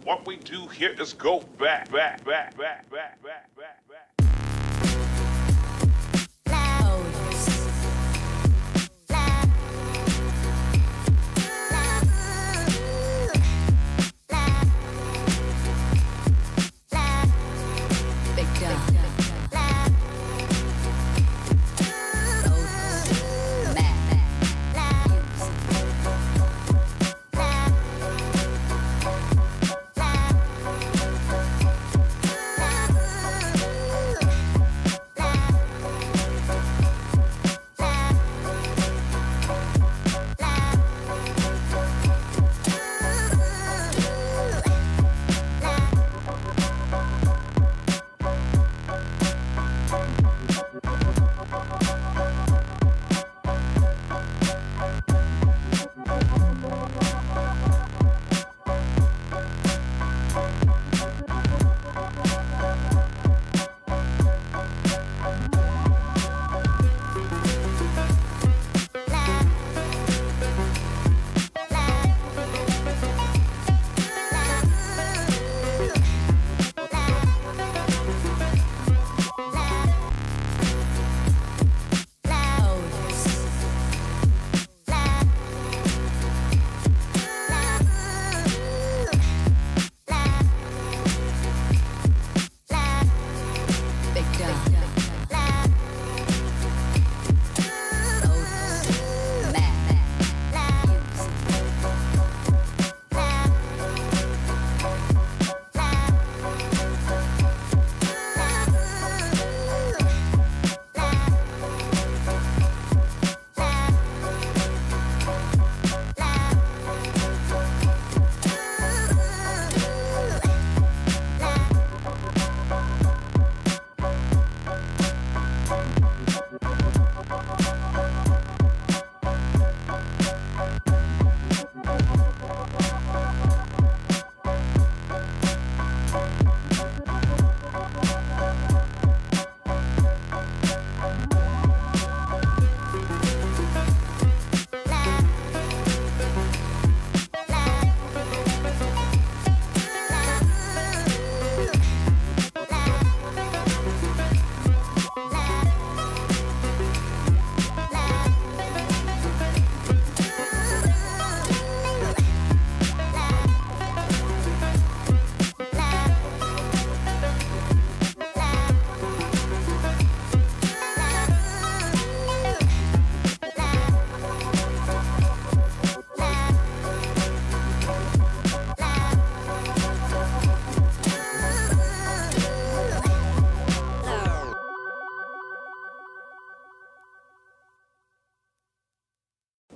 What we do here is go back.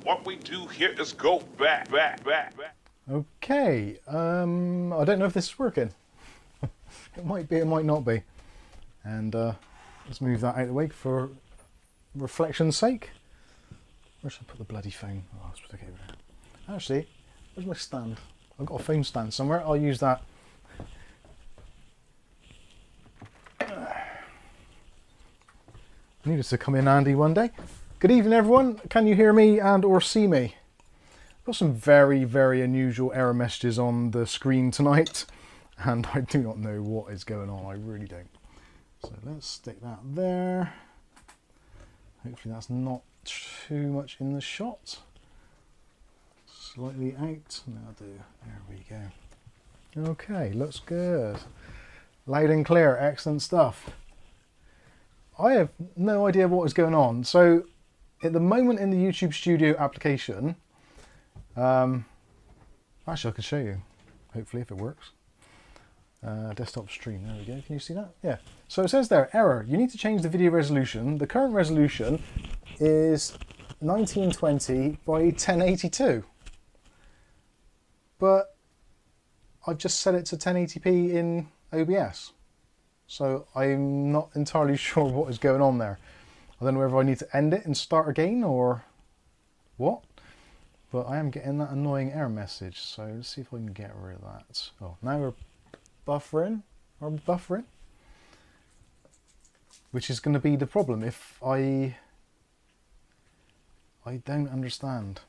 What we do here is go back. Okay, I don't know if this is working. It might be, it might not be. And let's move that out of the way for reflection's sake. Where should I put the bloody phone? Oh, I'll stick it over there. Actually, where's my stand? I've got a phone stand somewhere. I'll use that. Needed to come in handy one day. Good evening, everyone. Can you hear me and or see me? I've got some very, very unusual error messages on the screen tonight, and I do not know what is going on. I really don't. So let's stick that there. Hopefully that's not too much in the shot. Slightly out. That'll do. There we go. Okay, looks good. Loud and clear. Excellent stuff. I have no idea what is going on. So at the moment in the YouTube Studio application, actually I can show you, hopefully, if it works. Desktop stream, there we go. Can you see that? Yeah. So it says there, error. You need to change the video resolution. The current resolution is 1920 by 1082. But I've just set it to 1080p in OBS. So I'm not entirely sure what is going on there. I don't know whether I need to end it and start again or what. But I am getting that annoying error message. So let's see if I can get rid of that. Oh, now we're buffering. Which is going to be the problem if I don't understand.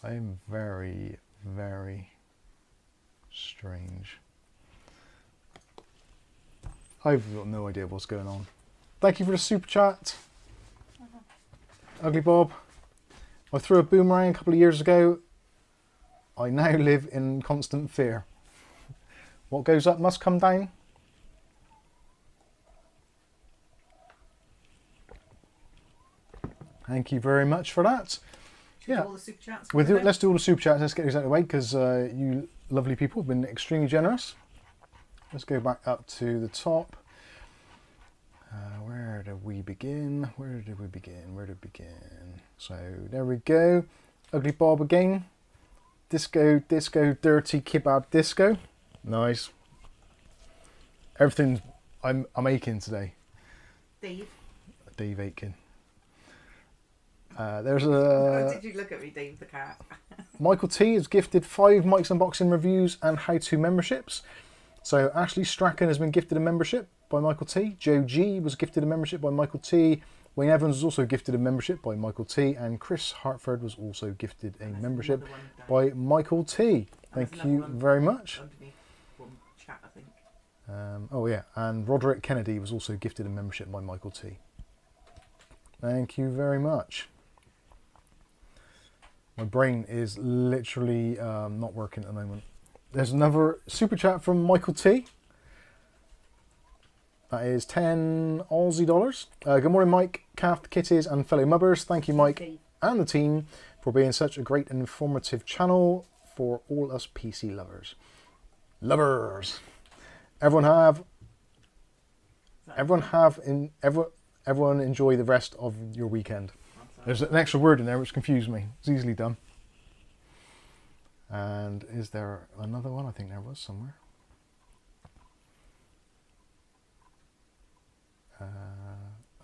I'm very, very strange. I've got no idea what's going on. Thank you for the super chat. Ugly Bob. I threw a boomerang a couple of years ago. I now live in constant fear. What goes up must come down. Thank you very much for that. Yeah, all the super chats let's do all the super chats. Let's get these out of the way because you lovely people have been extremely generous. Let's go back up to the top. Where did we begin? Where did we begin? So there we go. Ugly Bob again. Disco, dirty kebab disco. Nice. Everything I'm aching today. Dave Aitken. There's a... Did you look at me, Dave the cat? Michael T has gifted 5 Mike's Unboxing reviews and how-to memberships. So Ashley Strachan has been gifted a membership by Michael T. Joe G was gifted a membership by Michael T. Wayne Evans was also gifted a membership by Michael T. And Chris Hartford was also gifted a membership by Michael T. Thank you very much. Chat, I think. Oh yeah, and Roderick Kennedy was also gifted a membership by Michael T. Thank you very much. My brain is literally not working at the moment. There's another super chat from Michael T. That is 10 Aussie dollars. Good morning, Mike, Kath, Kitties, and fellow mubbers. Thank you, Mike, and the team for being such a great and informative channel for all us PC lovers. Everyone enjoy the rest of your weekend. There's an extra word in there which confused me. It's easily done. And is there another one? I think there was somewhere.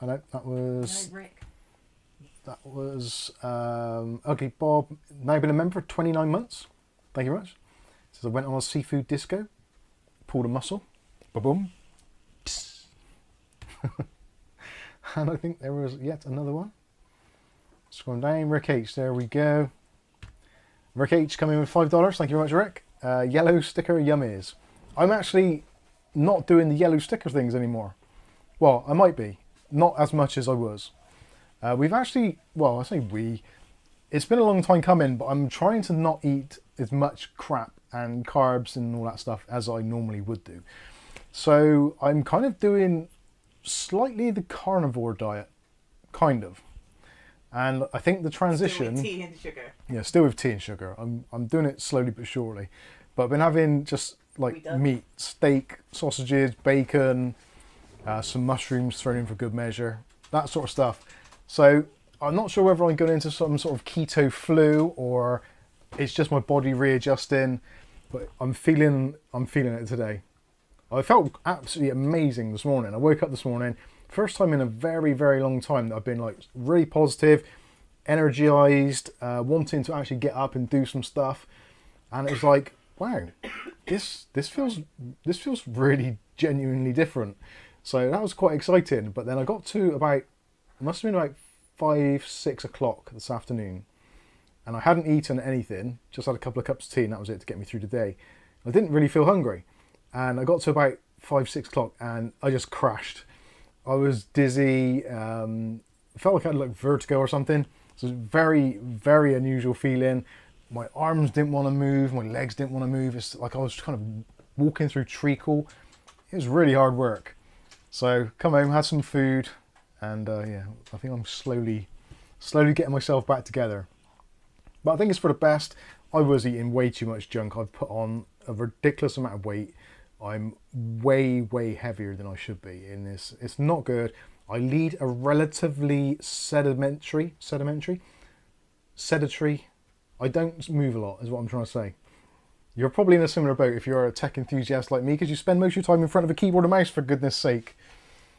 I know that was. No, Rick. That was Ugly Bob. Now been a member for 29 months. Thank you very much. Says I went on a seafood disco, pulled a muscle, ba-boom. And I think there was yet another one. Scrolling down, Rick H. There we go. Rick H coming with $5. Thank you very much, Rick. Yellow sticker yummies. I'm actually not doing the yellow sticker things anymore. Well, I might be. Not as much as I was. We've actually, well, I say we. It's been a long time coming, but I'm trying to not eat as much crap and carbs and all that stuff as I normally would do. So I'm kind of doing slightly the carnivore diet, kind of. And I think the transition... Still with tea and sugar. Yeah, still with tea and sugar. I'm doing it slowly but surely. But I've been having just like meat, steak, sausages, bacon, some mushrooms thrown in for good measure, that sort of stuff. So I'm not sure whether I'm going into some sort of keto flu or it's just my body readjusting, but I'm feeling it today. I felt absolutely amazing this morning. I woke up this morning, first time in a very, very long time that I've been like really positive, energized, wanting to actually get up and do some stuff. And it was like, wow, this feels really genuinely different. So that was quite exciting. But then I got to about, it must have been about 5-6 o'clock this afternoon, and I hadn't eaten anything, just had a couple of cups of tea, and that was it to get me through the day. I didn't really feel hungry, and I got to about 5-6 o'clock and I just crashed. I was dizzy, felt like I had like vertigo or something. It was a very, very unusual feeling. My arms didn't want to move, my legs didn't want to move. It's like I was kind of walking through treacle. It was really hard work. So come home, had some food, and yeah, I think I'm slowly getting myself back together. But I think it's for the best. I was eating way too much junk. I've put on a ridiculous amount of weight. I'm way, way heavier than I should be in this. It's not good. I lead a relatively sedentary. I don't move a lot, is what I'm trying to say. You're probably in a similar boat if you're a tech enthusiast like me, because you spend most of your time in front of a keyboard and mouse, for goodness sake.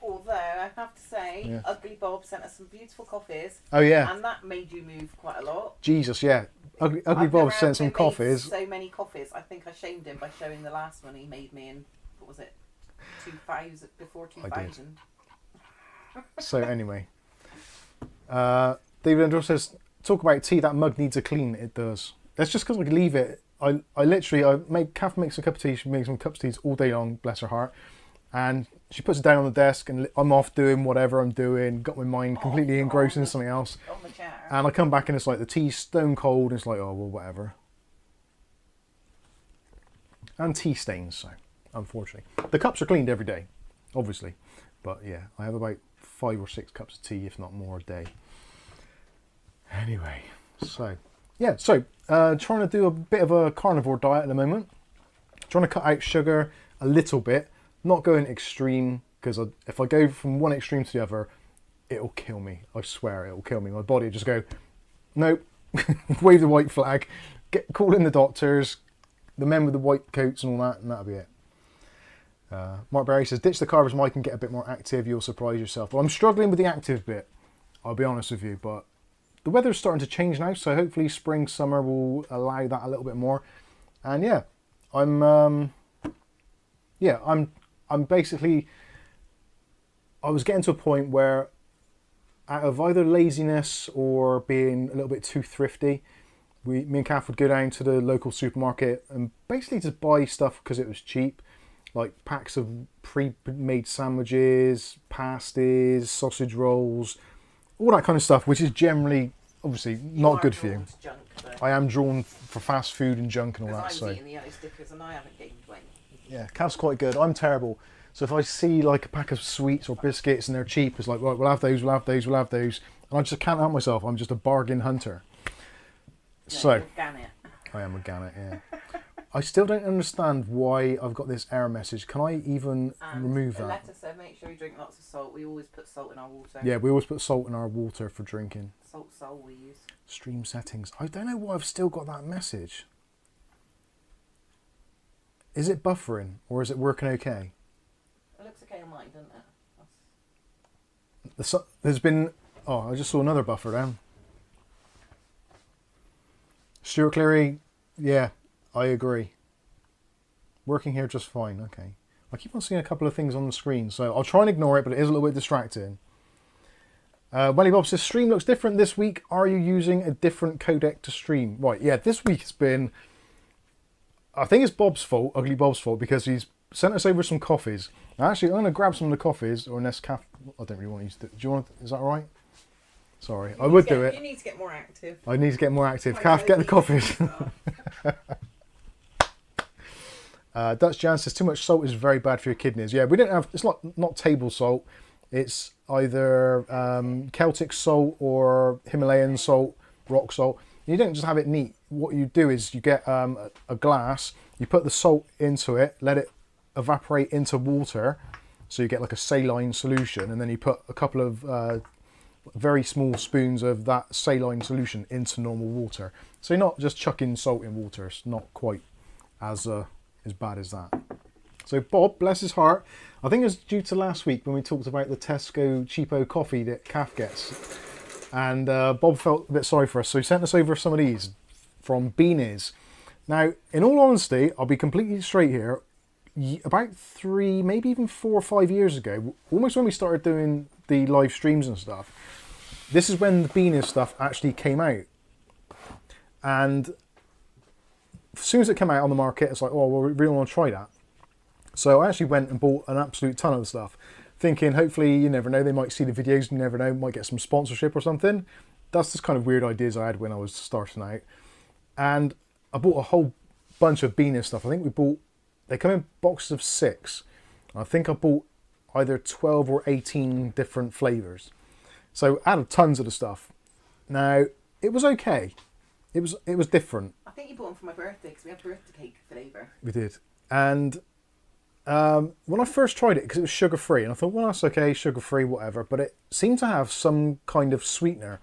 Although, I have to say, Yeah. Ugly Bob sent us some beautiful coffees. Oh yeah. And that made you move quite a lot. Jesus, yeah. Ugly I've Bob never sent some made coffees. so many coffees. I think I shamed him by showing the last one he made me in, what was it, 2000, before 2000. So anyway, David Andrew says, talk about tea, that mug needs a clean. It does. That's just because I leave it. I literally, Kath makes a cup of tea. She makes some cups of teas all day long, bless her heart. And she puts it down on the desk and I'm off doing whatever I'm doing, got my mind completely engrossed in something else. On the chair. And I come back and it's like the tea's stone cold and it's like, oh, well, whatever. And tea stains, so unfortunately. The cups are cleaned every day, obviously. But yeah, I have about 5 or 6 cups of tea, if not more, a day. Anyway, so yeah, trying to do a bit of a carnivore diet at the moment. Trying to cut out sugar a little bit. Not going extreme, because if I go from one extreme to the other, it'll kill me. I swear it'll kill me. My body will just go, nope, wave the white flag, call in the doctors, the men with the white coats and all that, and that'll be it. Mark Barry says, ditch the carver's mic and get a bit more active, you'll surprise yourself. Well, I'm struggling with the active bit, I'll be honest with you, but the weather's starting to change now, so hopefully spring, summer will allow that a little bit more. And yeah, I'm basically, I was getting to a point where out of either laziness or being a little bit too thrifty, me and Kath would go down to the local supermarket and basically just buy stuff because it was cheap, like packs of pre-made sandwiches, pasties, sausage rolls, all that kind of stuff, which is generally, obviously, not good for you. Junk, I am drawn for fast food and junk and all that. I was so eating the yellow stickers and I haven't gained weight. yeah, Kath's quite good. I'm terrible. So if I see like a pack of sweets or biscuits and they're cheap, it's like, right, we'll have those, we'll have those, we'll have those. And I just can't help myself. I'm just a bargain hunter. No, So Gannet. I am a gannet, yeah. I still don't understand why I've got this error message. Can I even remove the that? letter said make sure you drink lots of salt. We always put salt in our water. Yeah, we always put salt in our water for drinking. Salt we use. Stream settings. I don't know why I've still got that message. Is it buffering or is it working okay? It looks okay on mine, doesn't it? There's been... Oh, I just saw another buffer down. Stuart Cleary, yeah, I agree. Working here just fine, okay. I keep on seeing a couple of things on the screen, so I'll try and ignore it, but it is a little bit distracting. Welly Bob says, stream looks different this week. Are you using a different codec to stream? Right, yeah, this week has been... I think it's Bob's fault, Ugly Bob's fault, because he's sent us over some coffees. Now, actually, I'm going to grab some of the coffees, or unless Kath... I don't really want to use it. Do you want to... Is that all right? Sorry, I would do it. You need to get more active. I need to get more active. Kath, get the coffees. Dutch Jan says, too much salt is very bad for your kidneys. Yeah, we don't have... It's not table salt. It's either Celtic salt or Himalayan salt, rock salt. You don't just have it neat. What you do is you get a glass, you put the salt into it, let it evaporate into water, so you get like a saline solution, and then you put a couple of very small spoons of that saline solution into normal water. So you're not just chucking salt in water. It's not quite as bad as that. So Bob, bless his heart, I think it was due to last week when we talked about the Tesco cheapo coffee that Kath gets. And Bob felt a bit sorry for us, so he sent us over some of these from Beanies. Now, in all honesty, I'll be completely straight here, about 3, maybe even 4 or 5 years ago, almost when we started doing the live streams and stuff, this is when the Beanies stuff actually came out. And as soon as it came out on the market, it's like, oh, well, we really want to try that. So I actually went and bought an absolute ton of the stuff, thinking hopefully, you never know, they might see the videos, you never know, might get some sponsorship or something. That's just kind of weird ideas I had when I was starting out. And I bought a whole bunch of Beanies stuff. I think they come in boxes of 6. I think I bought either 12 or 18 different flavours. So out of tons of the stuff. Now, it was okay. It was different. I think you bought them for my birthday because we had birthday cake flavour. We did. And when I first tried it, because it was sugar-free, and I thought, well, that's okay, sugar-free, whatever, but it seemed to have some kind of sweetener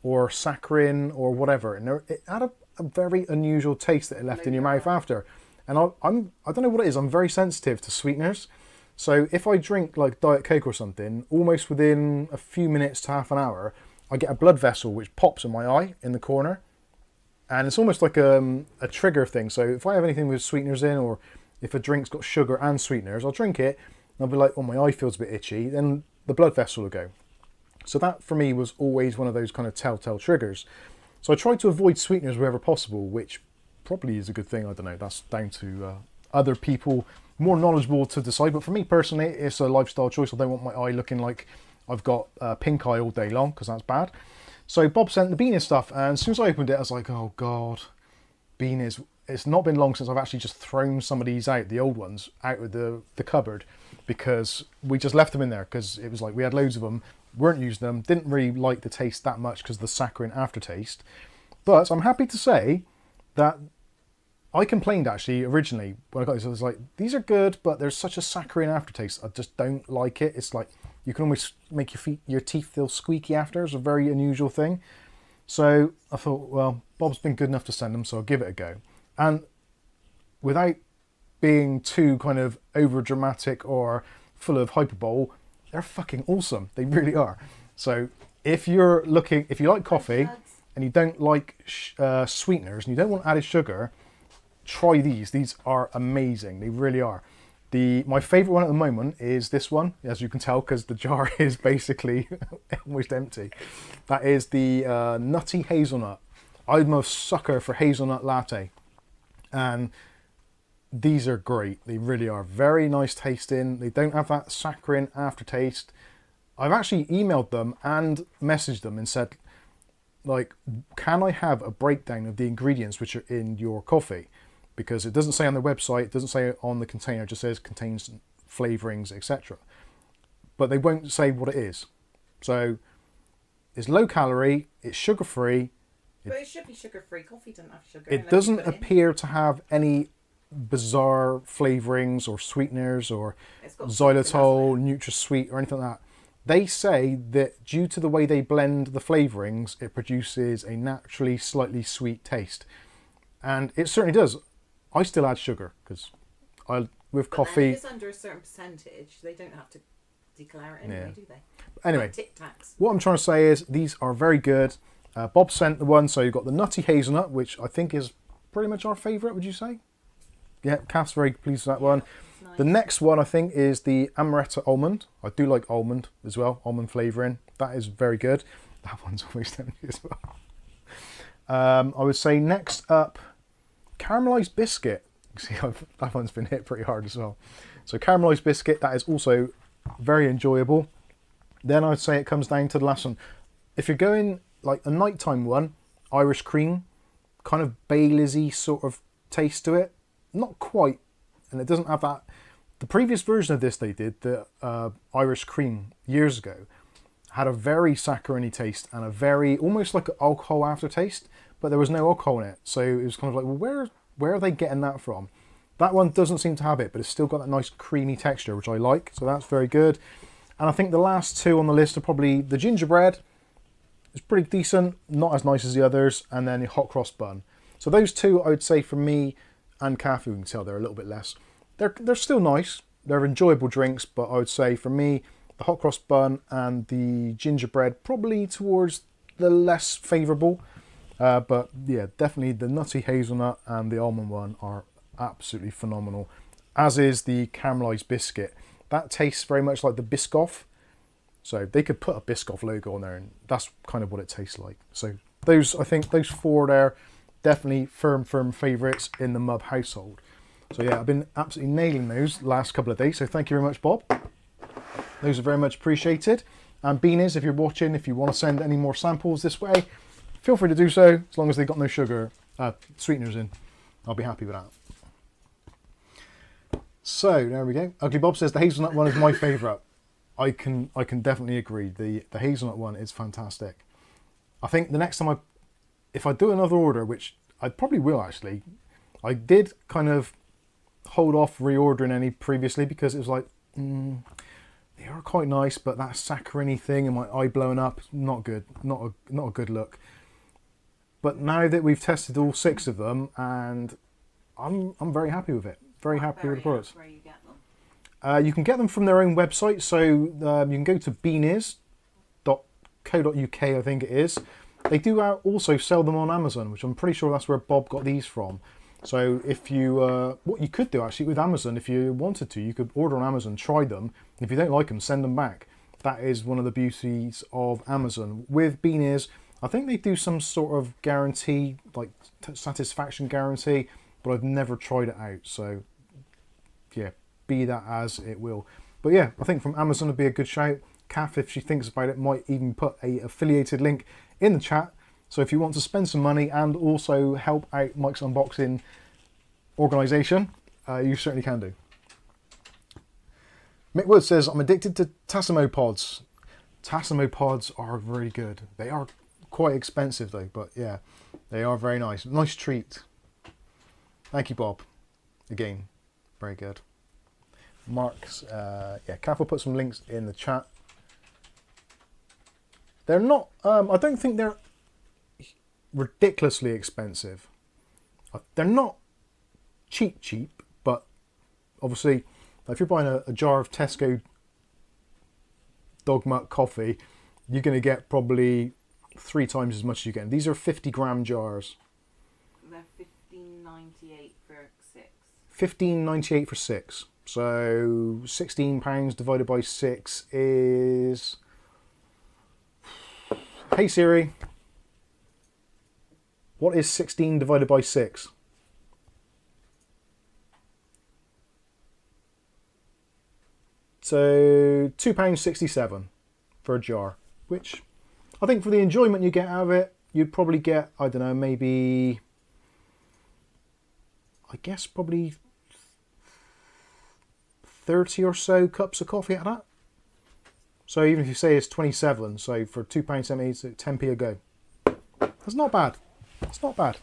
or saccharin or whatever, and it had a very unusual taste that it left in your mouth after. And I don't know what it is, I'm very sensitive to sweeteners. So if I drink like Diet Coke or something, almost within a few minutes to half an hour, I get a blood vessel which pops in my eye in the corner. And it's almost like a trigger thing. So if I have anything with sweeteners in, or if a drink's got sugar and sweeteners, I'll drink it and I'll be like, oh, my eye feels a bit itchy, then the blood vessel will go. So that for me was always one of those kind of telltale triggers. So I try to avoid sweeteners wherever possible, which probably is a good thing. I don't know, that's down to other people more knowledgeable to decide. But for me personally, it's a lifestyle choice. I don't want my eye looking like I've got pink eye all day long, because that's bad. So Bob sent the Beanies stuff, and as soon as I opened it, I was like, oh God, Beanies. It's not been long since I've actually just thrown some of these out, the old ones, out of the cupboard, because we just left them in there, because it was like we had loads of them, weren't using them, didn't really like the taste that much because of the saccharine aftertaste. But I'm happy to say that I complained actually originally when I got these. I was like, these are good, but there's such a saccharine aftertaste. I just don't like it. It's like you can almost make your teeth feel squeaky after. It's a very unusual thing. So I thought, well, Bob's been good enough to send them, so I'll give it a go. And without being too kind of over dramatic or full of hyperbole, they're fucking awesome. They really are. So if you like coffee and you don't like sweeteners and you don't want added sugar, try these. These are amazing. They really are. My favourite one at the moment is this one, as you can tell, because the jar is basically almost empty. That is the Nutty Hazelnut. I'm a sucker for hazelnut latte. And these are great. They really are. Very nice tasting. They don't have that saccharine aftertaste. I've actually emailed them and messaged them and said, like, can I have a breakdown of the ingredients which are in your coffee? Because it doesn't say on their website, it doesn't say on the container, it just says contains flavorings, etc. But they won't say what it is. So it's low calorie, it's sugar free. But it should be sugar free. Coffee doesn't have sugar. It doesn't appear to have any bizarre flavorings or sweeteners or xylitol, NutraSweet or anything like that. They say that due to the way they blend the flavorings, it produces a naturally slightly sweet taste. And it certainly does. I still add sugar because with coffee. If it's under a certain percentage, they don't have to declare it anyway, do they? Anyway, like Tic Tacs. What I'm trying to say is these are very good. Bob sent the one, so you've got the Nutty Hazelnut, which I think is pretty much our favourite, would you say? Yeah, Kath's very pleased with that one. Nice. The next one, I think, is the Amaretto Almond. I do like almond as well, almond flavouring. That is very good. That one's always empty as well. I would say next up, Caramelised Biscuit. See, that one's been hit pretty hard as well. So Caramelised Biscuit, that is also very enjoyable. Then I'd say it comes down to the last one. If you're going like a nighttime one, Irish Cream, kind of Baileys-y sort of taste to it. Not quite, and it doesn't have that. The previous version of this they did, the Irish Cream, years ago, had a very saccharine taste and a very, almost like an alcohol aftertaste, but there was no alcohol in it. So it was kind of like, well, where are they getting that from? That one doesn't seem to have it, but it's still got that nice creamy texture, which I like, so that's very good. And I think the last two on the list are probably the gingerbread. It's pretty decent, not as nice as the others, and then the hot cross bun. So those two, I would say for me and Kath, you can tell they're a little bit less. They're still nice, they're enjoyable drinks, but I would say for me, the hot cross bun and the gingerbread probably towards the less favourable. But yeah, definitely the Nutty Hazelnut and the almond one are absolutely phenomenal. As is the Caramelised Biscuit. That tastes very much like the Biscoff. So they could put a Biscoff logo on there, and that's kind of what it tastes like. So those, I think those four there, definitely firm favourites in the Mub household. So yeah, I've been absolutely nailing those last couple of days. So thank you very much, Bob. Those are very much appreciated. And Beanies, if you're watching, if you want to send any more samples this way, feel free to do so, as long as they've got no sugar, sweeteners in. I'll be happy with that. So there we go. Ugly Bob says the hazelnut one is my favourite. I can definitely agree. The hazelnut one is fantastic. I think the next time if I do another order, which I probably will actually, I did kind of hold off reordering any previously because it was like, they are quite nice, but that saccharine thing and my eye blowing up, not good, not a good look. But now that we've tested all 6 of them, and I'm very happy with it. Very happy with the products. Where you get them? You can get them from their own website, so you can go to beanies.co.uk, I think it is. They do also sell them on Amazon, which I'm pretty sure that's where Bob got these from. So if you, what you could do actually with Amazon, if you wanted to, you could order on Amazon, try them. If you don't like them, send them back. That is one of the beauties of Amazon. With Beanies, I think they do some sort of guarantee, like satisfaction guarantee, but I've never tried it out. So yeah, be that as it will. But yeah, I think from Amazon would be a good shout. Kath, if she thinks about it, might even put a affiliated link in the chat. So if you want to spend some money and also help out Mike's unboxing organisation, you certainly can do. Mick Wood says, I'm addicted to Tassimo pods. Tassimo pods are very good. They are quite expensive though, but yeah, they are very nice. Nice treat. Thank you, Bob. Again, very good. Mark's, yeah, Kath will put some links in the chat. They're not, I don't think they're ridiculously expensive. They're not cheap, but obviously if you're buying a jar of Tesco dog muck coffee, you're going to get probably 3 times as much as you get. These are 50-gram jars. They're £15.98 for 6. £15.98 for 6. So £16 divided by 6 is... Hey Siri, what is 16 divided by 6? So £2.67 for a jar, which I think for the enjoyment you get out of it, you'd probably get, I don't know, maybe, I guess probably 30 or so cups of coffee out of that. So even if you say it's 27, so for £2.70, it's 10p a go. That's not bad. It's not bad.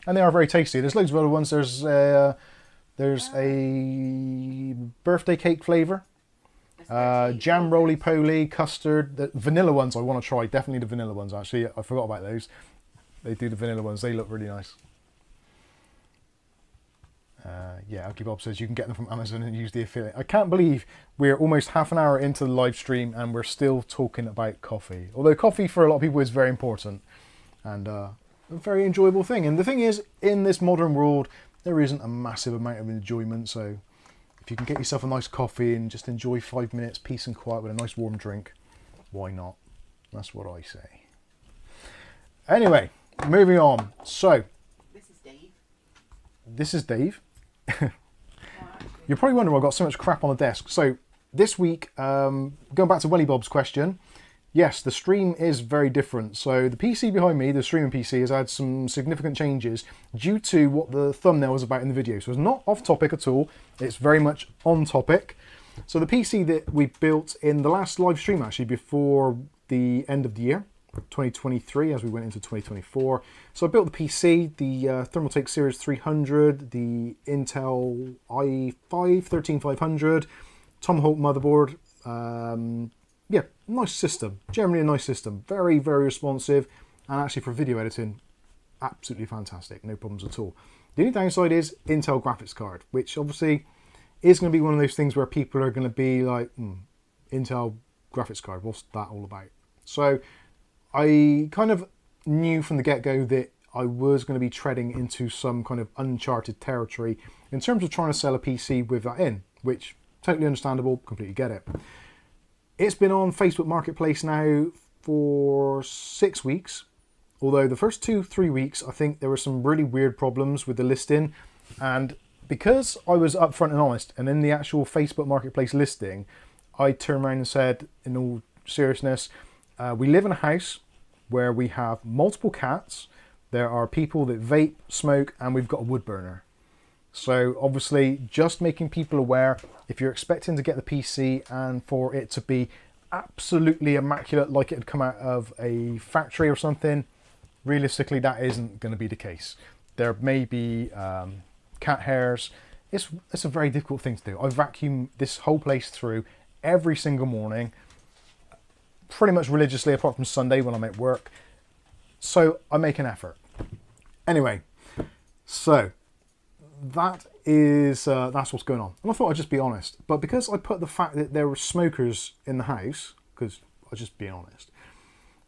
And they are very tasty. There's loads of other ones. There's a birthday cake flavour. Jam roly-poly, custard. The vanilla ones I want to try. Definitely the vanilla ones, actually. I forgot about those. They do the vanilla ones. They look really nice. Yeah, Alky Bob says you can get them from Amazon and use the affiliate. I can't believe we're almost half an hour into the live stream and we're still talking about coffee. Although coffee for a lot of people is very important and a very enjoyable thing. And the thing is, in this modern world, there isn't a massive amount of enjoyment. So if you can get yourself a nice coffee and just enjoy 5 minutes peace and quiet with a nice warm drink, why not? That's what I say. Anyway, moving on. So This is Dave. This is Dave. You're probably wondering why I've got so much crap on the desk. So this week, going back to Welly Bob's question, yes, the stream is very different. So the PC behind me, the streaming PC, has had some significant changes due to what the thumbnail was about in the video. So it's not off topic at all. It's very much on topic. So the PC that we built in the last live stream, actually, before the end of the year, 2023, as we went into 2024. So I built the PC, the Thermaltake Ceres 300, the Intel i5 13500, Tomahawk motherboard. Yeah, nice system. Generally a nice system. Very, very responsive. And actually for video editing, absolutely fantastic. No problems at all. The only downside is Intel graphics card, which obviously is going to be one of those things where people are going to be like, Intel graphics card, what's that all about? So I kind of knew from the get-go that I was going to be treading into some kind of uncharted territory in terms of trying to sell a PC with that in, which totally understandable, completely get it. It's been on Facebook Marketplace now for 6 weeks, although the first 2-3 weeks I think there were some really weird problems with the listing, and because I was upfront and honest, and in the actual Facebook Marketplace listing I turned around and said, in all seriousness, we live in a house where we have multiple cats, there are people that vape, smoke, and we've got a wood burner. So obviously just making people aware, if you're expecting to get the PC and for it to be absolutely immaculate like it had come out of a factory or something, realistically that isn't going to be the case. There may be cat hairs. It's a very difficult thing to do. I vacuum this whole place through every single morning, pretty much religiously apart from Sunday when I'm at work. So I make an effort. Anyway, so that is that's what's going on. And I thought I'd just be honest. But because I put the fact that there were smokers in the house, because I'll just be honest,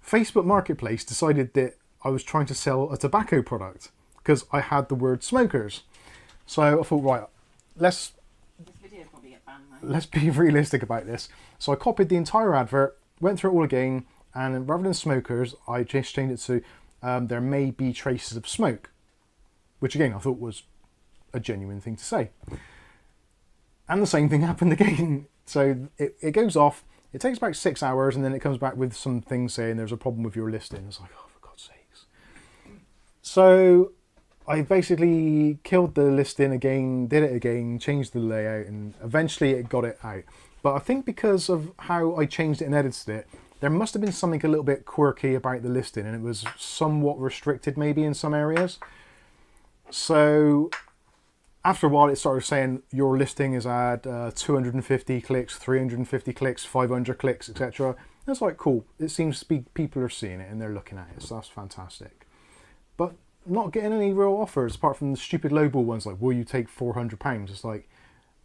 Facebook Marketplace decided that I was trying to sell a tobacco product because I had the word smokers. So I thought, right, let's be realistic about this. So I copied the entire advert, went through it all again, and rather than smokers, I just changed it to there may be traces of smoke, which again I thought was a genuine thing to say. And the same thing happened again. So it goes off, it takes about 6 hours, and then it comes back with some things saying there's a problem with your listing. It's like, oh, for God's sakes. So I basically killed the listing again, did it again, changed the layout, and eventually it got it out. But I think because of how I changed it and edited it, there must have been something a little bit quirky about the listing, and it was somewhat restricted maybe in some areas. So after a while it started saying your listing is at 250 clicks, 350 clicks, 500 clicks, etc. It's like, cool, it seems to be people are seeing it and they're looking at it, so that's fantastic. But not getting any real offers apart from the stupid lowball ones like, will you take £400? It's like,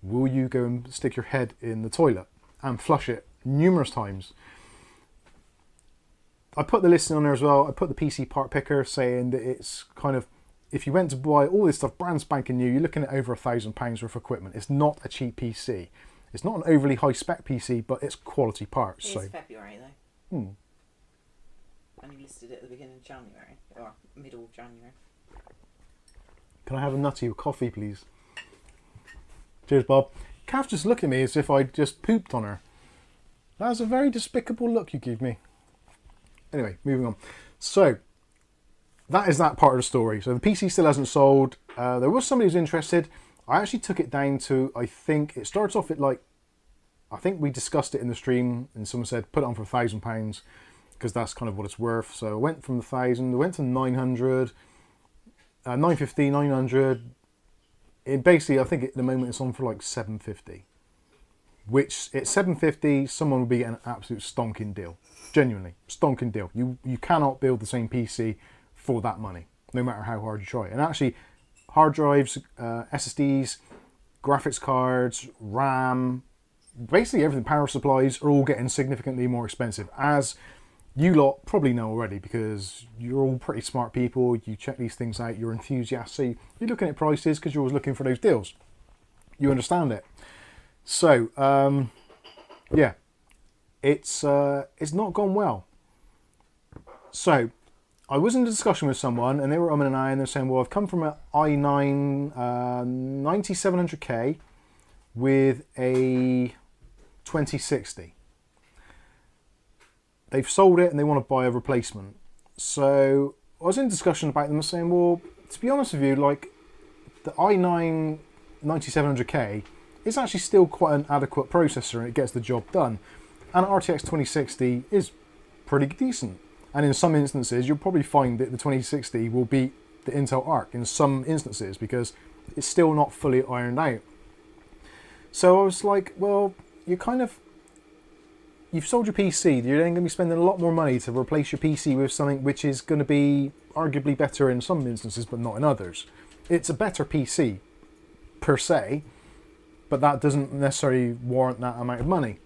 will you go and stick your head in the toilet and flush it numerous times? I put the listing on there as well. I put the PC part picker saying that it's kind of, if you went to buy all this stuff brand spanking new, you're looking at over £1,000 worth of equipment. It's not a cheap PC. It's not an overly high spec PC, but it's quality parts. It's so February though. And you listed it at the beginning of January, or middle of January. Can I have a nutty with coffee, please? Cheers, Bob. Kath just looked at me as if I just pooped on her. That was a very despicable look you gave me. Anyway, moving on. So that is that part of the story. So the PC still hasn't sold. There was somebody who's interested. I actually took it down to, I think it starts off at like, I think we discussed it in the stream and someone said put it on for £1,000 because that's kind of what it's worth. So I went from 1,000, I went to 900, 950, 900. It basically, I think at the moment it's on for like 750. Which at 750, someone would be getting an absolute stonking deal. Genuinely, stonking deal. You cannot build the same PC for that money, no matter how hard you try. And actually, hard drives, SSDs, graphics cards, RAM, basically everything, power supplies are all getting significantly more expensive, as you lot probably know already because you're all pretty smart people, you check these things out, you're enthusiasts, so you're looking at prices because you're always looking for those deals. You understand it. So, yeah, it's not gone well. So, I was in a discussion with someone and they were umming and ahhing and they're saying, well, I've come from an i9 9700K with a 2060. They've sold it and they want to buy a replacement. So I was in discussion about them saying, well, to be honest with you, like the i9 9700K is actually still quite an adequate processor and it gets the job done. And RTX 2060 is pretty decent. And in some instances, you'll probably find that the 2060 will beat the Intel Arc in some instances because it's still not fully ironed out. So I was like, well, you've sold your PC, you're then going to be spending a lot more money to replace your PC with something which is going to be arguably better in some instances, but not in others. It's a better PC, per se, but that doesn't necessarily warrant that amount of money.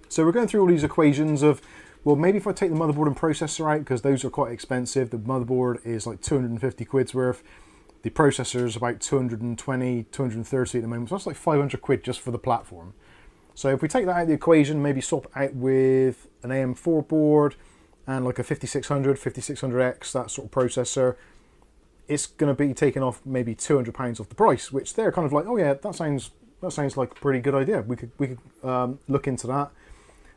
So we're going through all these equations of, well, maybe if I take the motherboard and processor out, because those are quite expensive, the motherboard is like 250 quid's worth, the processor is about 220, 230 at the moment, so that's like 500 quid just for the platform. So if we take that out of the equation, maybe swap it out with an AM4 board and like a 5600, 5600X, that sort of processor, it's going to be taking off maybe £200 off the price, which they're kind of like, oh yeah, that sounds like a pretty good idea. We could look into that.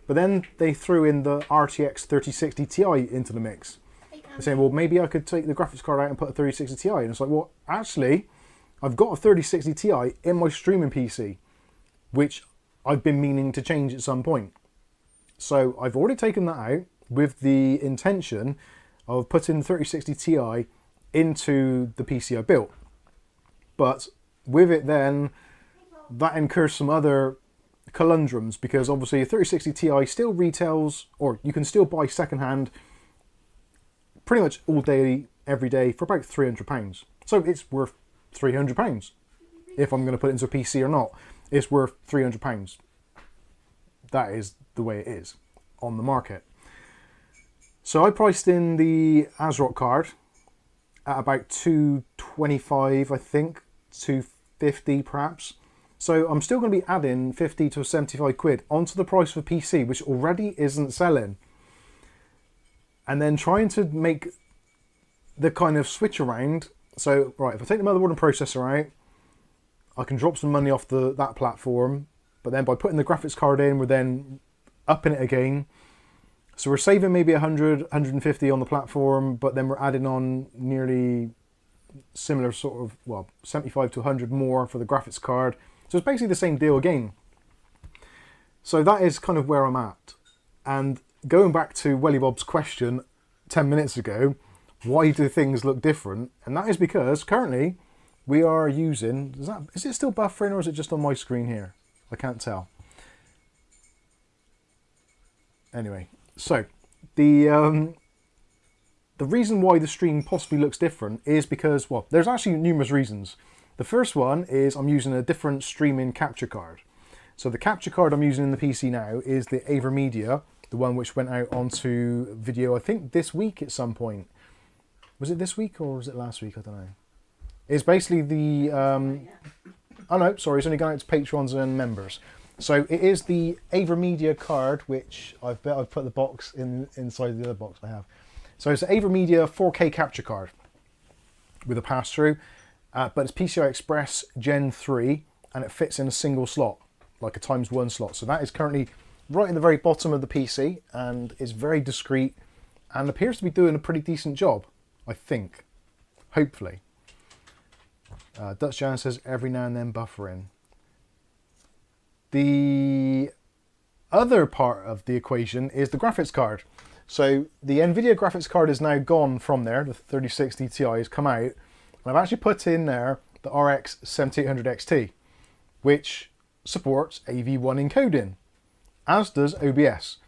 But then they threw in the RTX 3060 Ti into the mix. They're saying, well, maybe I could take the graphics card out and put a 3060 Ti. And it's like, well, actually, I've got a 3060 Ti in my streaming PC, which I've been meaning to change at some point. So I've already taken that out with the intention of putting the 3060 Ti into the PC I built. But with it then, that incurs some other conundrums, because obviously a 3060 Ti still retails, or you can still buy secondhand pretty much all day, every day for about £300. So it's worth £300. If I'm going to put it into a PC or not, it's worth £300. That is the way it is on the market. So I priced in the Asrock card at about 225, I think, 250 perhaps. So I'm still going to be adding 50 to 75 quid onto the price of a PC, which already isn't selling. and then trying to make the kind of switch around. So, right, if I take the motherboard and processor out, I can drop some money off that platform, but then by putting the graphics card in, we're then upping it again. So we're saving maybe 100, 150 on the platform, but then we're adding on nearly similar sort of, well, 75 to 100 more for the graphics card. So it's basically the same deal again. So that is kind of where I'm at. And going back to Welly Bob's question 10 minutes ago, why do things look different? And that is because currently we are using, is it still buffering or is it just on my screen here? I can't tell. Anyway, so the reason why the stream possibly looks different is because, well, there's actually numerous reasons. The first one is I'm using a different streaming capture card. So the capture card I'm using in the PC now is the ARGB, the one which went out onto video, I think this week at some point. Was it this week or was it last week? I don't know. It's basically the, oh no, sorry, it's only going out to patrons and members. So it is the ARGB card, which I've put the box inside the other box I have. So it's an ARGB 4K capture card with a pass-through, but it's PCI Express Gen 3, and it fits in a single slot, like a ×1 slot. So that is currently right in the very bottom of the PC, and is very discreet, and appears to be doing a pretty decent job, I think, hopefully. Dutch Jan says every now and then buffering. The other part of the equation is the graphics card. So the NVIDIA graphics card is now gone from there. The 3060 Ti has come out. And I've actually put in there the RX 7800 XT, which supports AV1 encoding, as does OBS.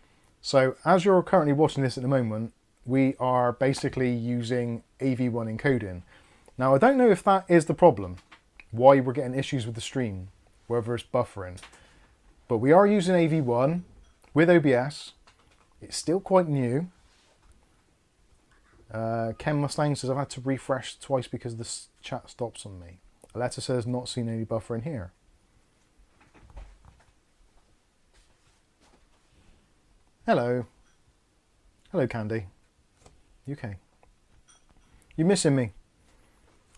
So as you're currently watching this at the moment, we are basically using AV1 encoding. Now, I don't know if that is the problem, why we're getting issues with the stream, whether it's buffering. But we are using AV1 with OBS. It's still quite new. Ken Mustang says I've had to refresh twice because the chat stops on me. Aletta says not seen any buffering here. Hello. Hello, Candy. UK. You missing me?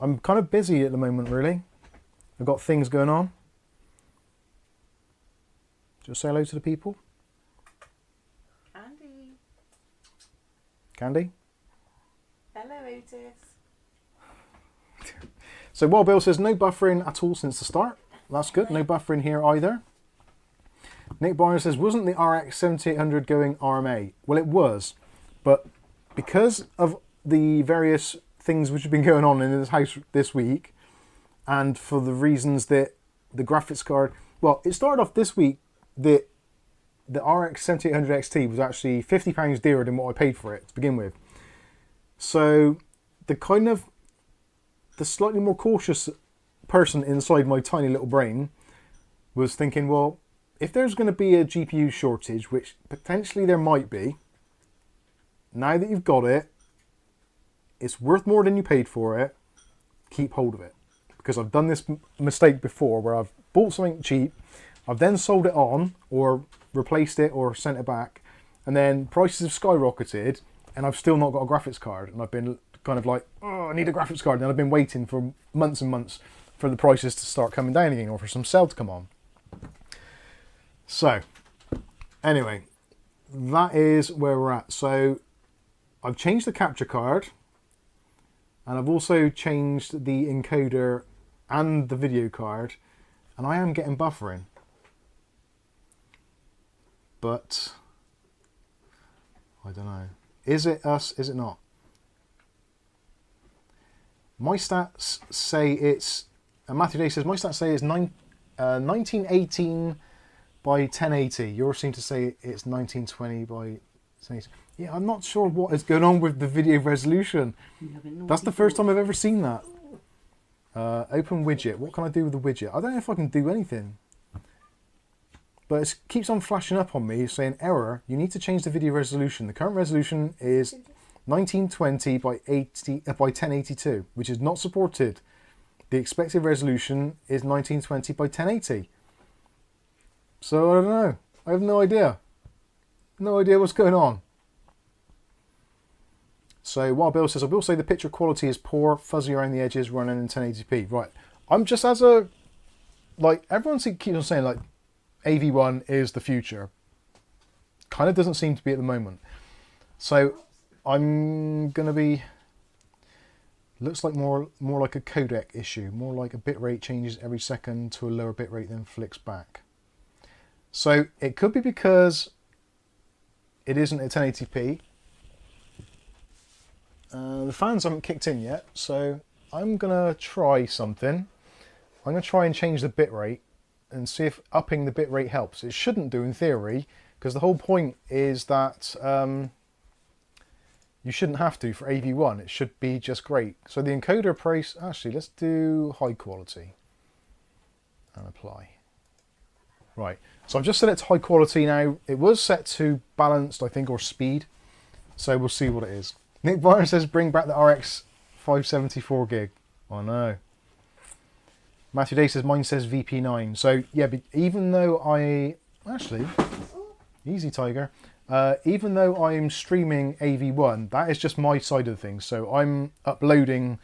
I'm kind of busy at the moment, really. I've got things going on. Just say hello to the people. Andy. Candy? Hello, Otis. So Wild Bill says no buffering at all since the start. That's good. No buffering here either. Nick Byron says, wasn't the RX 7800 going RMA? Well, it was. But because of the various things which have been going on in this house this week, and for the reasons that the graphics card, well, it started off this week that the RX 7800 XT was actually £50 dearer than what I paid for it to begin with. So the slightly more cautious person inside my tiny little brain was thinking, well, if there's going to be a GPU shortage, which potentially there might be, now that you've got it, it's worth more than you paid for it, keep hold of it. Because I've done this mistake before where I've bought something cheap, I've then sold it on or replaced it or sent it back, and then prices have skyrocketed and I've still not got a graphics card, and I've been kind of like, oh, I need a graphics card, and I've been waiting for months and months for the prices to start coming down again or for some sale to come on. So anyway, that is where we're at. So I've changed the capture card, and I've also changed the encoder and the video card, and I am getting buffering. But I don't know. Is it us? Is it not? My stats say it's, Matthew Day says, my stats say it's 1918 by 1080. Yours seem to say it's 1920 by 1080. Yeah, I'm not sure what is going on with the video resolution. That's the first time I've ever seen that. Open widget. What can I do with the widget? I don't know if I can do anything. But it keeps on flashing up on me saying, error, you need to change the video resolution. The current resolution is 1920 by 1082, which is not supported. The expected resolution is 1920 by 1080. So I don't know. I have no idea. No idea what's going on. So Wild Bill says, I will say the picture quality is poor, fuzzy around the edges, running in 1080p. Right. I'm just as a, like, everyone keeps on saying, like, AV1 is the future. Kind of doesn't seem to be at the moment. So I'm going to be, looks like more like a codec issue, more like a bitrate changes every second to a lower bitrate then flicks back. So it could be because it isn't at 1080p. The fans haven't kicked in yet, so I'm going to try something. I'm going to try and change the bitrate and see if upping the bitrate helps. It shouldn't do in theory, because the whole point is that you shouldn't have to for AV1. It should be just great. So the encoder price, actually, let's do high quality and apply. Right, so I've just set it to high quality now. It was set to balanced, I think, or speed. So we'll see what it is. Nick Byron says, bring back the RX 574 gig. Oh no. Matthew Day says, mine says VP9. So yeah, but even though actually, easy Tiger. Even though I'm streaming AV1, that is just my side of things. So I'm uploading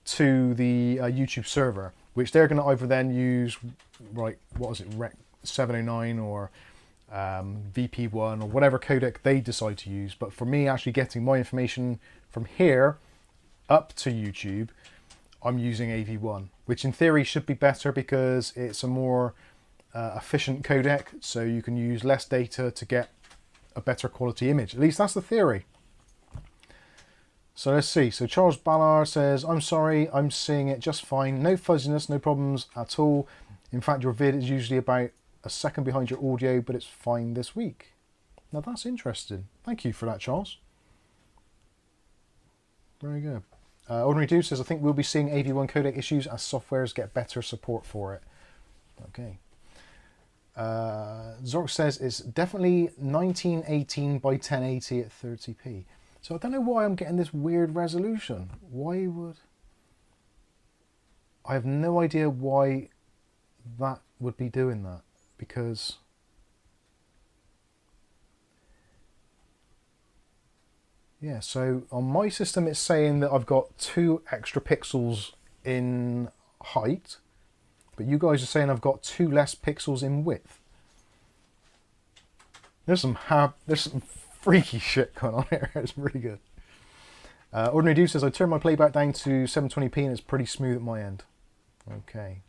to the YouTube server, which they're going to either then use, right, what is it, Rec 709 or VP1 or whatever codec they decide to use. But for me actually getting my information from here up to YouTube, I'm using AV1, which in theory should be better because it's a more efficient codec, so you can use less data to get a better quality image. At least that's the theory. So let's see. So Charles Ballard says, I'm sorry, I'm seeing it just fine. No fuzziness, no problems at all. In fact, your vid is usually about a second behind your audio, but it's fine this week. Now that's interesting. Thank you for that, Charles. Very good. Ordinary Dude says, I think we'll be seeing AV1 codec issues as softwares get better support for it. Okay. Zork says it's definitely 1918 by 1080 at 30p. So I don't know why I'm getting this weird resolution. Why would... I have no idea why that would be doing that. Because... yeah, so on my system it's saying that I've got 2 extra pixels in height. But you guys are saying I've got 2 less pixels in width. There's some freaky shit going on here. It's really good. Ordinary Dude says, I turned my playback down to 720p and it's pretty smooth at my end. Okay.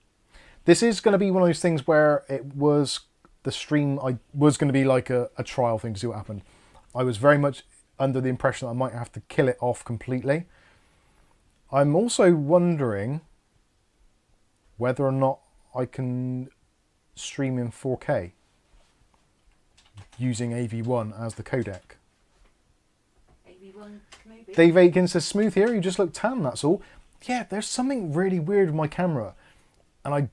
This is going to be one of those things where it was the stream, I was going to be like a trial thing to see what happened. I was very much under the impression that I might have to kill it off completely. I'm also wondering whether or not I can stream in 4K using AV1 as the codec. AV1 maybe. Dave Aiken says, smooth here, you just look tan, that's all. Yeah, there's something really weird with my camera. And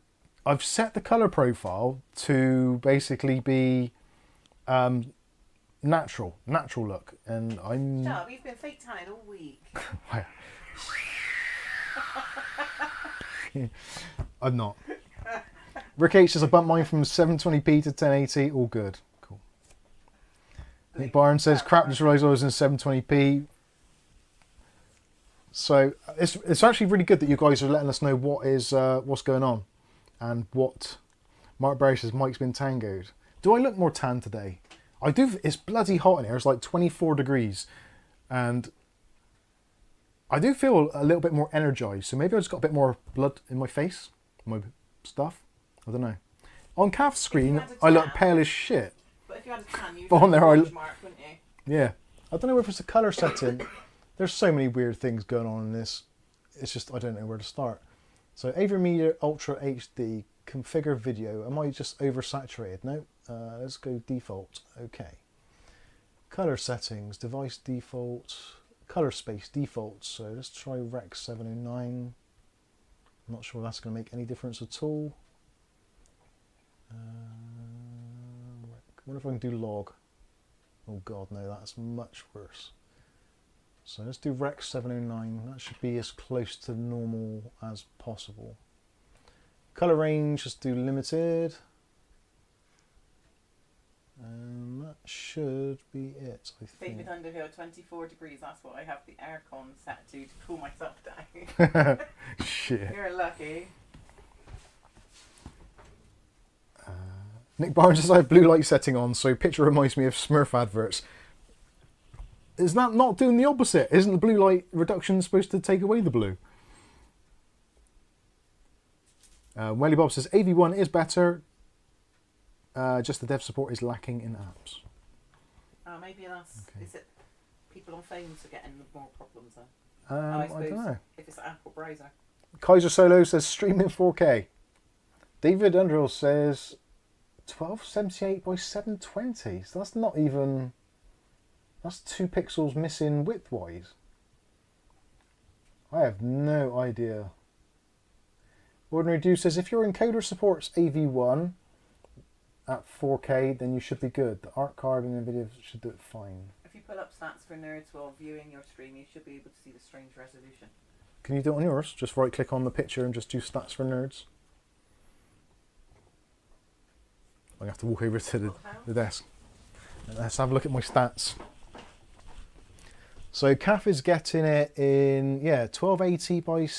I've set the colour profile to basically be natural look. And I'm... No, we've been fake tanning all week. I'm not. Rick H says, I bumped mine from 720p to 1080. All good. Cool. Nick Byron says, crap, just realised I was in 720p. So it's actually really good that you guys are letting us know what is what's going on. And what Mark Barry says, Mike's been tangoed. Do I look more tan today? I do. It's bloody hot in here. It's like 24 degrees. And I do feel a little bit more energized, so maybe I just got a bit more blood in my face, my stuff. I don't know. On Cav's screen, I look pale as shit. But if you had a tan, you'd but on there, mark, wouldn't you? Yeah. I don't know if it's the colour setting. There's so many weird things going on in this. It's just, I don't know where to start. So, AVerMedia Ultra HD, configure video. Am I just oversaturated? No. Let's go default. Okay. Colour settings, device default. Colour space default, so let's try Rec 709. I'm not sure that's going to make any difference at all. I wonder if I can do log. Oh god, no, that's much worse. So let's do Rec 709. That should be as close to normal as possible. Colour range, just do limited. That should be it, I think. David Underhill, 24 degrees. That's what I have the aircon set to cool myself down. Shit. You're lucky. Nick Barnes says I have blue light setting on, so picture reminds me of Smurf adverts. Is that not doing the opposite? Isn't the blue light reduction supposed to take away the blue? Welly Bob says AV1 is better, just the dev support is lacking in apps. Maybe that's... Okay. Is it people on phones are getting more problems then? I don't know. If it's an Apple browser. Kaiser Solo says streaming 4K. David Underhill says 1278 by 720. So that's not even... That's 2 pixels missing width-wise. I have no idea. Ordinary Dew says if your encoder supports AV1 at 4K, then you should be good. The ARC card and NVIDIA should do it fine. If you pull up stats for nerds while viewing your stream, you should be able to see the strange resolution. Can you do it on yours? Just right click on the picture and just do stats for nerds. I have to walk over to the desk. Let's have a look at my stats. So CAF is getting it in 1280 by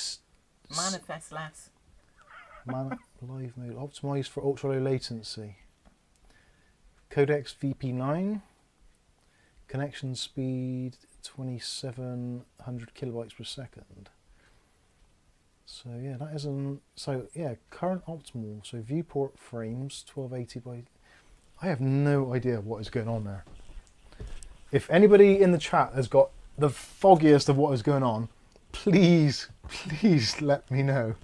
Manifest less. live mode optimized for ultra low latency. Codecs VP9. Connection speed 2700 kilobytes per second. So yeah, that isn't current optimal. So viewport frames 1280 by. I have no idea what is going on there. If anybody in the chat has got the foggiest of what is going on, please let me know.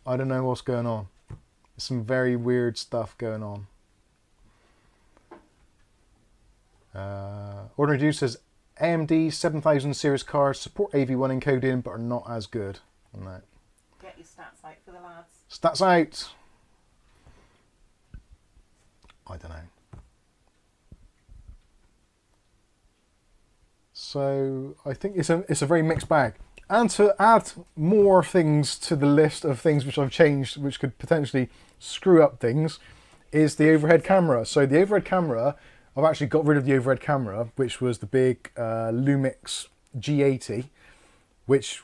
I don't know what's going on. There's some very weird stuff going on. Ordinary Dude says AMD 7000 series cards support AV1 encoding but are not as good. No. Get your stats out for the lads. Stats out. I don't know. So I think it's a very mixed bag. And to add more things to the list of things which I've changed, which could potentially screw up things, is the overhead camera. So the overhead camera, I've actually got rid of the overhead camera, which was the big Lumix G80, which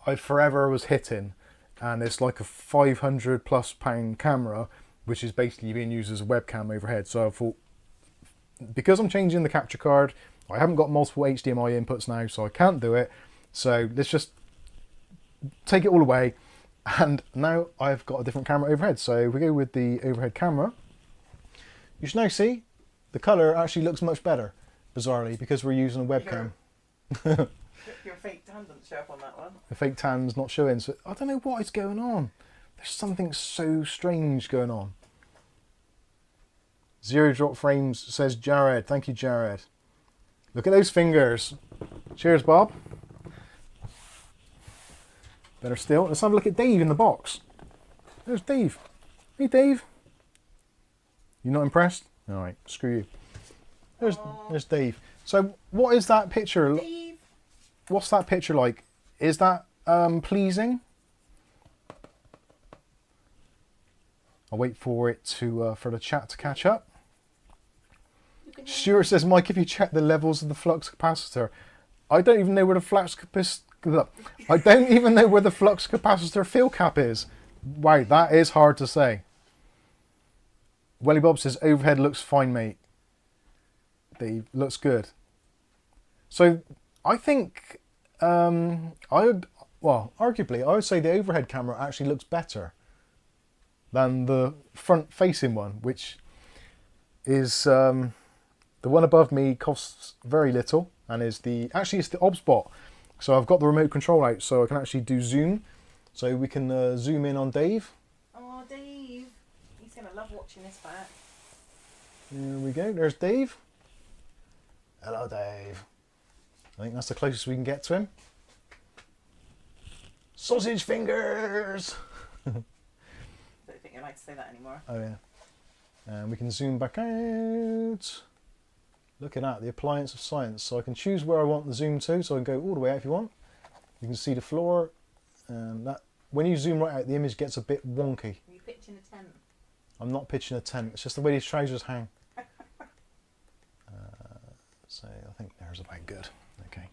I forever was hitting. And it's like a £500+ camera, which is basically being used as a webcam overhead. So I thought, because I'm changing the capture card, I haven't got multiple HDMI inputs now, so I can't do it. So let's just take it all away. And now I've got a different camera overhead. So we go with the overhead camera. You should now see the colour actually looks much better, bizarrely, because we're using a webcam. Your fake tan doesn't show up on that one. The fake tan's not showing, so I don't know what is going on. There's something so strange going on. Zero drop frames, says Jared. Thank you, Jared. Look at those fingers. Cheers, Bob. Better still. Let's have a look at Dave in the box. There's Dave. Hey, Dave. You not impressed? All right, screw you. There's Dave. So what is that picture? Dave. What's that picture like? Is that pleasing? I'll wait for it to for the chat to catch up. Stuart says, Mike, if you check the levels of the flux capacitor, I don't even know where the flux capacitor fill cap is. Wow, that is hard to say. Welly Bob says, overhead looks fine, mate. Dave, looks good. So I think, arguably, I would say the overhead camera actually looks better than the front-facing one, which is the one above me costs very little, and is it's the OBSBot. So I've got the remote control out, so I can actually do zoom. So we can zoom in on Dave. Oh, Dave. He's going to love watching this back. There we go. There's Dave. Hello, Dave. I think that's the closest we can get to him. Sausage fingers! I don't think you're allowed to say that anymore. Oh, yeah. And we can zoom back out. Looking at the appliance of science. So I can choose where I want the zoom to, so I can go all the way out if you want. You can see the floor. And that, when you zoom right out, the image gets a bit wonky. Are you pitching a tent? I'm not pitching a tent. It's just the way these trousers hang. So I think there's about good. Okay.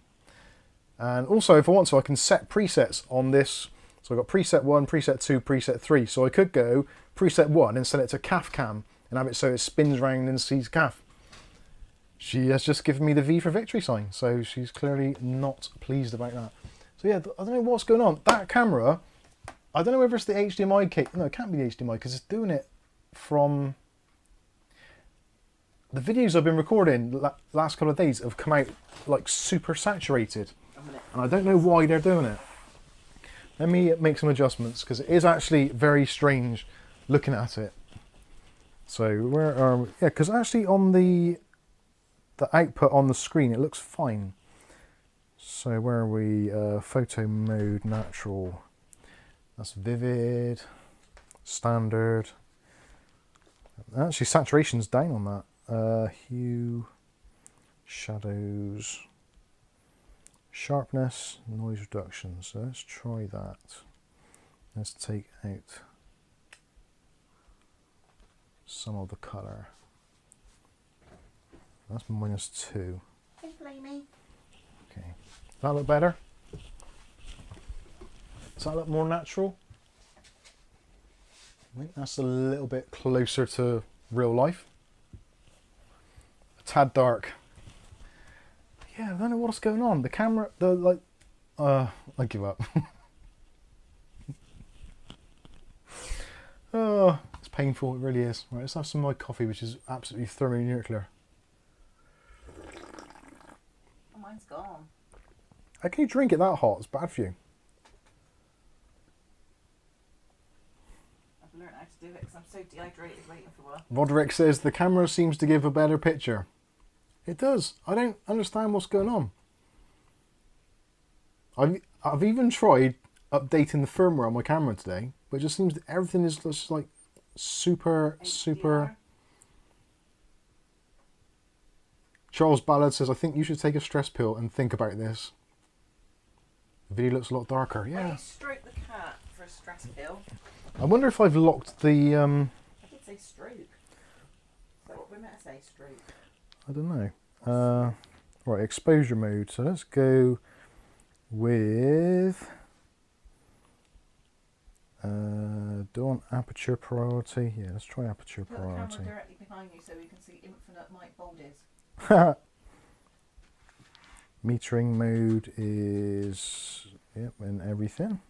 And also, if I want to, I can set presets on this. So I've got preset 1, preset 2, preset 3. So I could go preset 1 and set it to calf cam and have it so it spins round and sees calf. She has just given me the V for victory sign. So she's clearly not pleased about that. So yeah, I don't know what's going on. That camera, I don't know whether it's the HDMI cable. No, it can't be the HDMI because it's doing it from... The videos I've been recording last couple of days have come out like super saturated. And I don't know why they're doing it. Let me make some adjustments because it is actually very strange looking at it. So where are we? Yeah, because actually on the output on the screen it looks fine. So where are we? Photo mode, natural. That's vivid, standard. Actually saturation's down on that. Hue, shadows, sharpness, noise reduction. So let's try that. Let's take out some of the colour. That's -2. Hey, Flamey. Okay. Does that look better? Does that look more natural? I think that's a little bit closer to real life. A tad dark. Yeah, I don't know what's going on. The camera, I give up. Oh, it's painful, it really is. Right, let's have some of my coffee, which is absolutely thermonuclear. Oh, mine's gone. How can you drink it that hot? It's bad for you. I've learned how to do it because I'm so dehydrated waiting for one. Roderick says the camera seems to give a better picture. It does. I don't understand what's going on. I've even tried updating the firmware on my camera today, but it just seems that everything is just like super. Charles Ballard says, I think you should take a stress pill and think about this. The video looks a lot darker. Why do Yeah. you stroke the cat for a stress pill? I wonder if I've locked the... I did say stroke. Is that what we're meant to say, stroke? I don't know. Right, exposure mode. So let's go with... do I want aperture priority? Yeah, let's try aperture Put priority. the camera directly behind you so we can see infinite light boulders. Metering mode is... Yep, and everything.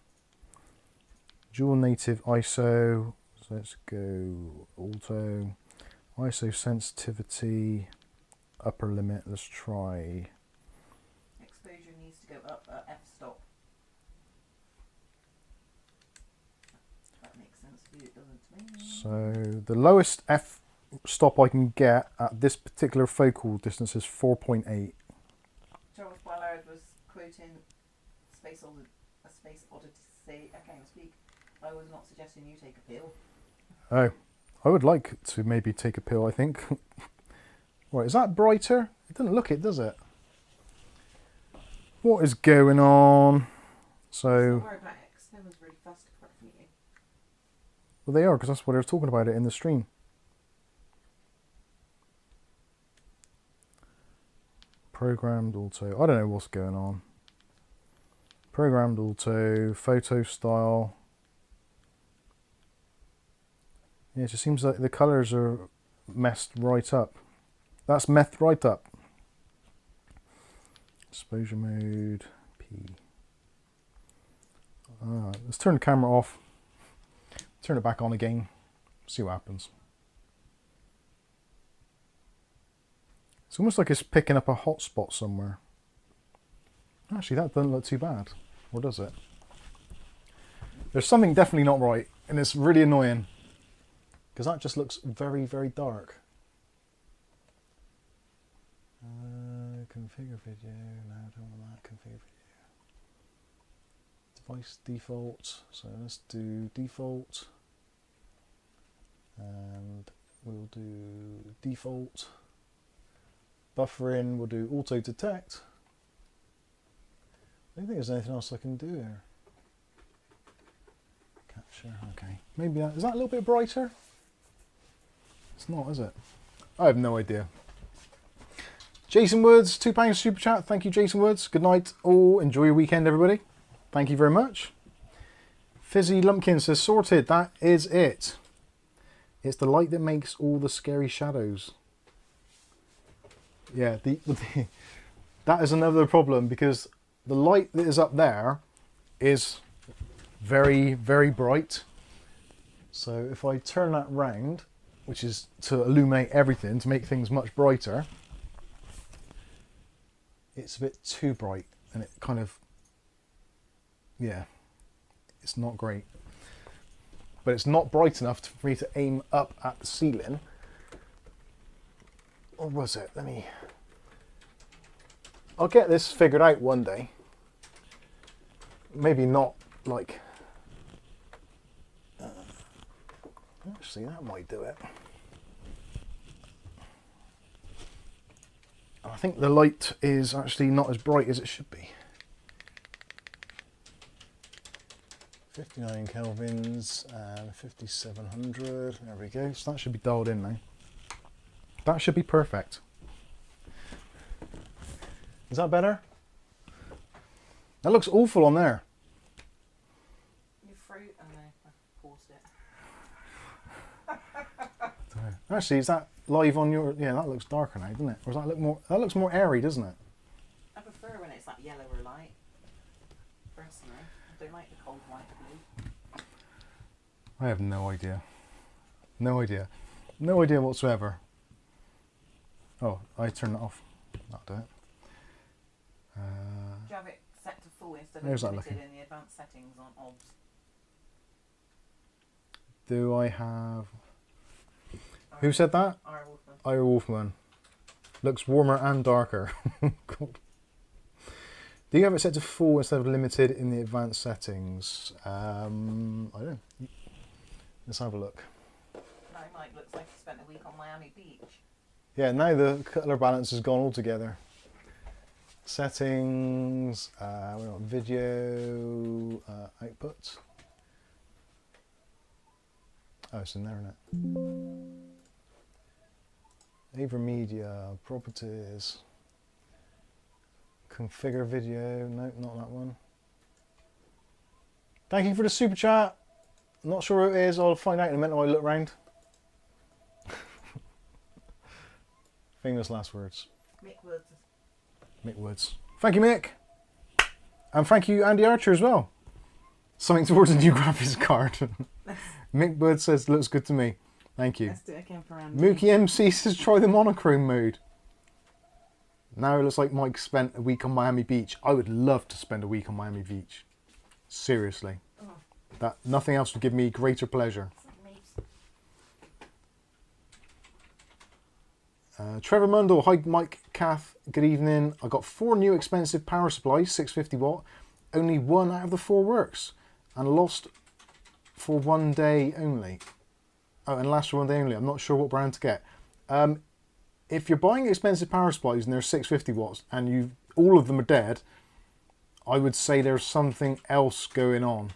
Dual native ISO. So let's go auto. ISO sensitivity. Upper limit. Let's try... Exposure needs to go up at f-stop. That makes sense to you, it doesn't to me. So the lowest f-stop I can get at this particular focal distance is 4.8. Charles Ballard was quoting Space Oddity to say, I can't even speak. I was not suggesting you take a pill. Oh, I would like to maybe take a pill, I think. Right, is that brighter? It doesn't look it, does it? What is going on? So, Don't worry about it, 'cause no one's really fast apart from you. well, they are, because that's what they were talking about it in the stream. Programmed auto. I don't know what's going on. Programmed auto, photo style. Yeah, it just seems like the colours are messed right up. That's messed right up. Exposure mode, P. Let's turn the camera off. Turn it back on again. See what happens. It's almost like it's picking up a hotspot somewhere. Actually, that doesn't look too bad. Or does it? There's something definitely not right, and it's really annoying. Because that just looks very, very dark. Configure video. No, I don't want that. Configure video. Device default. So let's do default. And we'll do default. Buffering, we'll do auto detect. I don't think there's anything else I can do here. Capture, okay. Maybe that, is that a little bit brighter? It's not, is it? I have no idea. Jason Woods, £2 super chat. Thank you, Jason Woods. Good night all. Enjoy your weekend, everybody. Thank you very much. Fizzy Lumpkin says, sorted. That is it. It's the light that makes all the scary shadows. Yeah, that is another problem, because the light that is up there is very, very bright. So if I turn that round, which is to illuminate everything, to make things much brighter, it's a bit too bright, and it kind of, yeah, it's not great. But it's not bright enough for me to aim up at the ceiling. Or was it? I'll get this figured out one day. Maybe not like, actually that might do it. I think the light is actually not as bright as it should be. 59 kelvins and 5700. There we go. So that should be dialed in now. That should be perfect. Is that better? That looks awful on there. You fruit and then I paused it. Actually, is that live on your? Yeah, that looks darker now, doesn't it? Or does that look more? That looks more airy, doesn't it? I prefer when it's that yellower light. Personally, I don't like the cold white blue. I have no idea. No idea. No idea whatsoever. Oh, I turned it off. That'll do it. Do you have it set to full instead There's of that limited looking. in the advanced settings on OBS? Do I have? Who said that? Ira Wolfman. Ira Wolfman. Looks warmer and darker. God. Do you have it set to full instead of limited in the advanced settings? I don't know. Let's have a look. Now Mike looks like he spent a week on Miami Beach. Yeah, now the colour balance has gone altogether. Settings, we're on video, output. Oh, it's in there, isn't it? ARGB, properties. Configure video, no, not that one. Thank you for the super chat. Not sure who it is, I'll find out in a minute when I look round. Famous last words. Mick Woods. Mick Woods. Thank you, Mick. And thank you, Andy Archer, as well. Something towards a new graphics card. Mick Woods says, looks good to me. Thank you. Let's do it again for Andy. Mookie MC says, try the monochrome mode. Now it looks like Mike spent a week on Miami Beach. I would love to spend a week on Miami Beach. Seriously. Oh. Nothing else would give me greater pleasure. Trevor Mundell, hi Mike, Kath, good evening. I got 4 new expensive power supplies, 650 watt. Only 1 out of the 4 works. And lost for 1 day only. Oh, and last for 1 day only. I'm not sure what brand to get. If you're buying expensive power supplies and they're 650 watts and all of them are dead, I would say there's something else going on.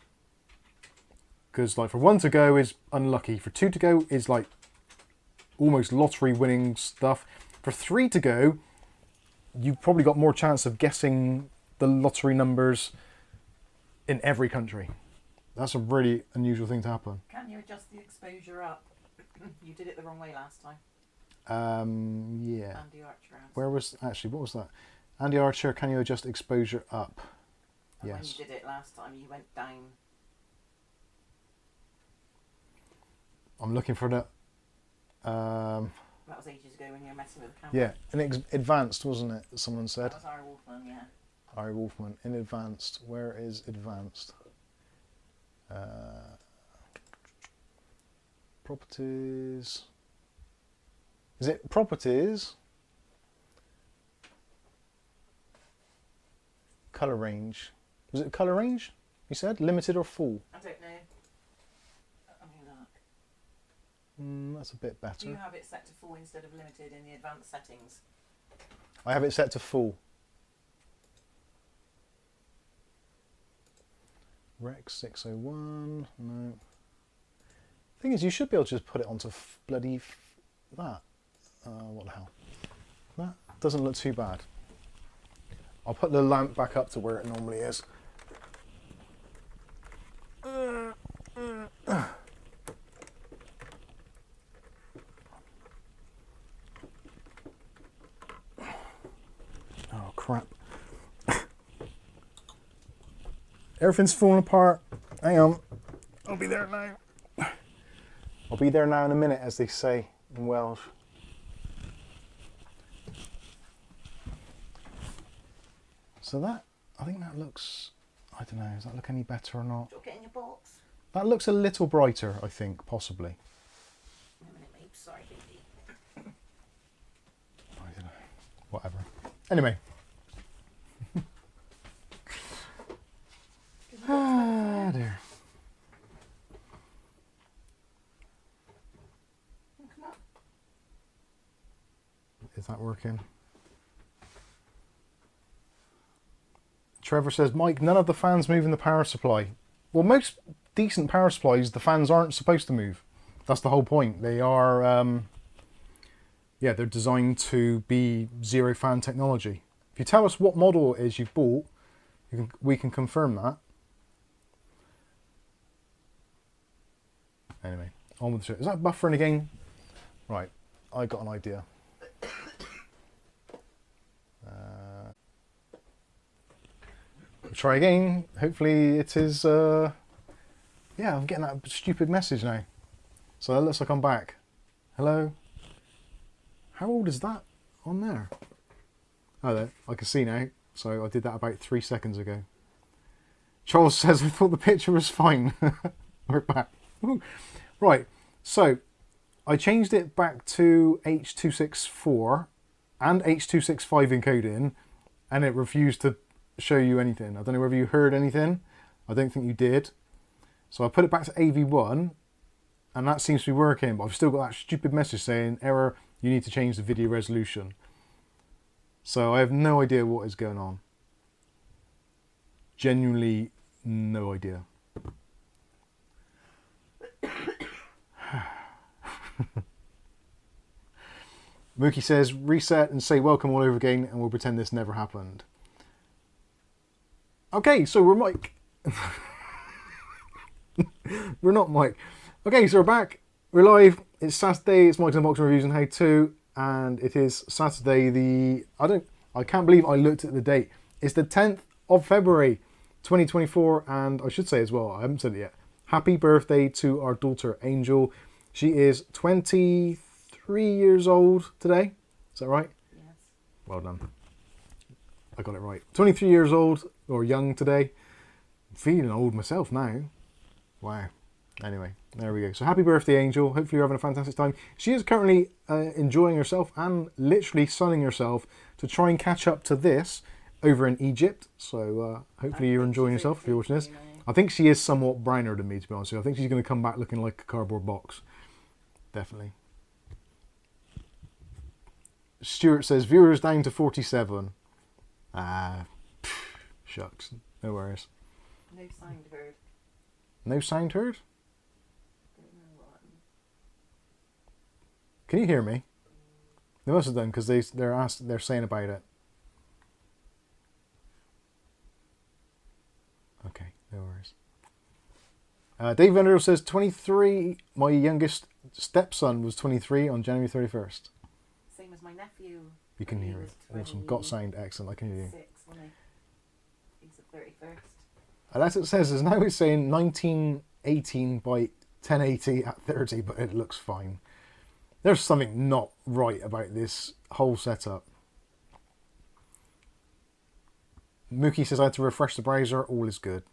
Because like for 1 to go is unlucky. For 2 to go is like almost lottery winning stuff. For 3 to go, you've probably got more chance of guessing the lottery numbers in every country. That's a really unusual thing to happen. Can you adjust the exposure up? You did it the wrong way last time. Yeah. Andy Archer asked. Where was, actually, what was that? Andy Archer, can you adjust exposure up? And Yes. when you did it last time, you went down. I'm looking for the... That was ages ago when you were messing with the camera. yeah, in advanced, wasn't it? Someone said. That was Ira Wolfman, yeah. Ari Wolfman, in advanced. Where is advanced? Properties. Is it properties? Color range. Was it color range? You said limited or full? I don't know. Let me look. That's a bit Do better. you have it set to full instead of limited in the advanced settings? I have it set to full. Rec 601. No. Thing is, you should be able to just put it onto bloody that. What the hell? That doesn't look too bad. I'll put the lamp back up to where it normally is. Oh crap. Everything's falling apart. Hang on. I'll be there now. I'll be there now in a minute, as they say in Welsh. So that, I think that looks, I don't know, does that look any better or not? Do you get in your box? That looks a little brighter, I think, possibly. Wait a minute, babe. Sorry, baby. I don't know. Whatever. Anyway. Ah, dear. Come on. Is that working? Trevor says, Mike, none of the fans move in the power supply. Well, most decent power supplies, the fans aren't supposed to move. That's the whole point. They are, yeah, they're designed to be zero fan technology. If you tell us what model it is you've bought, we can confirm that. Anyway, on with the show. Is that buffering again? Right, I got an idea. Try again. Hopefully it is, yeah, I'm getting that stupid message now. So that looks like I'm back. Hello? How old is that on there? Oh, there, I can see now. So I did that about 3 seconds ago. Charles says, I thought the picture was fine. We're back. Right, so I changed it back to H.264 and H.265 encoding, and it refused to show you anything. I don't know whether you heard anything. I don't think you did. So I put it back to AV1, and that seems to be working, but I've still got that stupid message saying, error, you need to change the video resolution. So I have no idea what is going on. Genuinely no idea. Mookie says, reset and say welcome all over again, and we'll pretend this never happened. Okay, so we're Mike. We're not Mike. Okay, so we're back. We're live. It's Saturday. It's Mike's Unboxing Reviews and How To, and it is Saturday. I can't believe I looked at the date. It's the 10th of February, 2024, and I should say as well, I haven't said it yet. Happy birthday to our daughter Angel. She is 23 years old today. Is that right? Yes. Well done. I got it right. 23 years old, or young today. I'm feeling old myself now. Wow. Anyway, there we go. So happy birthday, Angel. Hopefully you're having a fantastic time. She is currently enjoying herself and literally sunning herself to try and catch up to this over in Egypt. So hopefully you're enjoying yourself if you're watching this. I think she is somewhat browner than me, to be honest with you. I think she's going to come back looking like a cardboard box. Definitely. Stuart says, viewers down to 47. Shucks. No worries. No sound heard. No sound heard? Don't know what. Can you hear me? They must have done, because they're saying about it. Okay, no worries. Dave Vendor says 23. My youngest stepson was 23 on January 31st. Same as my nephew. You can hear it. Awesome. Got sound. Excellent. I can hear you. 6, wasn't he? He's the 31st. And as it says, is now it's saying 1918 by 1080 at 30, but it looks fine. There's something not right about this whole setup. Mookie says I had to refresh the browser. All is good.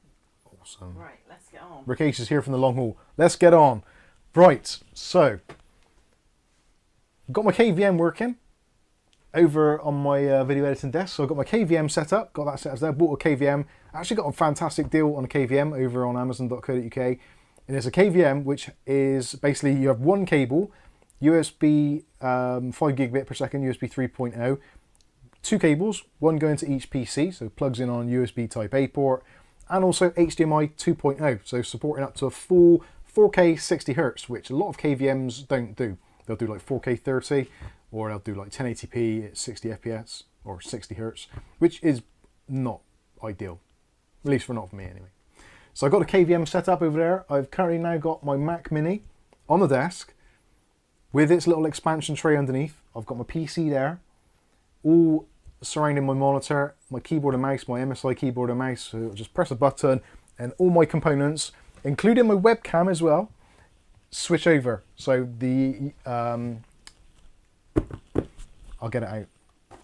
Awesome. Right, let's get on. Rakesh is here from the long haul. Let's get on. Right, so got my KVM working over on my video editing desk. So I've got my KVM set up, got that set up there, bought a KVM. Actually got a fantastic deal on a KVM over on amazon.co.uk. And it's a KVM which is basically you have one cable, USB 5 gigabit per second, USB 3.0, two cables, one going to each PC, so plugs in on USB type A port, and also HDMI 2.0, so supporting up to a full 4K 60 Hz, which a lot of KVMs don't do. They'll do like 4K 30, or they'll do like 1080p at 60 FPS or 60 Hertz, which is not ideal, at least not for me anyway. So I've got a KVM set up over there. I've currently now got my Mac Mini on the desk with its little expansion tray underneath. I've got my PC there, all surrounding my monitor, my keyboard and mouse, my MSI keyboard and mouse. So I'll just press a button and all my components, including my webcam as well, switch over. So the I'll get it out.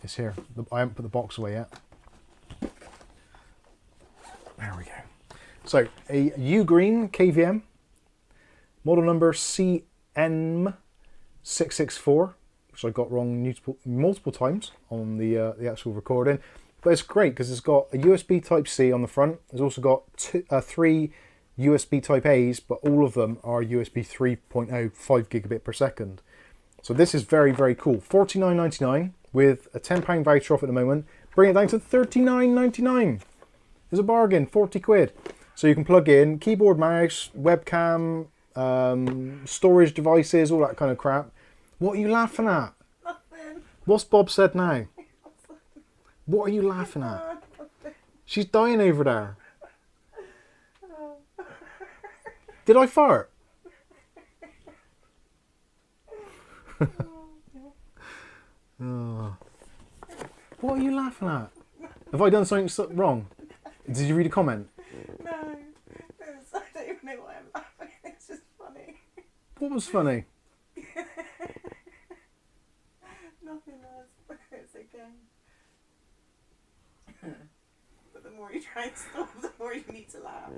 It's here. I haven't put the box away yet. There we go. So a U-Green KVM, model number CN664, which I got wrong multiple times on the actual recording. But it's great because it's got a USB Type-C on the front. It's also got 3 USB Type-A's, but all of them are USB 3.0 5 gigabit per second. So this is very, very cool. $49.99 with a £10 voucher off at the moment. Bring it down to $39.99. It's a bargain, 40 quid. So you can plug in keyboard, mouse, webcam, storage devices, all that kind of crap. What are you laughing at? Nothing. What's Bob said now? What are you laughing at? She's dying over there. Did I fart? Oh. What are you laughing at? Have I done something wrong? Did you read a comment? No, I don't even know why I'm laughing. It's just funny. What was funny? Nothing else. It's okay. But the more you try and stop, the more you need to laugh.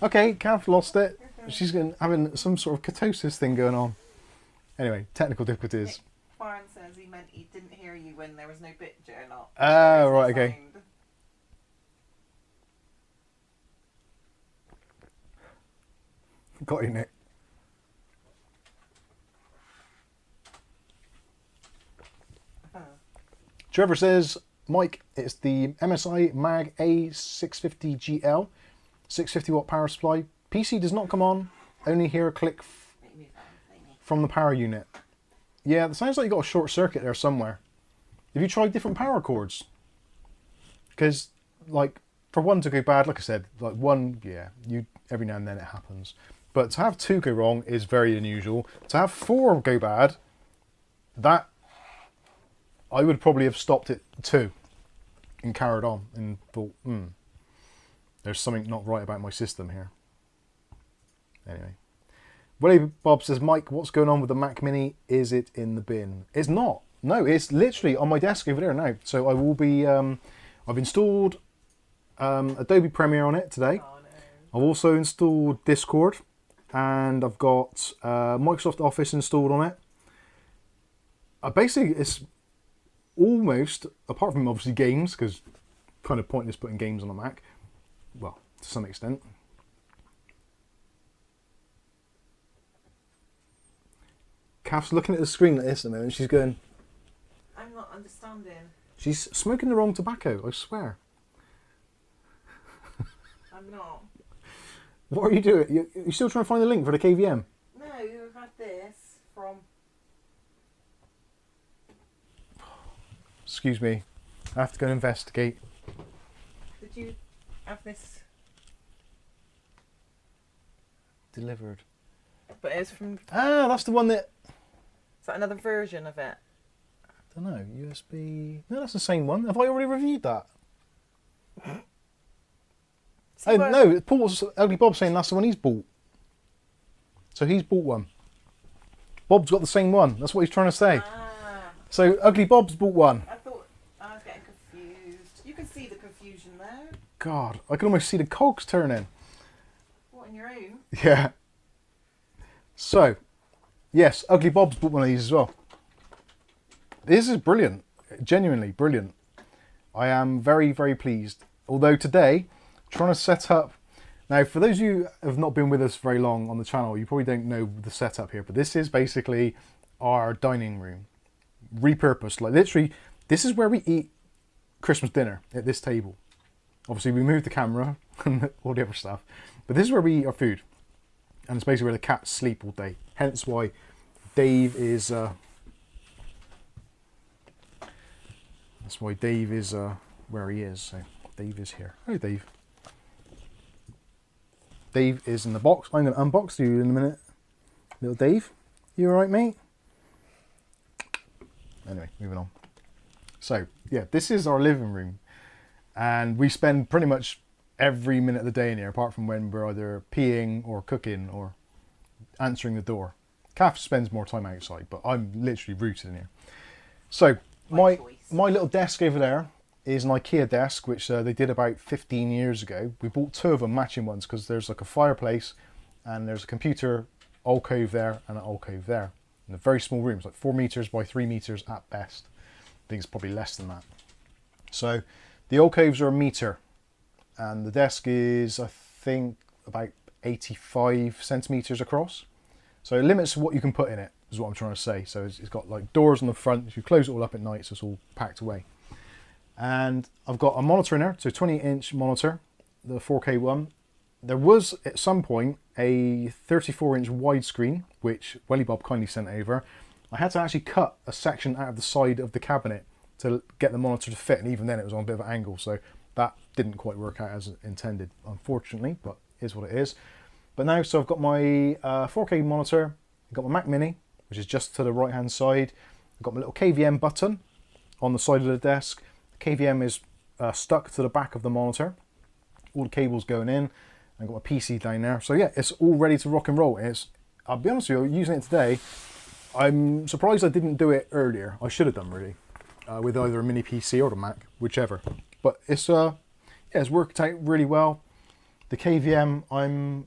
Okay, Kath lost it. She's having some sort of ketosis thing going on. Anyway, technical difficulties. Warren says he meant he didn't hear you when there was no picture, not. Oh, right, okay. Sound. Got you, Nick. Trevor says, Mike, it's the MSI Mag A770 GL, 650 watt power supply. PC does not come on, only hear a click from the power unit. Yeah, it sounds like you got a short circuit there somewhere. Have you tried different power cords? Because, like, for one to go bad, like I said, like one, yeah, every now and then it happens. But to have 2 go wrong is very unusual. To have 4 go bad, that I would probably have stopped at 2 and carried on and thought, there's something not right about my system here. Anyway. Willie Bob says, Mike, what's going on with the Mac Mini? Is it in the bin? It's not. No, it's literally on my desk over there now. So I will be, I've installed Adobe Premiere on it today. Oh, no. I've also installed Discord. And I've got Microsoft Office installed on it. Basically, it's almost, apart from obviously games, because kind of pointless putting games on a Mac. Well, to some extent. Kath's looking at the screen like this at the moment. She's going... I'm not understanding. She's smoking the wrong tobacco, I swear. I'm not. What are you doing? You're still trying to find the link for the KVM? No, we've had this from... Excuse me. I have to go and investigate. Did you have this? Delivered. But it's from... Ah, that's the one that... Is that another version of it? I don't know. USB... No, that's the same one. Have I already reviewed that? See, Oh, well, no. Paul's Ugly Bob's saying that's the one he's bought. So he's bought one. Bob's got the same one. That's what he's trying to say. Ah, So Ugly Bob's bought one. I thought I was getting confused. You can see the confusion there. God, I can almost see the cogs turning. What, in your own? Yeah. So, yes, Ugly Bob's bought one of these as well. This is brilliant. Genuinely brilliant. I am very, very pleased. Although today, trying to set up... Now, for those of you who have not been with us very long on the channel, you probably don't know the setup here, but this is basically our dining room. Repurposed. Like, literally, this is where we eat Christmas dinner, at this table. Obviously, we moved the camera and all the other stuff, but this is where we eat our food. And it's basically where the cats sleep all day. Hence why Dave is that's why Dave is where he is. So Dave is here. Hey Dave. Dave is in the box. I'm going to unbox you in a minute. Little Dave, you alright, mate? Anyway, moving on. So yeah, this is our living room, and we spend pretty much every minute of the day in here, apart from when we're either peeing or cooking or answering the door. Kath spends more time outside, but I'm literally rooted in here. So my little desk over there is an IKEA desk, which they did about 15 years ago. We bought 2 of them, matching ones, because there's like a fireplace and there's a computer alcove there and an alcove there. In a very small room, it's like 4 meters by 3 meters at best. I think it's probably less than that. So the alcoves are a meter, and the desk is, I think, about 85 centimeters across. So it limits what you can put in it, is what I'm trying to say. So it's got like doors on the front. If you close it all up at night, so it's all packed away. And I've got a monitor in there, so 20-inch monitor, the 4K one. There was at some point a 34-inch widescreen, which Welly Bob kindly sent over. I had to actually cut a section out of the side of the cabinet to get the monitor to fit, and even then it was on a bit of an angle, so that didn't quite work out as intended, unfortunately, but is what it is. But now, so I've got my 4K monitor, I've got my Mac Mini, which is just to the right hand side. I've got my little KVM button on the side of the desk. The KVM is stuck to the back of the monitor. All the cables going in. I've got my PC down there. So yeah, it's all ready to rock and roll. I'll be honest with you, using it today, I'm surprised I didn't do it earlier. I should have done really, with either a mini PC or the Mac, whichever. But it's worked out really well. The KVM, I'm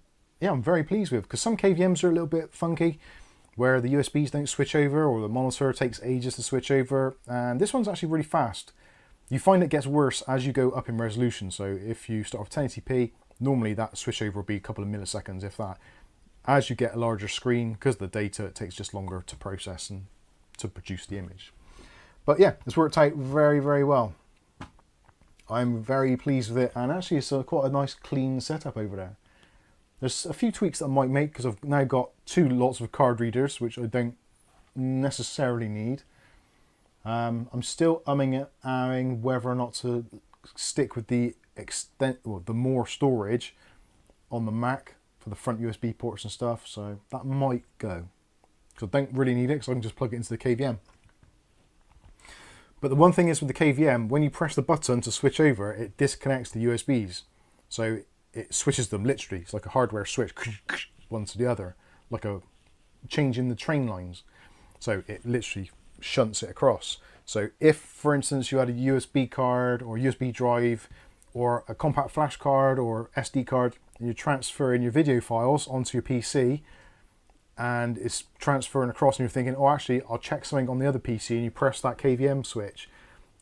very pleased with, because some KVMs are a little bit funky, where the USBs don't switch over, or the monitor takes ages to switch over, and this one's actually really fast. You find it gets worse as you go up in resolution, so if you start with 1080p, normally that switchover will be a couple of milliseconds, if that. As you get a larger screen, because of the data, it takes just longer to process and to produce the image. But yeah, it's worked out very, very well. I'm very pleased with it, and actually it's quite a nice clean setup over there. There's a few tweaks that I might make, because I've now got 2 lots of card readers, which I don't necessarily need. I'm still umming and ahhing whether or not to stick with the the more storage on the Mac for the front USB ports and stuff, so that might go, because I don't really need it, because I can just plug it into the KVM. But the one thing is with the KVM, when you press the button to switch over, it disconnects the USBs, so it switches them literally. It's like a hardware switch, one to the other, like a change in the train lines. So it literally shunts it across. So if, for instance, you had a USB card or USB drive or a compact flash card or SD card, and you're transferring your video files onto your PC, and it's transferring across, and you're thinking, oh, actually, I'll check something on the other PC, and you press that KVM switch,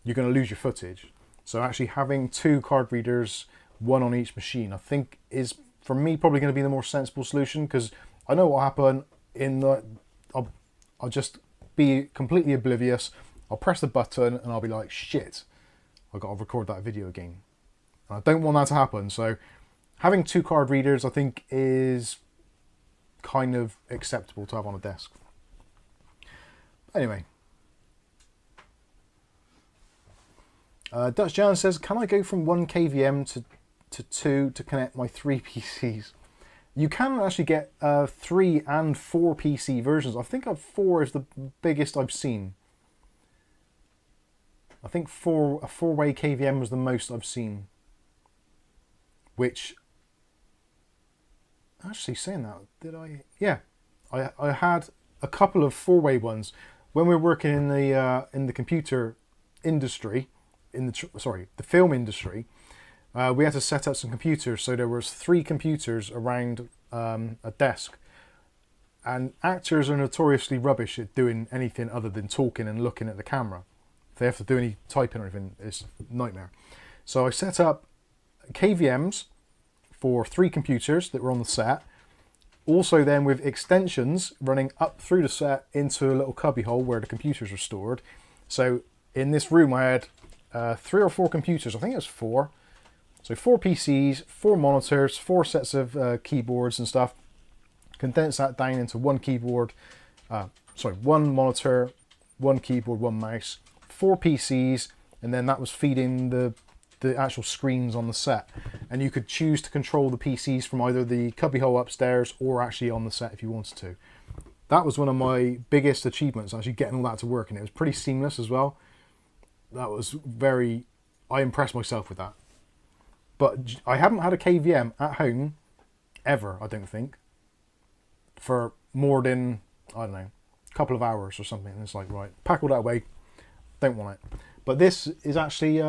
you're going to lose your footage. So actually having 2 card readers, 1 on each machine, I think is, for me, probably going to be the more sensible solution, because I know what will happen in the... I'll just be completely oblivious. I'll press the button, and I'll be like, shit, I've got to record that video again. And I don't want that to happen, so having 2 card readers, I think, is kind of acceptable to have on a desk. Anyway, Dutch Jan says, can I go from 1 KVM to 2 to connect my 3 PCs? You can actually get 3 and 4 PC versions. I think 4 is the biggest I've seen. I think a 4-way KVM was the most I've seen. Which, actually saying that, did I? Yeah, I had a couple of 4-way ones when we were working in the computer industry, the film industry. We had to set up some computers, so there was 3 computers around a desk, and actors are notoriously rubbish at doing anything other than talking and looking at the camera. If they have to do any typing or anything, it's a nightmare. So I set up KVMs for 3 computers that were on the set, also then with extensions running up through the set into a little cubby hole where the computers are stored. So in this room I had 3 or 4 computers, I think it was 4. So 4 PCs, 4 monitors, 4 sets of keyboards and stuff. Condense that down into 1 keyboard, sorry, one monitor, one keyboard, one mouse, 4 PCs, and then that was feeding the actual screens on the set. And you could choose to control the PCs from either the cubbyhole upstairs or actually on the set if you wanted to. That was one of my biggest achievements, actually getting all that to work, and it was pretty seamless as well. That was I impressed myself with that. But I haven't had a KVM at home ever, I don't think, for more than, I don't know, a couple of hours or something. And it's like, right, pack all that away, don't want it. But this is actually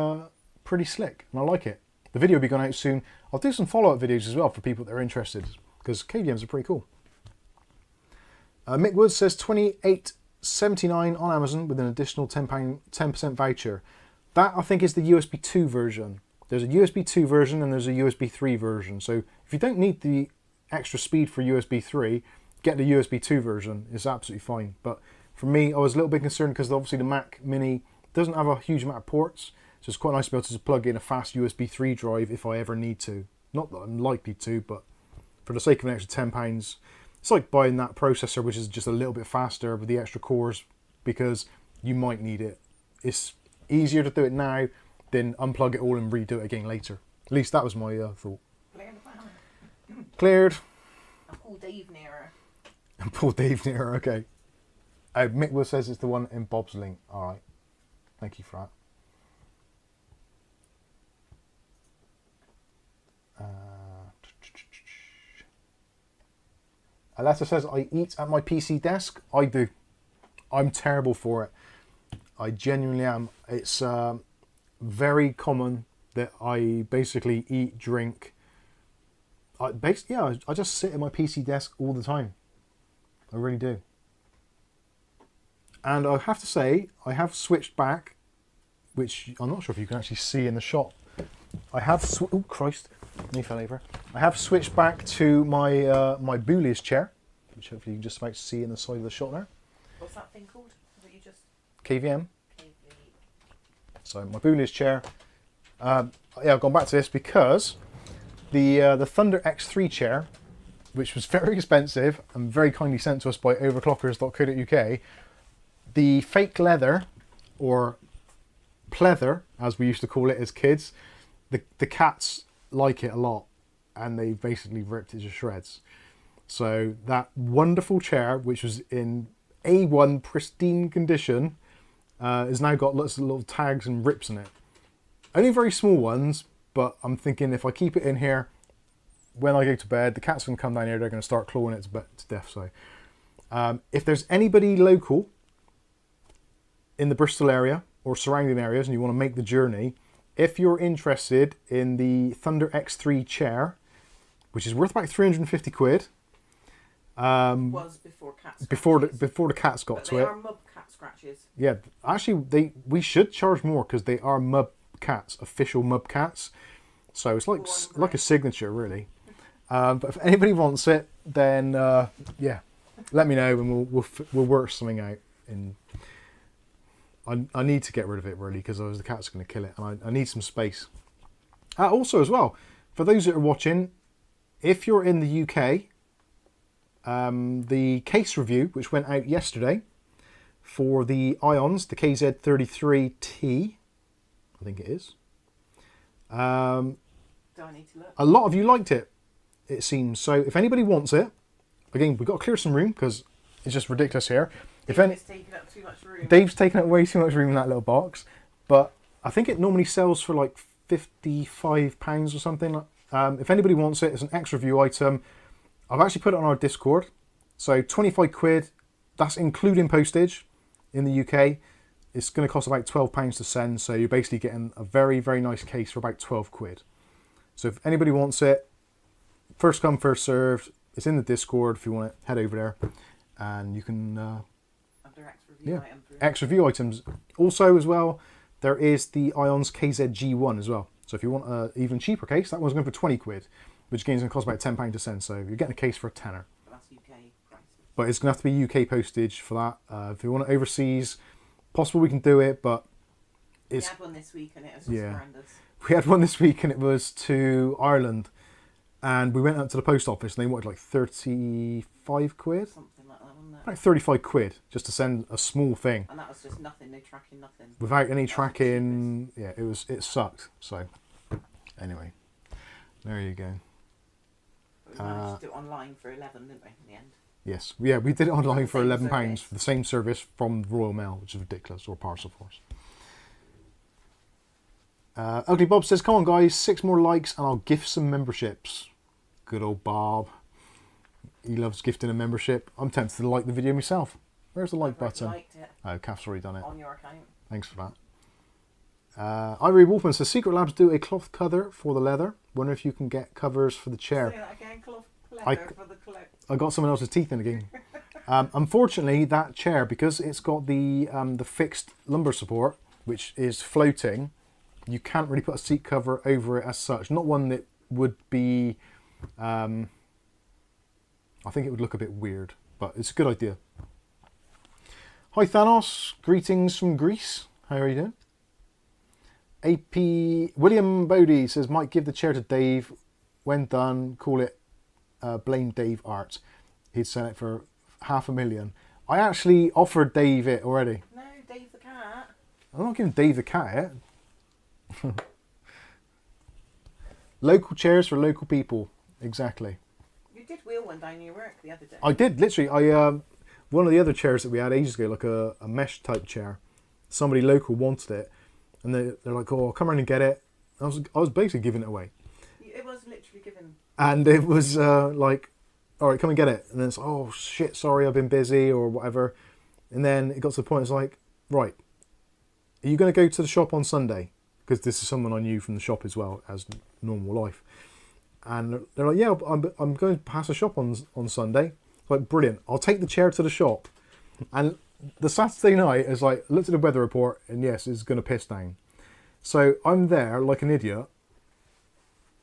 pretty slick, and I like it. The video will be going out soon. I'll do some follow-up videos as well for people that are interested, because KVMs are pretty cool. Mick Woods says $28.79 on Amazon with an additional £10% voucher. That, I think, is the USB 2 version. There's a USB 2 version and there's a USB 3 version. So if you don't need the extra speed for USB 3, get the USB 2 version. It's absolutely fine. But for me, I was a little bit concerned because obviously the Mac Mini doesn't have a huge amount of ports. So it's quite nice to be able to just plug in a fast USB 3 drive if I ever need to. Not that I'm likely to, but for the sake of an extra £10, it's like buying that processor, which is just a little bit faster with the extra cores, because you might need it. It's easier to do it now than unplug it all and redo it again later. At least that was my thought. Cleared. And Paul Dave nearer. And Paul Dave nearer, okay. Mick Will says it's the one in Bob's link. Alright. Thank you for that. Alessa says, I eat at my PC desk. I do. I'm terrible for it. I genuinely am. It's very common that I basically eat, drink. I just sit at my PC desk all the time. I really do. And I have to say, I have switched back, which I'm not sure if you can actually see in the shot. I have, oh Christ, me fell over. I have switched back to my my Boolies chair, which hopefully you can just about see in the side of the shot there. What's that thing called that you just? KVM. So my Boolies chair. Yeah, I've gone back to this because the Thunder X3 chair, which was very expensive and very kindly sent to us by overclockers.co.uk, the fake leather, or pleather as we used to call it as kids, the cats like it a lot, and they basically ripped it to shreds. So that wonderful chair, which was in A1 pristine condition, has now got lots of little tags and rips in it. Only very small ones, but I'm thinking if I keep it in here, when I go to bed, the cats can come down here, they're going to start clawing it to death. So if there's anybody local in the Bristol area or surrounding areas and you want to make the journey, if you're interested in the Thunder X3 chair, which is worth about 350 quid. Was before cat scratches. Before the cats got to it. They are mub cat scratches. Yeah, actually we should charge more because they are mub cats, official mub cats. So it's like a signature really. But if anybody wants it, then yeah, let me know and we'll work something out. I need to get rid of it really because the cat's going to kill it, and I need some space. Also as well, for those that are watching, if you're in the UK, the case review which went out yesterday for the Ions, the KZ33T, I think it is. Do I need to look? A lot of you liked it, it seems. So if anybody wants it, again, we've got to clear some room because it's just ridiculous here. Dave's taking up too much room. Dave's taking up way too much room in that little box, but I think it normally sells for like £55 or something. If anybody wants it, it's an extra review item. I've actually put it on our Discord. So 25 quid, that's including postage in the UK. It's going to cost about £12 to send, so you're basically getting a very, very nice case for about 12 quid. So if anybody wants it, first come, first served. It's in the Discord. If you want it, head over there and you can... X review items. Also as well, there is the Ions KZG1 as well. So if you want an even cheaper case, that one's going for 20 quid, which again is going to cost about £10 to send. So you're getting a case for a tenner. That's UK prices. But it's going to have to be UK postage for that. If you want it overseas, possible we can do it, but it's... We had one this week and it was just horrendous. We had one this week and it was to Ireland. And we went up to the post office and they wanted like 35 quid. Something like that, wasn't it? Like 35 quid just to send a small thing. And that was just nothing, no tracking, nothing. Without any tracking, yeah, it sucked. So, anyway, there you go. But we managed to do it online for 11, didn't we, in the end? Yes, yeah, we did it online for Same £11 service. for the same service from Royal Mail, which is ridiculous, or Parcel Force. Ugly Bob says, come on guys, 6 more likes and I'll gift some memberships. Good old Bob. He loves gifting a membership. I'm tempted to like the video myself. Where's the like button? Liked it Oh, Kath's already done it. on your account. Thanks for that. Ivory Wolfman says, Secret Labs do a cloth cover for the leather. Wonder if you can get covers for the chair. Say that again, cloth leather for the I got someone else's teeth in again. Unfortunately, that chair, because it's got the fixed lumbar support, which is floating, you can't really put a seat cover over it as such. Not one that would be... I think it would look a bit weird, but it's a good idea. Hi Thanos, greetings from Greece. How are you doing? AP William Bodie says, might give the chair to Dave. When done, call it Blame Dave Art. He'd sell it for $500,000. I actually offered Dave it already. No, Dave the cat. I'm not giving Dave the cat it. Local chairs for local people. Exactly. You did wheel one down your work the other day. I did, literally. One of the other chairs that we had ages ago, like a mesh type chair, somebody local wanted it, and they're like, oh, come around and get it. I was basically giving it away. It was literally given. And it was like, all right, come and get it. And then it's, oh shit, sorry, I've been busy or whatever. And then it got to the point, it's like, right, are you going to go to the shop on Sunday? Because this is someone I knew from the shop as well as normal life. And they're like, yeah, I'm going to pass a shop on Sunday. Like, brilliant. I'll take the chair to the shop. And the Saturday night is like, looked at the weather report, and yes, it's going to piss down. So I'm there like an idiot,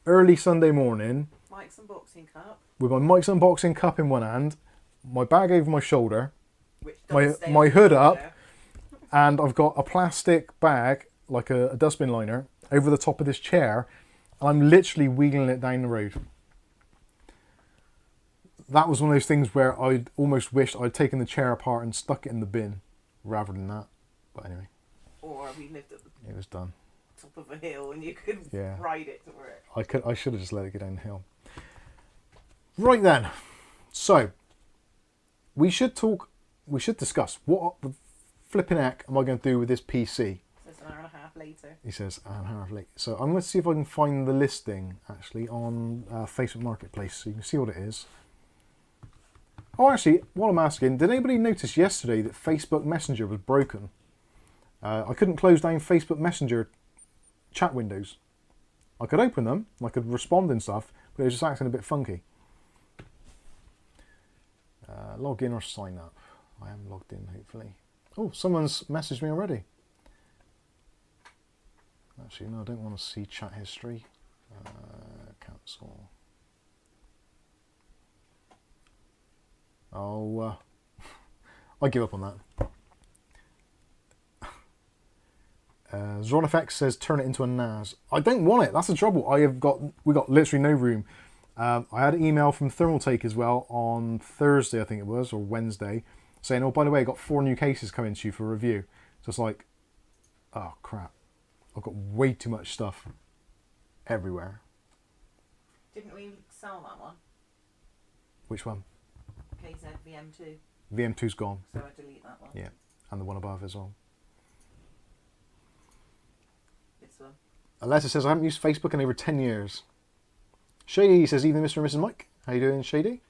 early Sunday morning, Mike's unboxing cup. with my Mike's unboxing cup in one hand, my bag over my shoulder, Which does stay my on hood the up, shoulder. and I've got a plastic bag, like a dustbin liner, over the top of this chair, and I'm literally wheeling it down the road. That was one of those things where I almost wished I'd taken the chair apart and stuck it in the bin, rather than that. But anyway. Or we lived at the It was done. top of a hill and you could Yeah. ride it to work. I should have just let it go down the hill. Right then. So, we should discuss what the flipping heck am I going to do with this PC? So it's an hour and a half later. He says, an hour late. So I'm going to see if I can find the listing, actually, on Facebook Marketplace, so you can see what it is. Oh, actually, while I'm asking, did anybody notice yesterday that Facebook Messenger was broken? I couldn't close down Facebook Messenger chat windows. I could open them, I could respond and stuff, but it was just acting a bit funky. Log in or sign up. I am logged in, hopefully. Oh, someone's messaged me already. Actually, no, I don't want to see chat history. Cancel. Oh, I give up on that. ZronFX says turn it into a NAS. I don't want it. That's the trouble. We got literally no room. I had an email from Thermaltake as well on Thursday, I think it was, or Wednesday, saying, oh, by the way, I got 4 new cases coming to you for review. So it's like, oh crap. I've got way too much stuff everywhere. Didn't we sell that one? Which one? KZ VM2. VM2's gone. So I delete that one. Yeah, and the one above as well. This one. Alessa says, I haven't used Facebook in over 10 years. Shady says, evening Mr. and Mrs. Mike. How you doing, Shady?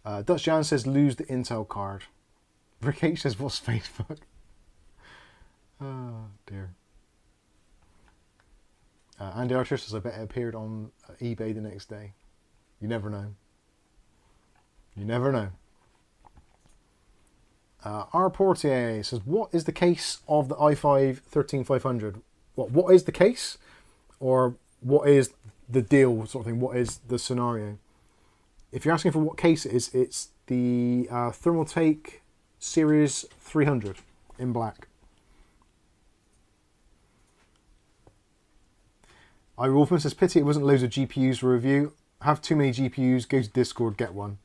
Dutch Jan says, lose the Intel card. Rick H says, what's Facebook? Oh, dear. Andy Archer says, I bet it appeared on eBay the next day. You never know. You never know. R. Portier says, what is the case of the i5 13500? What is the case? Or what is the deal, sort of thing? What is the scenario? If you're asking for what case it is, it's the Thermaltake Ceres 300 in black. Wolfman says, pity it wasn't loads of GPUs for review. Have too many GPUs, go to Discord, get one.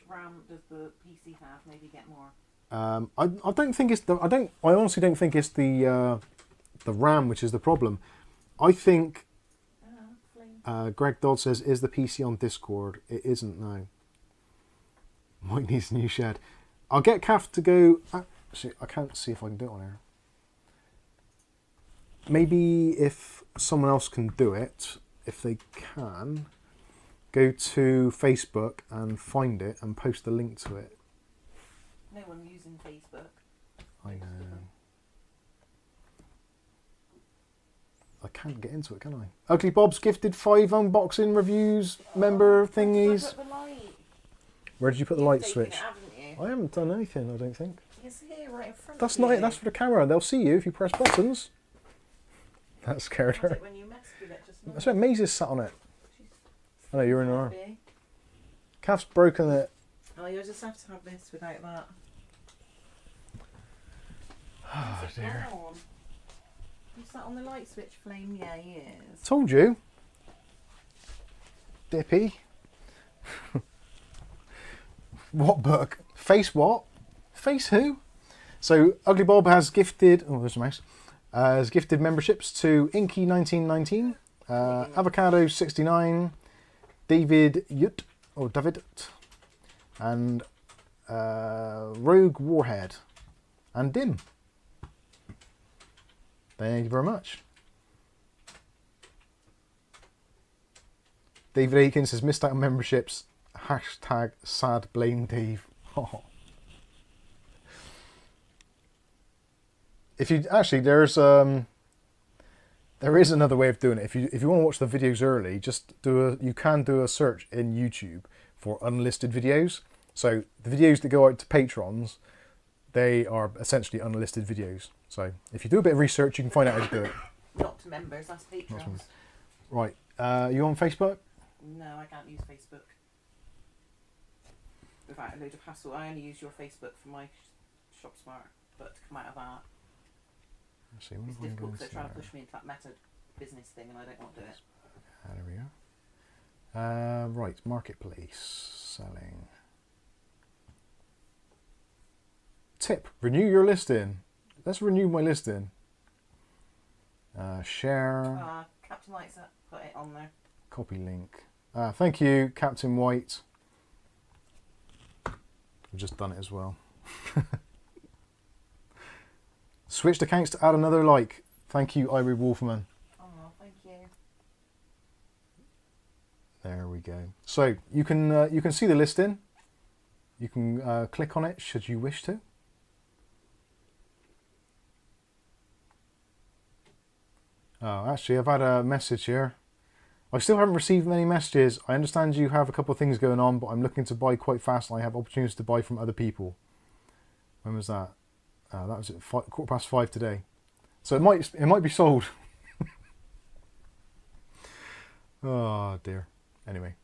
RAM does the PC have? Maybe get more. I don't think it's the. I honestly don't think it's the RAM which is the problem. I think. Greg Dodd says, "Is the PC on Discord?" It isn't now. Mike needs a new shed. I'll get Kath to go. Actually, I can't see if I can do it on here. Maybe if someone else can do it, if they can, go to Facebook and find it and post the link to it. No one using Facebook. I know. I can't get into it, can I? Ugly Bob's gifted 5 unboxing reviews member thingies. Where did you put the light switch? I haven't done anything, I don't think. It's here, right in front That's of not you. it, that's for the camera. They'll see you if you press buttons. That scared her. When you messed with it just now. That's why Maisie's sat on it. I know, you're in her arm. Kath's broken it. Oh, you'll just have to have this without that. Oh dear. You sat on the light switch flame? Yeah, he is. Told you. Dippy. What book? Face what? Face who? So Ugly Bob has gifted. Oh, there's a mouse. Has gifted memberships to Inky 1919, Avocado 69, David Yut or David, and Rogue Warhead, and Dim. Thank you very much. David Aikens has missed out on memberships. Hashtag sad blame Dave. Oh. If you actually, there is another way of doing it. If you want to watch the videos early, just you can do a search in YouTube for unlisted videos. So the videos that go out to patrons, they are essentially unlisted videos. So if you do a bit of research, you can find out how to do it. Not to members, that's patrons. Right, you on Facebook? No, I can't use Facebook without a load of hassle. I only use your Facebook for my shop smart, but to come out of that, Let's see, it's difficult because they're trying to push me into that meta business thing, and I don't want to do it. There we go. Right, marketplace selling. Tip: renew your listing. Let's renew my listing. Share. Captain Light's put it on there. Copy link. Thank you, Captain White. I've just done it as well. Switched accounts to add another like. Thank you, Ivory Wolfman. Oh, thank you. There we go. So you can see the listing. You can click on it should you wish to. Oh, actually, I've had a message here. I still haven't received many messages. I understand you have a couple of things going on, but I'm looking to buy quite fast and I have opportunities to buy from other people. When was that? That was at 5:15 today. So it might be sold. Oh dear. Anyway,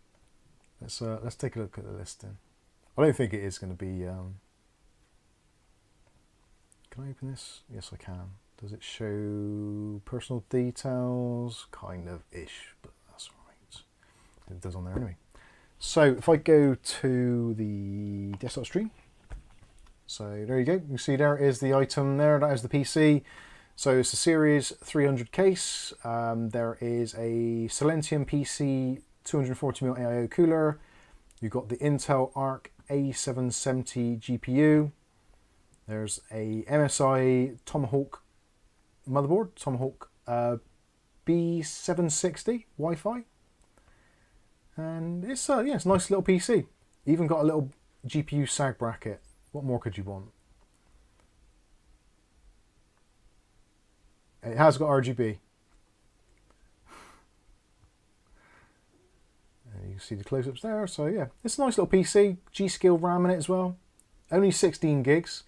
let's take a look at the listing. I don't think it is going to be. Can I open this? Yes, I can. Does it show personal details? Kind of ish, but that's all right. It does on there anyway. So if I go to the desktop stream, so there you go. You can see there is the item there. That is the PC. So it's a Ceres 300 case. There is a Silentium PC 240mm AIO cooler. You've got the Intel ARC A770 GPU. There's a MSI Tomahawk motherboard, Tomahawk B760 Wi-Fi, and it's yeah, it's a nice little PC. Even got a little GPU sag bracket. What more could you want? It has got RGB. And you can see the close-ups there. So yeah, it's a nice little PC. GSkill RAM in it as well. Only 16 gigs.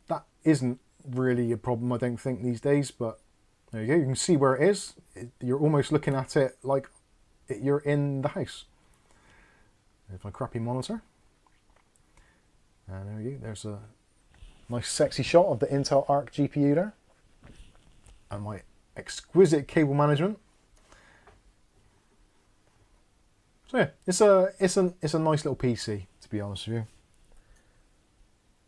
That isn't really a problem, I don't think, these days, but there you go. You can see where it is. You're almost looking at it like you're in the house. There's my crappy monitor. And there you go. There's a nice sexy shot of the Intel ARC GPU there. And my exquisite cable management. So yeah, it's a nice little PC, to be honest with you.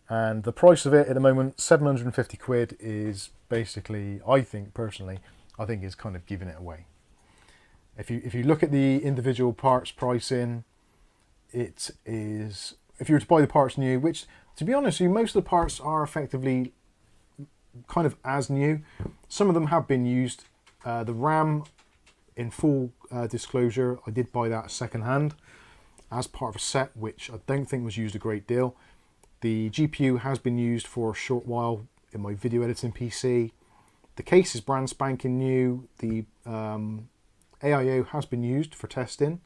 And the price of it at the moment, 750 quid, is basically, I think personally, I think is kind of giving it away. If you look at the individual parts pricing, it is, if you were to buy the parts new, which to be honest with you, most of the parts are effectively kind of as new. Some of them have been used. The RAM, in full disclosure, I did buy that second hand as part of a set, which I don't think was used a great deal. The GPU has been used for a short while in my video editing PC. The case is brand spanking new. The AIO has been used for testing.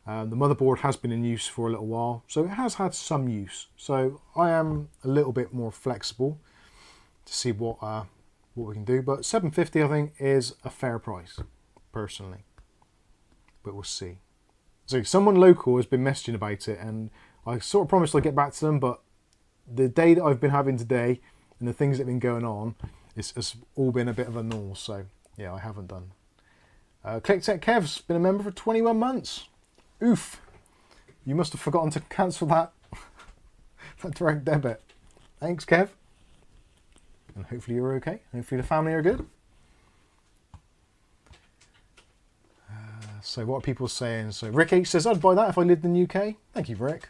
The motherboard has been in use for a little while, so it has had some use. So I am a little bit more flexible to see what we can do. But 750 I think is a fair price, personally. But we'll see. So someone local has been messaging about it, and I sort of promised I'd get back to them, but the day that I've been having today and the things that have been going on, it's all been a bit of a null, so yeah, I haven't done. ClickTech Kev's been a member for 21 months. Oof. You must have forgotten to cancel that, that direct debit. Thanks, Kev. And hopefully you're okay. Hopefully the family are good. So what are people saying? So Rick H says, I'd buy that if I lived in the UK. Thank you, Rick.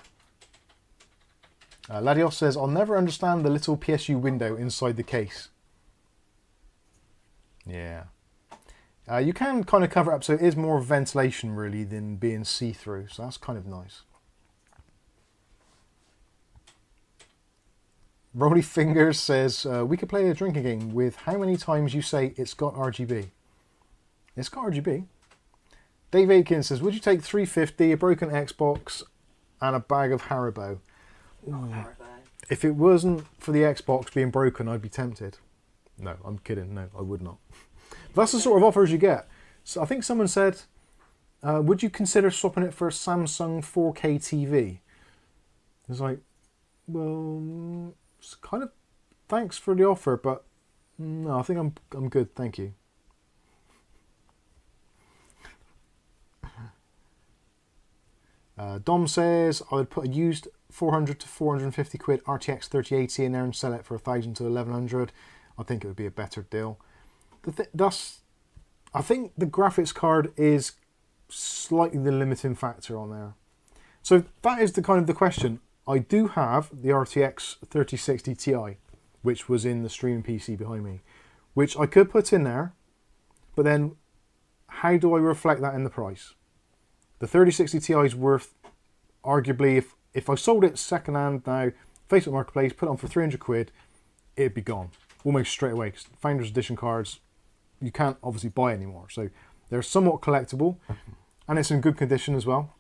Ladios says, I'll never understand the little PSU window inside the case. Yeah. You can kind of cover it up, so it is more ventilation really than being see-through, so that's kind of nice. Rolly Fingers says, we could play a drinking game with how many times you say it's got RGB. It's got RGB. Dave Aiken says, would you take 350, a broken Xbox, and a bag of Haribo? Haribo. If it wasn't for the Xbox being broken, I'd be tempted. No, I'm kidding. No, I would not. That's the sort of offers you get. So I think someone said, would you consider swapping it for a Samsung 4K TV? It's like, well, it's kind of thanks for the offer, but no, I think I'm good, thank you. Dom says, I would put a used 400 to 450 quid RTX 3080 in there and sell it for 1,000 to 1,100. I think it would be a better deal. I think the graphics card is slightly the limiting factor on there. So that is the kind of the question. I do have the RTX 3060 Ti, which was in the streaming PC behind me, which I could put in there, but then how do I reflect that in the price? The 3060 Ti is worth, arguably, if I sold it second hand now, Facebook Marketplace, put it on for 300 quid, it'd be gone almost straight away, because Founders Edition cards you can't obviously buy anymore. So they're somewhat collectible, and it's in good condition as well.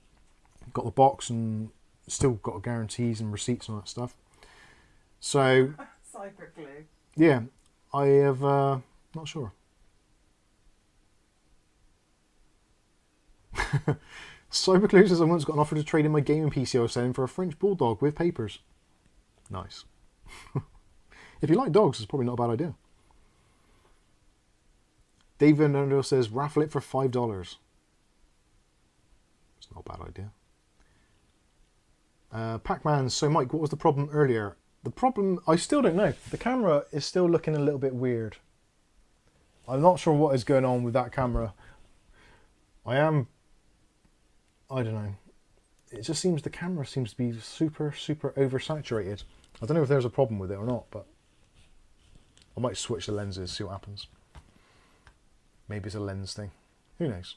Got the box and still got guarantees and receipts and all that stuff. So Cyber glue. yeah, I have not sure. Cyberglue says I once got an offer to trade in my gaming PC I was selling for a French bulldog with papers. Nice. If you like dogs, it's probably not a bad idea. Dave Fernando says raffle it for $5. It's not a bad idea. Pac-Man, so Mike, what was the problem earlier? The problem, I still don't know. The camera is still looking a little bit weird. I'm not sure what is going on with that camera. I don't know. It just seems the camera seems to be super oversaturated. I don't know if there's a problem with it or not, but I might switch the lenses, see what happens. Maybe it's a lens thing. Who knows?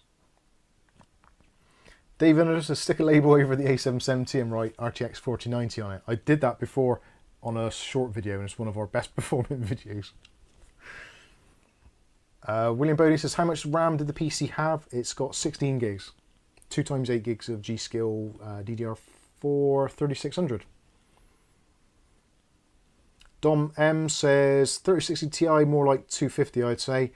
Dave Under says stick a label over the A770 and write RTX 4090 on it. I did that before on a short video, and it's one of our best performing videos. William Bodie says, how much RAM did the PC have? It's got 16 gigs. 2 times 8 gigs of GSkill DDR4 3600. Dom M says 3060 Ti more like 250, I'd say.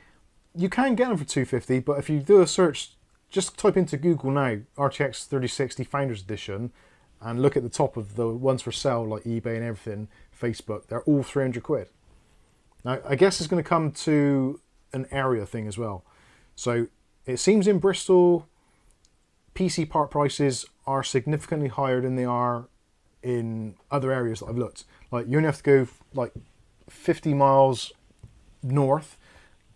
You can get them for 250, but if you do a search, just type into Google now RTX 3060 Founders Edition and look at the top of the ones for sale like eBay and everything, Facebook, they're all 300 quid. Now I guess it's going to come to an area thing as well. So it seems in Bristol PC part prices are significantly higher than they are in other areas that I've looked. Like you only have to go like 50 miles north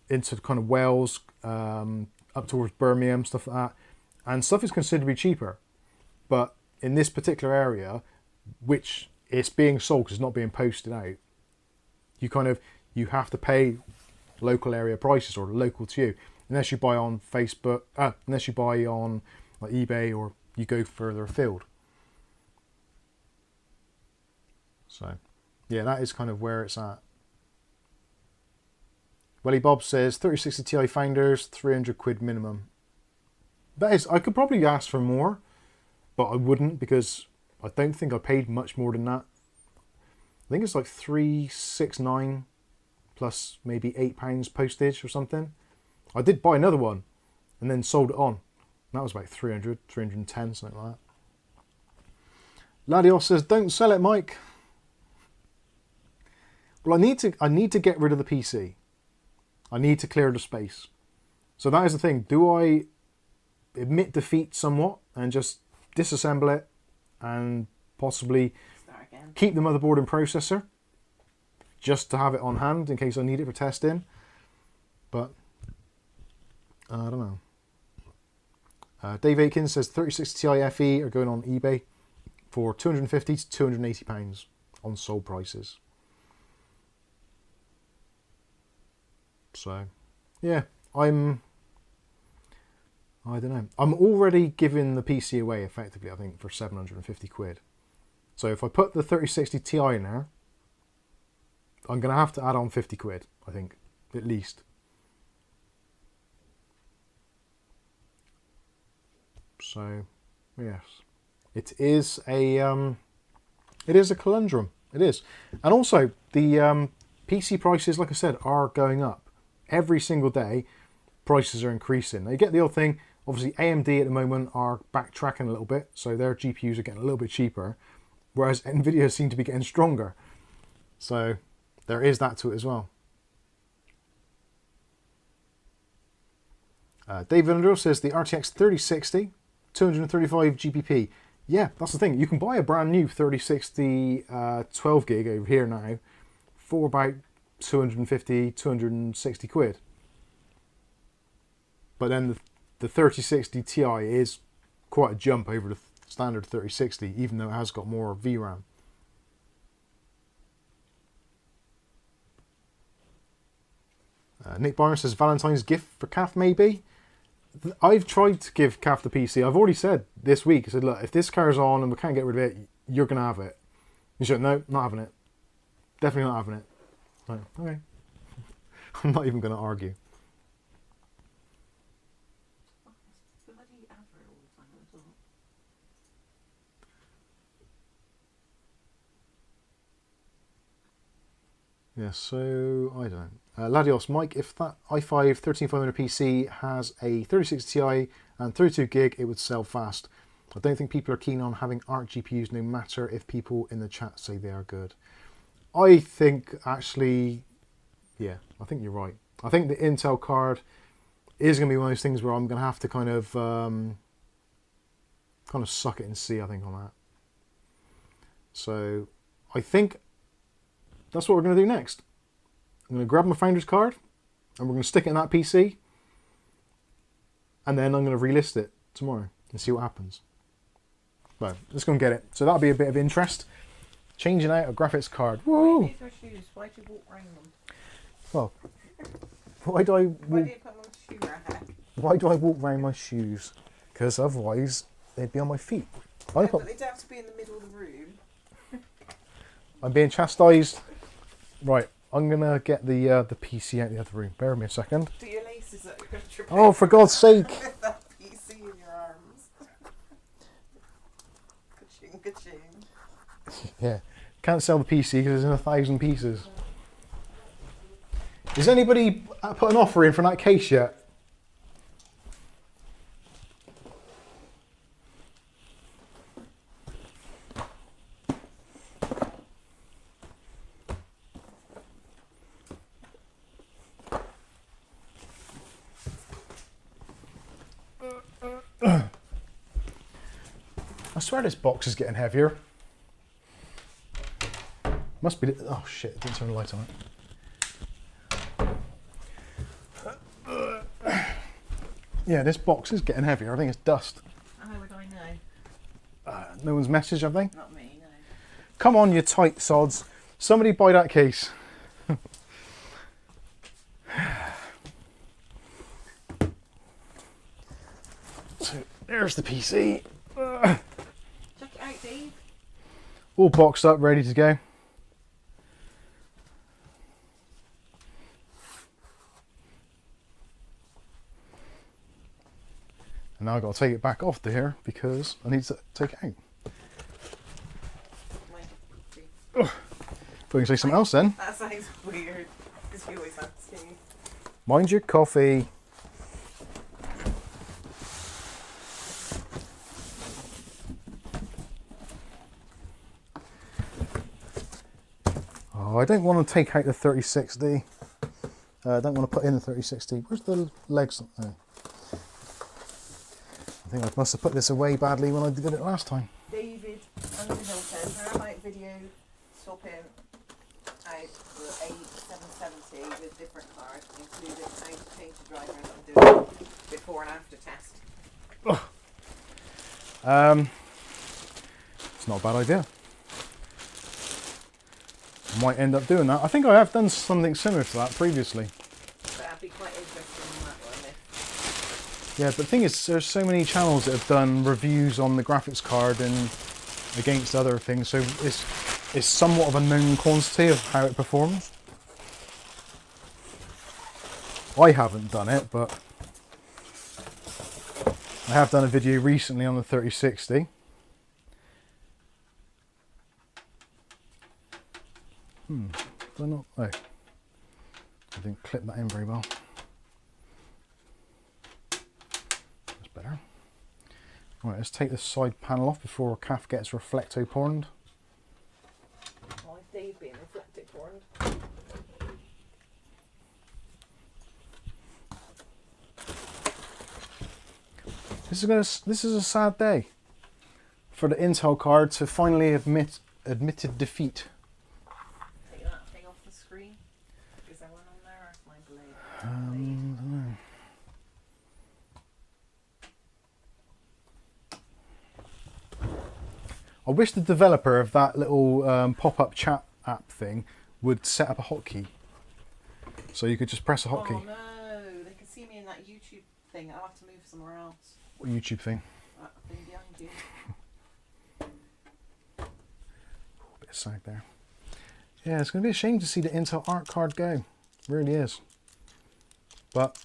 into kind of Wales, up towards Birmingham, stuff like that, and stuff is considerably cheaper. But in this particular area, which it's being sold because it's not being posted out, you have to pay local area prices or local to you, unless you buy on Facebook, unless you buy on like eBay or you go further afield. So yeah, that is kind of where it's at. Welly Bob says 3060 Ti founders, 300 quid minimum. That is, I could probably ask for more, but I wouldn't, because I don't think I paid much more than that. I think it's like 369 plus maybe £8 postage or something. I did buy another one and then sold it on. And that was about 300, 310, something like that. Ladios says, don't sell it, Mike. Well, I need to get rid of the PC. I need to clear the space. So that is the thing. Do I admit defeat somewhat and just disassemble it and possibly keep the motherboard and processor just to have it on hand in case I need it for testing? But I don't know. Dave Aikens says 3060 Ti FE are going on eBay for £250 to £280 on sold prices. So, yeah, I don't know. I'm already giving the PC away effectively, I think, for 750 quid. So if I put the 3060 Ti in there, I'm going to have to add on 50 quid, I think, at least. So, yes, it is a conundrum. It is. And also, the PC prices, like I said, are going up. Every single day, prices are increasing. Now, you get the old thing, obviously AMD at the moment are backtracking a little bit, so their GPUs are getting a little bit cheaper, whereas Nvidia seem to be getting stronger. So there is that to it as well. David Underhill says the RTX 3060, 235 GBP. Yeah, that's the thing. You can buy a brand new 3060 12 gig over here now for about 250, 260 quid. But then the 3060 Ti is quite a jump over the standard 3060, even though it has got more VRAM. Nick Byron says Valentine's gift for Kath maybe. I've tried to give Kath the PC. I've already said this week, I said, look, if this carries on and we can't get rid of it, you're going to have it. You said, no, not having it. Definitely not having it. Right, okay. I'm not even going to argue. Yeah, so I don't know. Ladios, Mike, if that i5 13500 PC has a 3060 Ti and 32 gig, it would sell fast. I don't think people are keen on having ARC GPUs, no matter if people in the chat say they are good. I think actually, yeah, I think you're right. I think the Intel card is going to be one of those things where I'm going to have to kind of suck it and see, I think, on that. So I think that's what we're going to do next. I'm going to grab my Founders card and we're going to stick it in that PC, and then I'm going to relist it tomorrow and see what happens. But let's go and get it. So that'll be a bit of interest. Changing out a graphics card. Whoa! Why do you shoes? Why do you walk around them? Well, why do I Why do you put them on shoe rack? Why do I walk around my shoes? Because otherwise they'd be on my feet. Yeah, but they'd have to be in the middle of the room. I'm being chastised. Right, I'm gonna get the PC out of the other room. Bear with me a second. Do your laces that are going to trip Oh, for God's sake! with that PC in your arms. Ka-ching, ka-ching. Yeah, can't sell the PC because it's in 1,000 pieces. Has anybody put an offer in for that case yet? I swear this box is getting heavier. Must be. Oh shit! Didn't turn the light on it. Yeah, this box is getting heavier. I think it's dust. How would I know? No one's messaged, have they? Not me, no. Come on, you tight sods. Somebody buy that case. So there's the PC. Check it out, Dave. All boxed up, ready to go. And now I've got to take it back off here because I need to take it out. Ugh. Thought you can say something else then. That sounds weird, because you always have to. Mind your coffee. Oh, I don't want to take out the 3060. I don't want to put in the 3060. Where's the legs? Oh. I think I must have put this away badly when I did it last time. David Hilton, Thermaltake video swapping out the A770 with different cards, including how to change the driver and do it before and after test. It's not a bad idea. I might end up doing that. I think I have done something similar to that previously. That'd be quite interesting in that one. Yeah, but the thing is, there's so many channels that have done reviews on the graphics card and against other things, so it's somewhat of a known quantity of how it performs. I haven't done it, but I have done a video recently on the 3060. Did I not? Oh, I didn't clip that in very well. That's better. Right, let's take this side panel off before Calf gets reflecto-porned. Why is Dave being reflective-porned? This is a sad day for the Intel card to finally admitted defeat. Take that thing off the screen. Is there one on there or is my blade? I don't know. I wish the developer of that little pop-up chat app thing would set up a hotkey, so you could just press a hotkey. Oh no, they can see me in that YouTube thing. I'll have to move somewhere else. What YouTube thing? That thing behind you. Bit of sag there. Yeah, it's going to be a shame to see the Intel ARC card go. It really is. But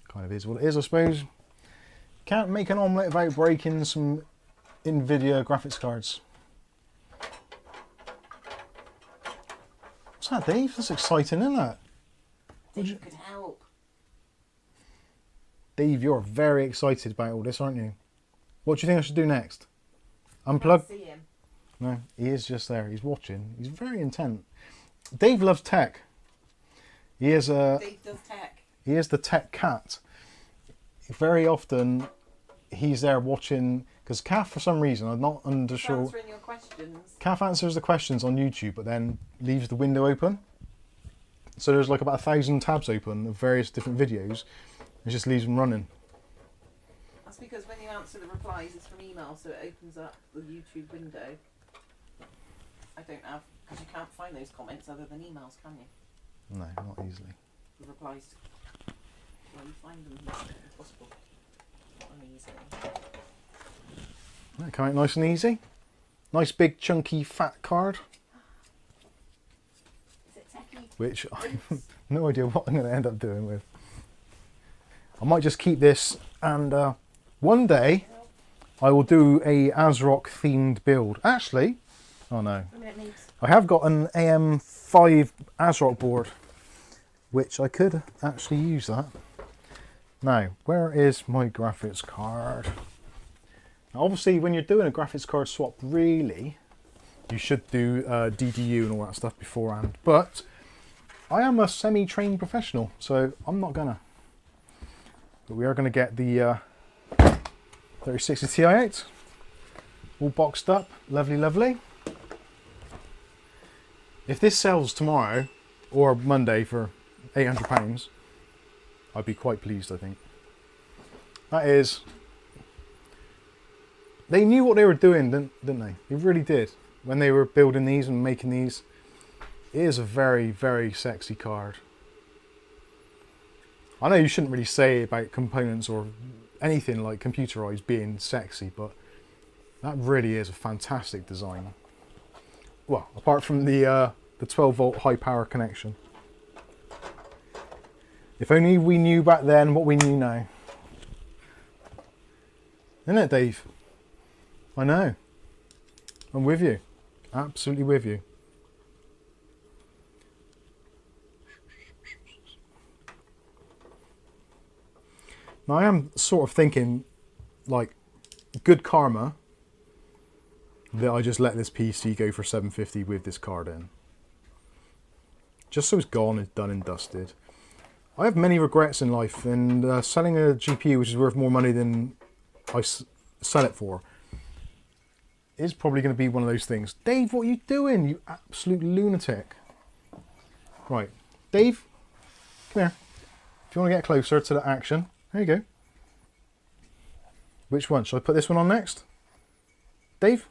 kind of is what it is, I suppose. Can't make an omelette without breaking some NVIDIA graphics cards. What's that, Dave? That's exciting, isn't it? Dave could help. Dave, you're very excited about all this, aren't you? What do you think I should do next? Unplug? See him. No, he is just there. He's watching. He's very intent. Dave loves tech. He is Dave does tech. He is the tech cat. Very often, he's there watching. Because Calf, for some reason, I'm not under sure. Answering your questions. Calf answers the questions on YouTube, but then leaves the window open. So there's like about 1,000 tabs open of various different videos. It just leaves them running. That's because when you answer the replies, it's from email, so it opens up the YouTube window. I don't have, because you can't find those comments other than emails, can you? No, not easily. The replies. Well, you find them if possible. Not uneasily. That come out nice and easy. Nice big chunky fat card. Is it techie? Which I have no idea what I'm going to end up doing with. I might just keep this, and one day I will do a Asrock themed build. Actually, oh no, I have got an AM5 Asrock board, which I could actually use that. Now, where is my graphics card? Now, obviously, when you're doing a graphics card swap, really, you should do DDU and all that stuff beforehand. But I am a semi-trained professional, so I'm not gonna. But we are going to get the 3060 Ti out. all boxed up, lovely, lovely. If this sells tomorrow or Monday for £800, I'd be quite pleased, I think. That is, they knew what they were doing, didn't they? They really did. When they were building these and making these, it is a very, very sexy card. I know you shouldn't really say about components or anything like computerized being sexy, but that really is a fantastic design. Well, apart from the 12-volt high power connection. If only we knew back then what we knew now. Isn't it, Dave? I know. I'm with you. Absolutely with you. Now I am sort of thinking, like, good karma, that I just let this PC go for 750 with this card in. Just so it's gone, it's done and dusted. I have many regrets in life, and selling a GPU which is worth more money than I sell it for is probably going to be one of those things. Dave, what are you doing, you absolute lunatic? Right, Dave, come here. If you want to get closer to the action, there you go. Which one? Should I put this one on next? Dave?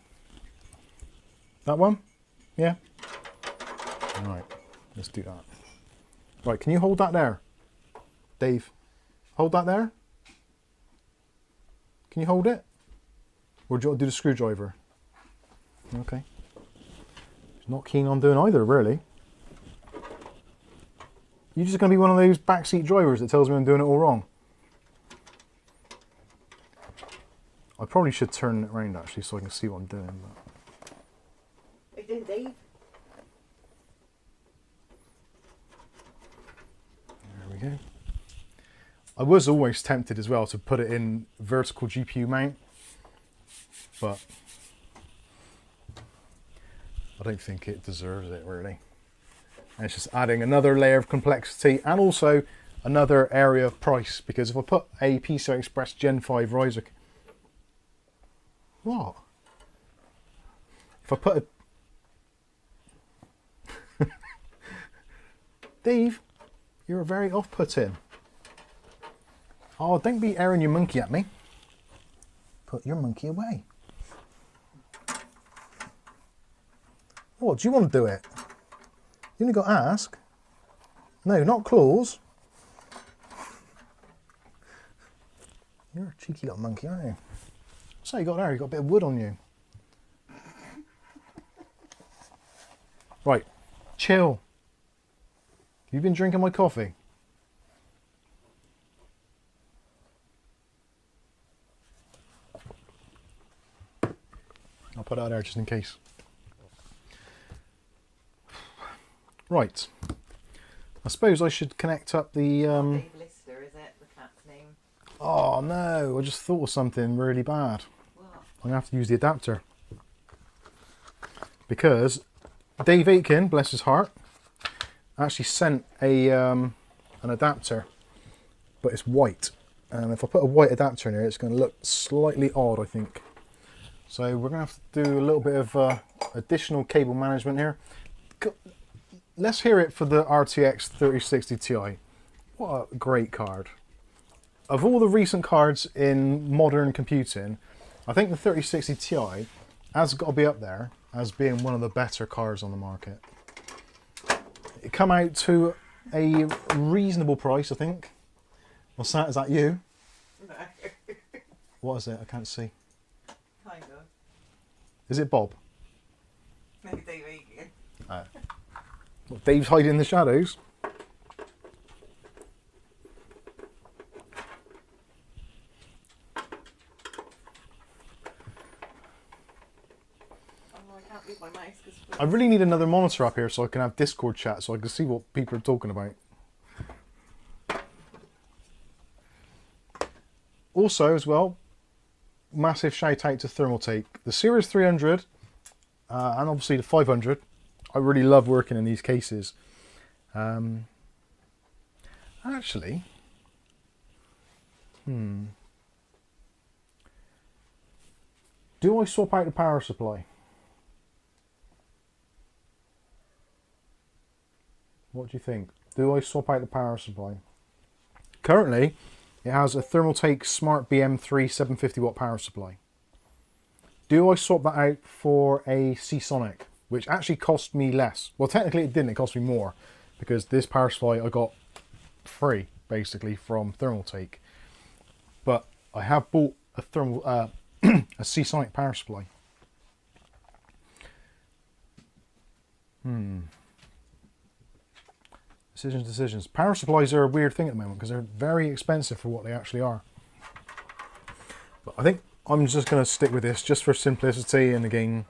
That one? Yeah? Alright, let's do that. Right, can you hold that there? Dave, hold that there? Can you hold it? Or do you want to do the screwdriver? Okay. He's not keen on doing either, really. You're just going to be one of those backseat drivers that tells me I'm doing it all wrong. I probably should turn it around actually so I can see what I'm doing. But... What are you doing, Dave? There we go. I was always tempted as well to put it in vertical GPU mount, but I don't think it deserves it really. And it's just adding another layer of complexity and also another area of price, because if I put a PCI Express Gen 5 riser... What? If I put a... Dave, you're very off-putting. Oh, don't be airing your monkey at me. Put your monkey away. What, do you want to do it? You only got to ask. No, not claws. You're a cheeky little monkey, aren't you? So you got there, you got a bit of wood on you. Right, chill. You've been drinking my coffee. I'll put that there just in case. Right. I suppose I should connect up the... Dave Lister, is it? The cat's name? Oh no, I just thought of something really bad. What? I'm going to have to use the adapter. Because Dave Aitken, bless his heart, actually sent a an adapter, but it's white. And if I put a white adapter in here, it's going to look slightly odd, I think. So we're going to have to do a little bit of additional cable management here. Let's hear it for the RTX 3060 Ti. What a great card. Of all the recent cards in modern computing, I think the 3060 Ti has got to be up there as being one of the better cards on the market. It come out to a reasonable price, I think. What's that? Is that you? No. What is it? I can't see. Kind of. Is it Bob? No, Dave Egan. Well, Dave's hiding in the shadows. I really need another monitor up here so I can have Discord chat so I can see what people are talking about. Also, as well, massive shout out to Thermaltake. The Ceres 300 and obviously the 500. I really love working in these cases. Actually, Do I swap out the power supply? What do you think? Do I swap out the power supply? Currently, it has a Thermaltake Smart BM3 750 watt power supply. Do I swap that out for a Seasonic, which actually cost me less? Well, technically it didn't, it cost me more, because this power supply I got free, basically, from Thermaltake. But I have bought a a Seasonic power supply. Decisions. Power supplies are a weird thing at the moment because they're very expensive for what they actually are. But I think I'm just going to stick with this just for simplicity. And again,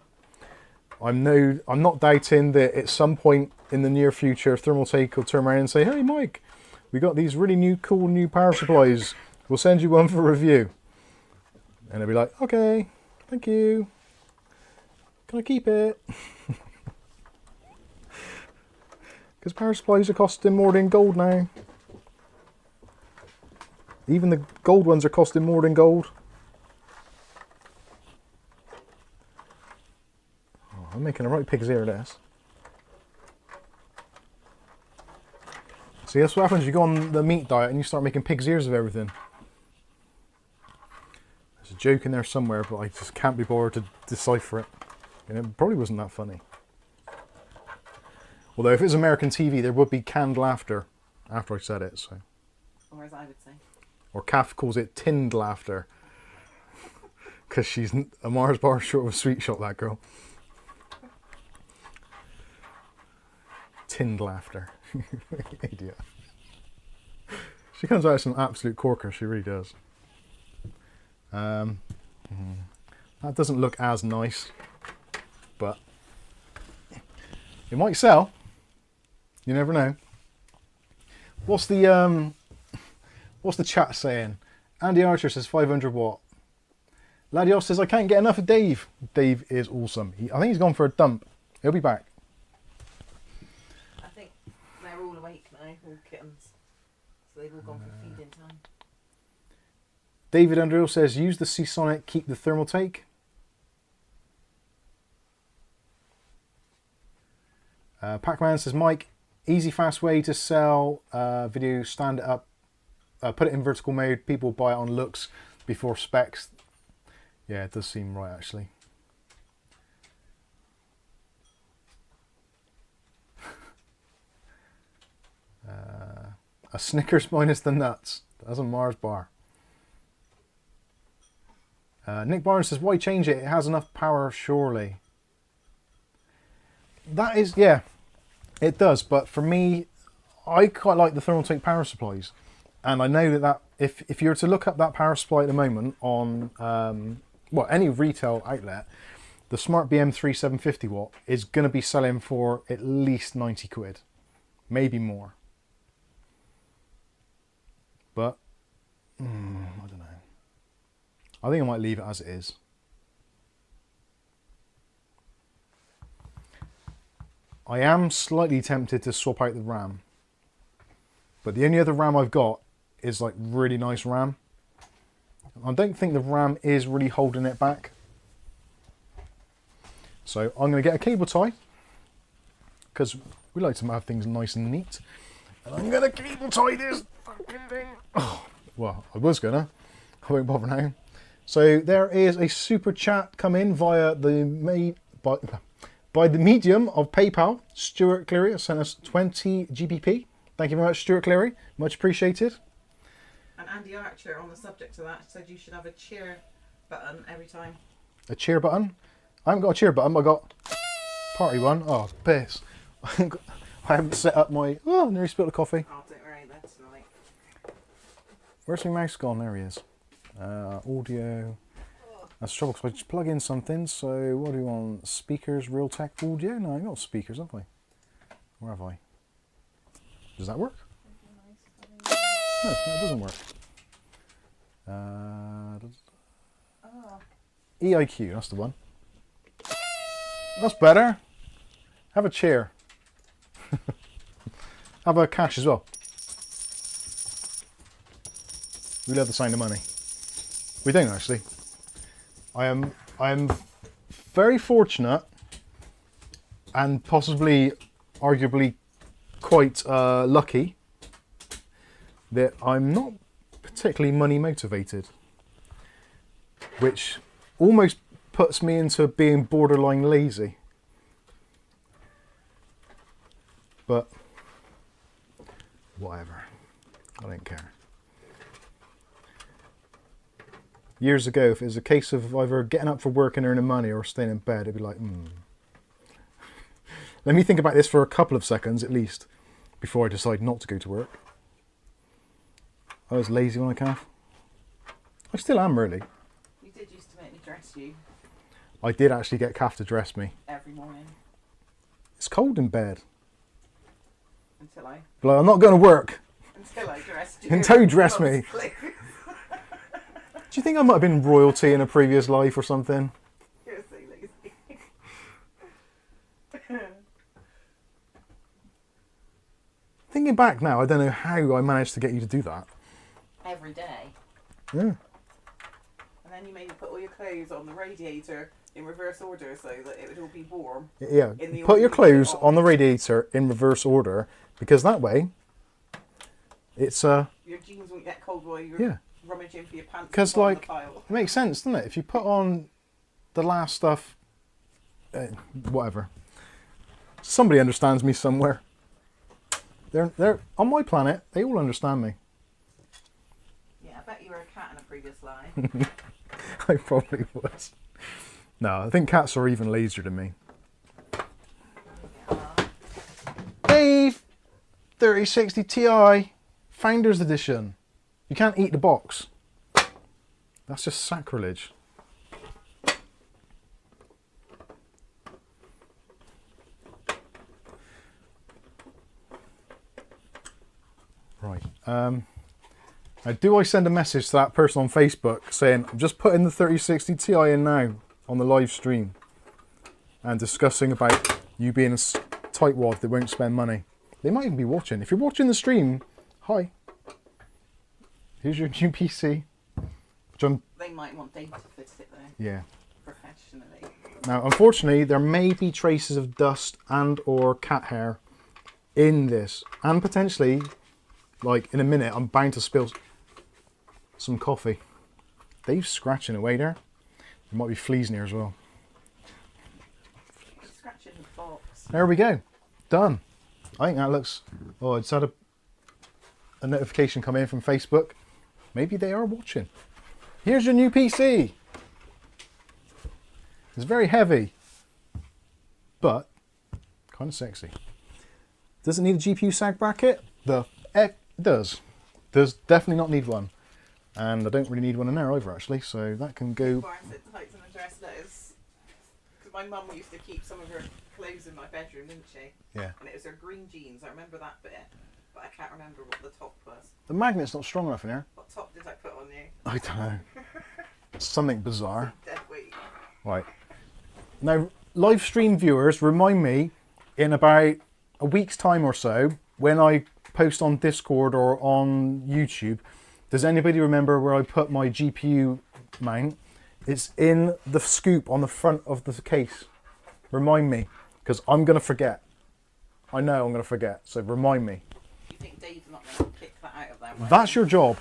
I'm not doubting that at some point in the near future, Thermaltake will turn around and say, "Hey, Mike, we got these really cool new power supplies. We'll send you one for review." And they'll be like, "Okay, thank you. Can I keep it?" Because power supplies are costing more than gold now. Even the gold ones are costing more than gold. Oh, I'm making a right pig's ear of this. See, that's what happens. You go on the meat diet and you start making pig's ears of everything. There's a joke in there somewhere, but I just can't be bothered to decipher it. And it probably wasn't that funny. Although if it was American TV, there would be canned laughter after I said it. So, or as I would say. Or Kath calls it tinned laughter. Because she's a Mars bar short of a sweet shot, that girl. Tinned laughter. Idiot. She comes out as an absolute corker, she really does. That doesn't look as nice, but it might sell. You never know. What's the chat saying? Andy Archer says 500 watt. Ladios says I can't get enough of Dave. Dave is awesome. I think he's gone for a dump. He'll be back. I think they're all awake now, all kittens. So they've all gone for feeding time. David Underhill says use the Seasonic, keep the Thermaltake. Pac-Man says, Mike, easy, fast way to sell video, stand it up, put it in vertical mode, people buy it on looks before specs. Yeah, it does seem right, actually. A Snickers minus the nuts. That's a Mars bar. Nick Barnes says, why change it? It has enough power, surely. That is, yeah, it does. But for me, I quite like the Thermaltake power supplies. And I know that if you were to look up that power supply at the moment on, well, any retail outlet, the Smart BM3 750 watt is going to be selling for at least 90 quid. Maybe more. But, I don't know. I think I might leave it as it is. I am slightly tempted to swap out the RAM. But the only other RAM I've got is like really nice RAM. I don't think the RAM is really holding it back. So I'm going to get a cable tie. Because we like to have things nice and neat. And I'm going to cable tie this fucking thing. Oh, well, I was going to. I won't bother now. So there is a super chat come in via the by the medium of PayPal. Stuart Cleary has sent us 20 GBP. Thank you very much, Stuart Cleary. Much appreciated. And Andy Archer, on the subject of that, said you should have a cheer button every time. A cheer button? I haven't got a cheer button, but I got party one. Oh, piss. I haven't set up my... Oh, nearly spilled the coffee. Oh, don't worry, that's tonight. Where's my mouse gone? There he is. Audio. That's trouble because I just plug in something. So what do we want? Speakers, Realtek audio? No, I've got speakers, haven't I? Where have I? Does that work? No, it doesn't work. EIQ, that's the one. That's better. Have a chair. Have a cash as well. We love the sound of money. We don't actually. I I'm very fortunate and possibly, arguably, quite lucky that I'm not particularly money motivated, which almost puts me into being borderline lazy. But whatever, I don't care. Years ago, if it was a case of either getting up for work and earning money or staying in bed, it'd be like, Let me think about this for a couple of seconds at least before I decide not to go to work. I was lazy when I calf. I still am, really. You did used to make me dress you. I did actually get Calf to dress me. Every morning. It's cold in bed. Until I... But I'm not going to work. Until I dressed you. Until you dress me. Do you think I might have been royalty in a previous life or something? You're so lazy. Thinking back now, I don't know how I managed to get you to do that. Every day. Yeah. And then you made me put all your clothes on the radiator in reverse order so that it would all be warm. Yeah. Put your clothes on the radiator in reverse order because that way it's your jeans won't get cold while you're rummaging for your pants. Because on like the pile. it makes sense, doesn't it? If you put on the last stuff, whatever. Somebody understands me somewhere. They're on my planet. They all understand me. Yeah, I bet you were a cat in a previous life. I probably was. No, I think cats are even lazier than me. Dave, 3060 Ti, Founders Edition. You can't eat the box. That's just sacrilege. Right. Now, do I send a message to that person on Facebook saying, I'm just putting the 3060 Ti in now on the live stream and discussing about you being a tightwad that won't spend money? They might even be watching. If you're watching the stream, hi. Here's your new PC. They might want Dave to fix it though. Yeah. Professionally. Now, unfortunately, there may be traces of dust and or cat hair in this. And potentially, like in a minute, I'm bound to spill some coffee. Dave's scratching away there. There might be fleas in here as well. Scratching the box. There we go. Done. I think that looks... Oh, I just had a notification come in from Facebook. Maybe they are watching. Here's your new PC. It's very heavy, but kind of sexy. Does it need a GPU sag bracket? The heck it does. Does definitely not need one. And I don't really need one in there either, actually, so that can go... Types and address letters. Because my mum used to keep some of her clothes in my bedroom, didn't she? Yeah. And it was her green jeans. I remember that bit, but I can't remember what the top was. The magnet's not strong enough in here. What top did I put on you? I don't know. Something bizarre. Dead weight. Right. Now, live stream viewers, remind me in about a week's time or so, when I post on Discord or on YouTube, does anybody remember where I put my GPU mount? It's in the scoop on the front of the case. Remind me, because I'm going to forget. I know I'm going to forget, so remind me. You think Dave's not going to kick that out of there? That's your job.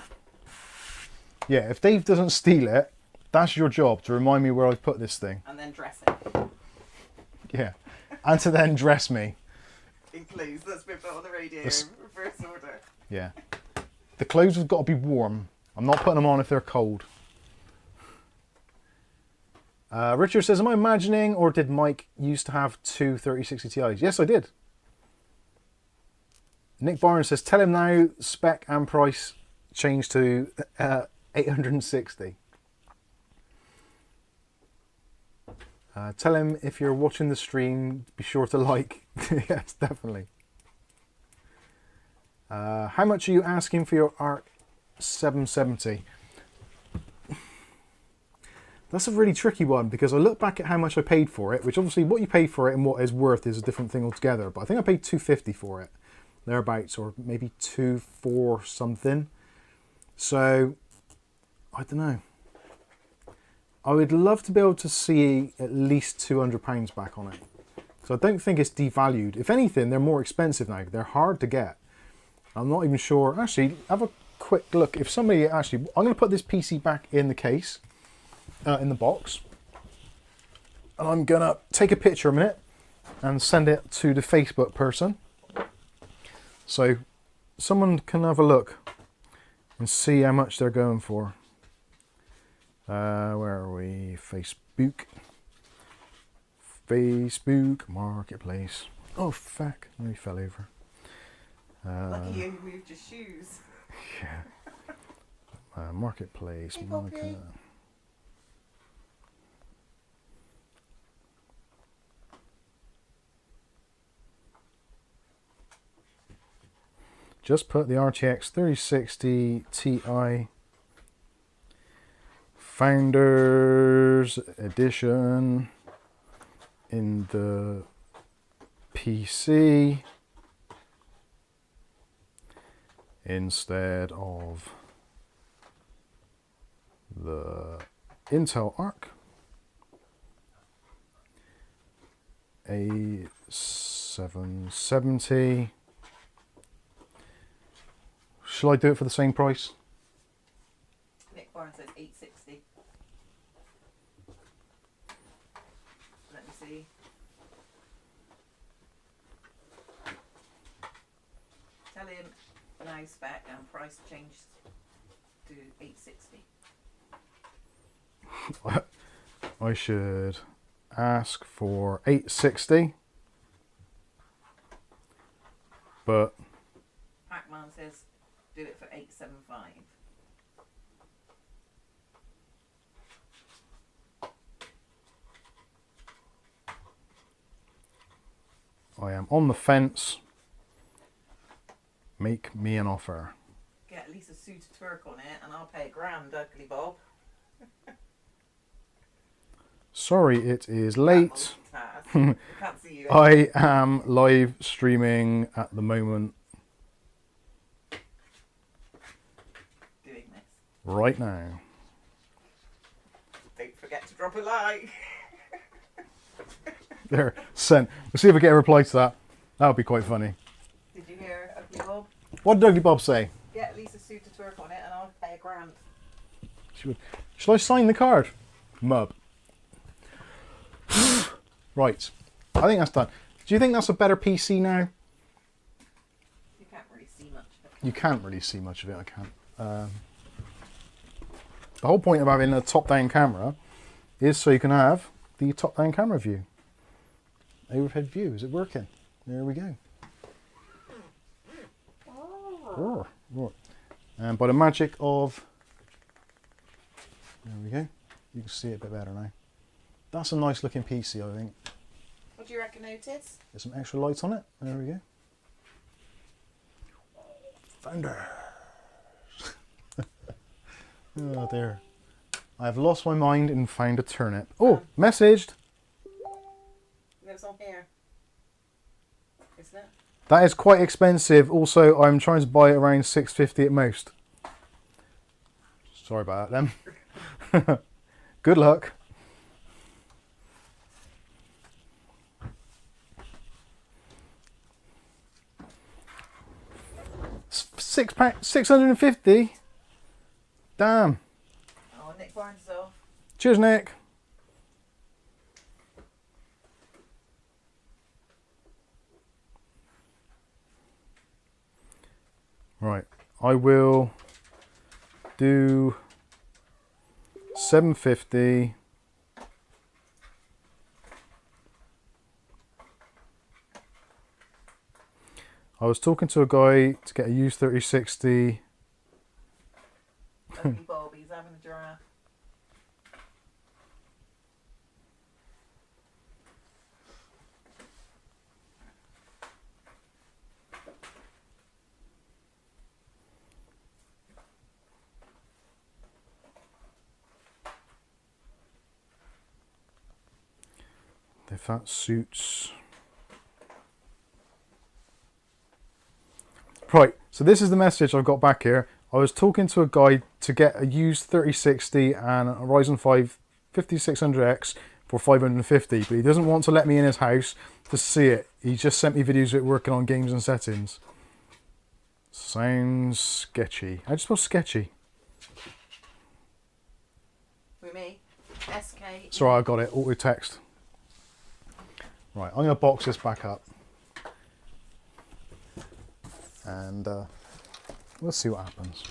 Yeah, if Dave doesn't steal it, that's your job, to remind me where I put this thing. And then dress it. Yeah, and to then dress me. In clothes that's been put on the radiator in reverse order. Yeah. The clothes have got to be warm. I'm not putting them on if they're cold. Richard says, am I imagining, or did Mike used to have two 3060 Ti's? Yes, I did. Nick Barnes says, tell him now spec and price changed to 860. Tell him if you're watching the stream, be sure to like. Yes, definitely. How much are you asking for your ARC 770? That's a really tricky one, because I look back at how much I paid for it, which obviously what you pay for it and what it's worth is a different thing altogether, but I think I paid $250 for it, thereabouts, or maybe $240 something. So I don't know. I would love to be able to see at least £200 back on it. So I don't think it's devalued. If anything, they're more expensive now. They're hard to get. I'm not even sure. Actually, have a quick look. If somebody actually, I'm going to put this PC back in the case, in the box. And I'm going to take a picture a minute and send it to the Facebook person. So someone can have a look and see how much they're going for. Where are we? Facebook. Facebook Marketplace. Oh, fuck. He fell over. Lucky you moved your shoes. Yeah. Marketplace. Hey, just put the RTX 3060 Ti Founders Edition in the PC instead of the Intel ARC A770. Shall I do it for the same price? Nick Barnes said 860. Let me see. Tell him now spec and price changed to 860. I should ask for 860, but Pac-Man says do it for 875. I am on the fence. Make me an offer. Get at least a suit of twerk on it and I'll pay £1,000, Ugly Bob. Sorry, it is late. Can't see you. I am live streaming at the moment. Doing this. Right now. Don't forget to drop a like. There, sent. We'll see if we get a reply to that. That would be quite funny. Did you hear Ugly Bob? What did Ugly Bob say? Get at least a suit of twerk on it and I'll pay £1,000. Shall I sign the card? Mub. Right. I think that's done. Do you think that's a better PC now? You can't really see much of it. You can't really see much of it, I can't. The whole point of having a top-down camera is so you can have the top-down camera view. Overhead view. Is it working? There we go. Oh. Oh. And by the magic of... There we go. You can see it a bit better now. That's a nice looking PC, I think. What do you reckon, Otis? There's some extra lights on it. There we go. Thunder. Oh dear. I've lost my mind and found a turnip. Oh, messaged. Lives on here. Isn't it? That is quite expensive. Also, I'm trying to buy it around $650 at most. Sorry about that then. Good luck. $650? Damn. Oh, Nick Barnes is off. Cheers, Nick. Right, I will do 750. I was talking to a guy to get a used 3060. Ugly Bob, he's having a giraffe. If that suits. Right, so this is the message I've got back here. I was talking to a guy to get a used 3060 and a Ryzen 5 5600X for 550, but he doesn't want to let me in his house to see it. He just sent me videos of it working on games and settings. Sounds sketchy. I just spell sketchy. With me, SK. Sorry, I got it. Auto text. Right, I'm going to box this back up. And let's see what happens.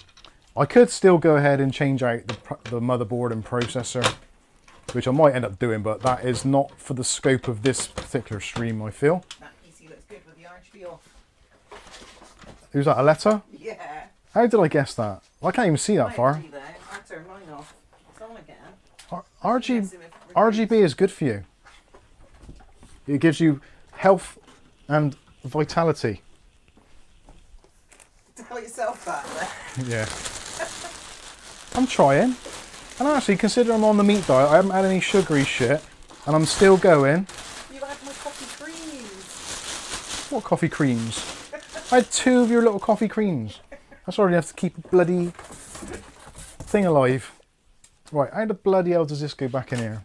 I could still go ahead and change out the motherboard and processor, which I might end up doing, but that is not for the scope of this particular stream, I feel. That PC looks good with the RGB off. Who's that, a letter? Yeah. How did I guess that? I can't even see that far. I turned mine off. It's on again. RGB is good for you. It gives you health and vitality. Tell yourself that then. Yeah. I'm trying. And actually, consider I'm on the meat diet, I haven't had any sugary shit, and I'm still going. You had my coffee creams. What coffee creams? I had 2 of your little coffee creams. That's already enough to keep a bloody thing alive. Right, how the bloody hell does this go back in here?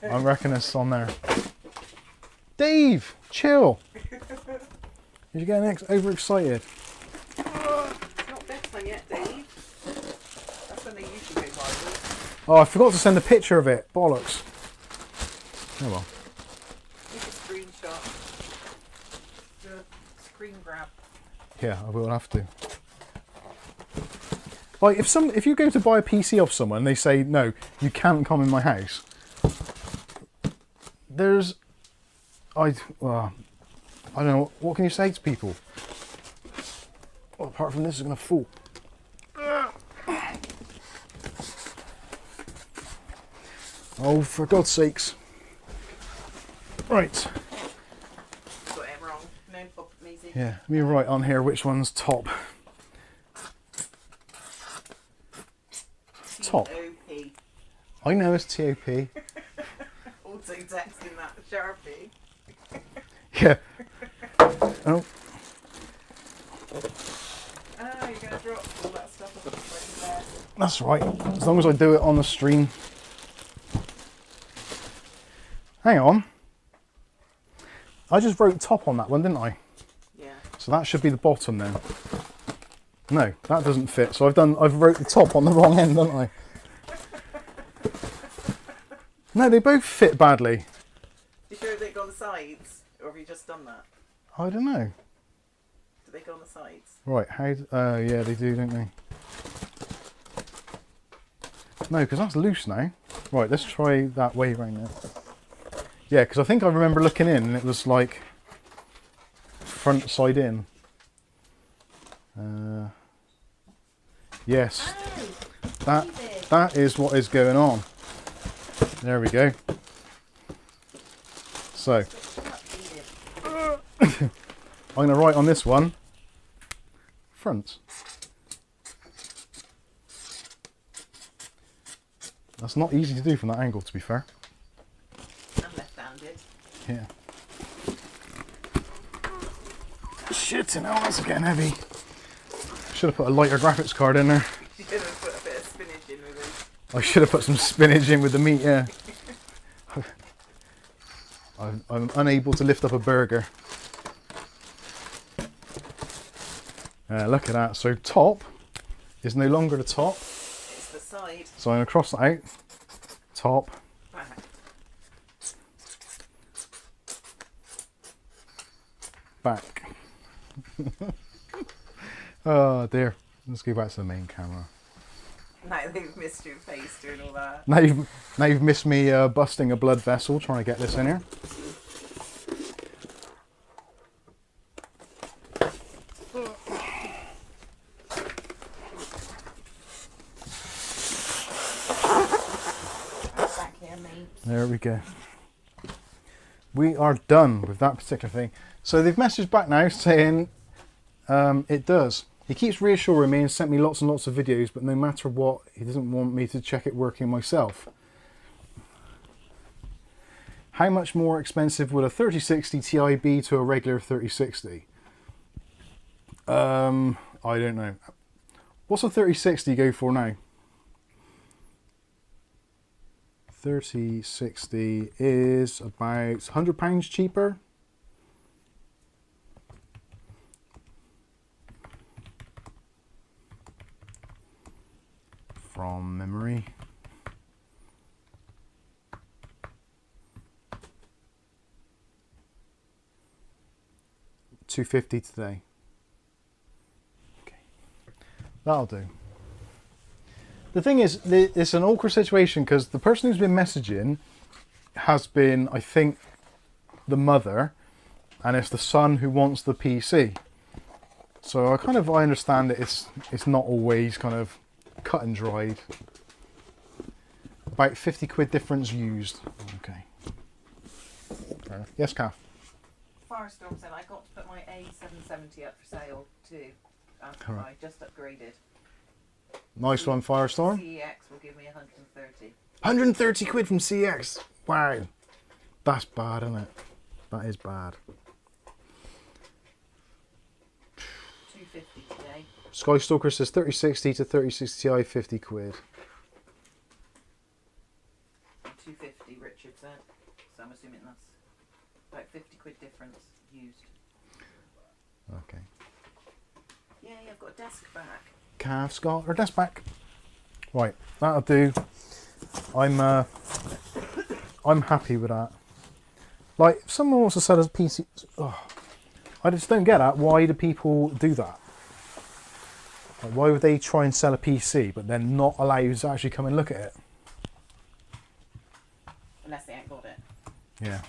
I reckon it's on there. Dave, chill. You're getting overexcited. It's not bedtime yet, Dave. That's when they usually go viral. Oh, I forgot to send a picture of it. Bollocks. Oh well. Take a screenshot. Do a screen grab. Yeah, I will have to. Like, if you go to buy a PC off someone and they say, no, you can't come in my house, there's... I don't know, what can you say to people? Well, apart from this is going to fall. Oh, for God's sakes. Right. Got it wrong. No pop music. Yeah, let me write on here which one's top. Top. T-O-P. I know it's TOP. Also texting that Sharpie. Yeah. Oh. Ah, you're going to drop all that stuff on there. That's right. As long as I do it on the stream. Hang on. I just wrote top on that one, didn't I? Yeah. So that should be the bottom then. No, that doesn't fit. So I've wrote the top on the wrong end, haven't I? No, they both fit badly. You sure they go on the sides? Or have you just done that? I don't know. Do they go on the sides? Right, yeah, they do, don't they? No, because that's loose now. Right, let's try that way round now. Yeah, because I think I remember looking in and it was like front side in. Yes, that is what is going on. There we go. So, I'm going to write on this one, front. That's not easy to do from that angle, to be fair. I'm left-handed. Yeah. Shit, hell, that's getting heavy. Should have put a lighter graphics card in there. You could have put a bit of spinach in with it. I should have put some spinach in with the meat, yeah. I'm unable to lift up a burger. Look at that. So top is no longer the top. It's the side. So I'm going to cross that out. Top. Back. Oh dear. Let's go back to the main camera. Now they've missed your face doing all that. Now you've missed me busting a blood vessel trying to get this in here. Back here, mate. There we go. We are done with that particular thing. So they've messaged back now saying it does. He keeps reassuring me and sent me lots and lots of videos, but no matter what, he doesn't want me to check it working myself. How much more expensive would a 3060 Ti be to a regular 3060? I don't know. What's a 3060 go for now? 3060 is about £100 cheaper. From memory. $250 today. Okay, that'll do. The thing is, it's an awkward situation because the person who's been messaging has been, I think, the mother, and it's the son who wants the PC. So I understand that it's not always kind of cut and dried. About 50 quid difference used. Okay. Fair enough. Yes, Kath. Firestorm said I got to put my A770 up for sale too. After Correct. I just upgraded. Nice one, Firestorm. CEX will give me 130. 130 quid from CX. Wow. That's bad, isn't it? That is bad. 250 today. Skystalker says 3060 to 3060 Ti 50 quid. 250 Richard said. So I'm assuming that's about 50 quid difference used. Okay. Yay, I've got a desk back. Calf's got her desk back. Right, that'll do. I'm happy with that. Like, if someone wants to sell us a PC, I just don't get that. Why do people do that? Like, why would they try and sell a PC but then not allow you to actually come and look at it? Unless they ain't got it. Yeah.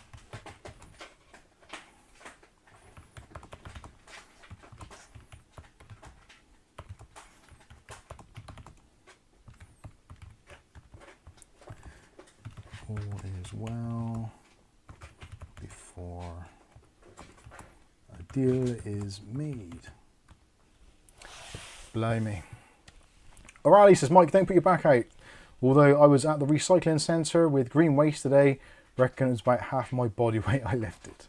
All is well before a deal is made. Blimey. O'Reilly says, Mike, don't put your back out. Although I was at the recycling centre with green waste today, reckon it's about half my body weight I lifted.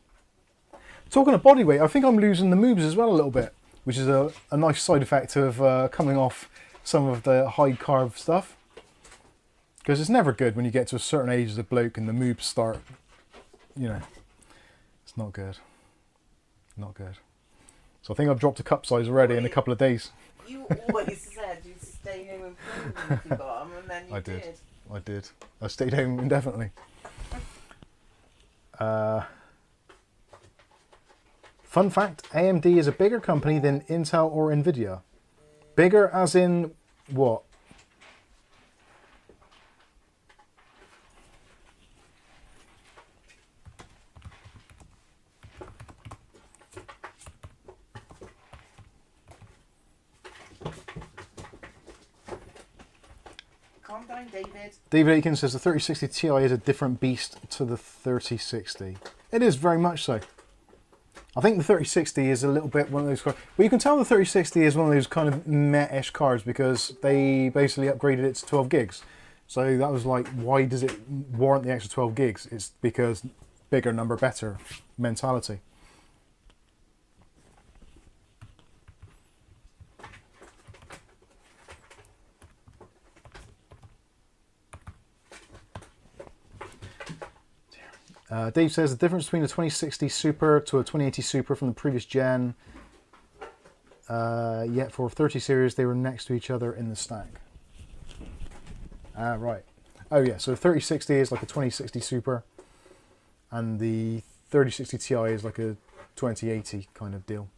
Talking of body weight, I think I'm losing the moves as well a little bit, which is a nice side effect of coming off some of the high carb stuff. Because it's never good when you get to a certain age as a bloke and the moves start, you know, it's not good. Not good. So I think I've dropped a cup size already in a couple of days. You always said you'd stay home and play with Mickey Bottom, and then you did. I did. I stayed home indefinitely. Fun fact, AMD is a bigger company than Intel or Nvidia. Bigger as in what? Calm down, David. David Aiken says the 3060 Ti is a different beast to the 3060. It is very much so. I think the 3060 is a little bit one of those cards. Well, you can tell the 3060 is one of those kind of meh-ish cards because they basically upgraded it to 12 gigs. So that was like, why does it warrant the extra 12 gigs? It's because bigger number better mentality. Dave says the difference between a 2060 Super to a 2080 Super from the previous gen, yet for 30 series they were next to each other in the stack. Right. Oh yeah, so 3060 is like a 2060 Super, and the 3060 Ti is like a 2080 kind of deal.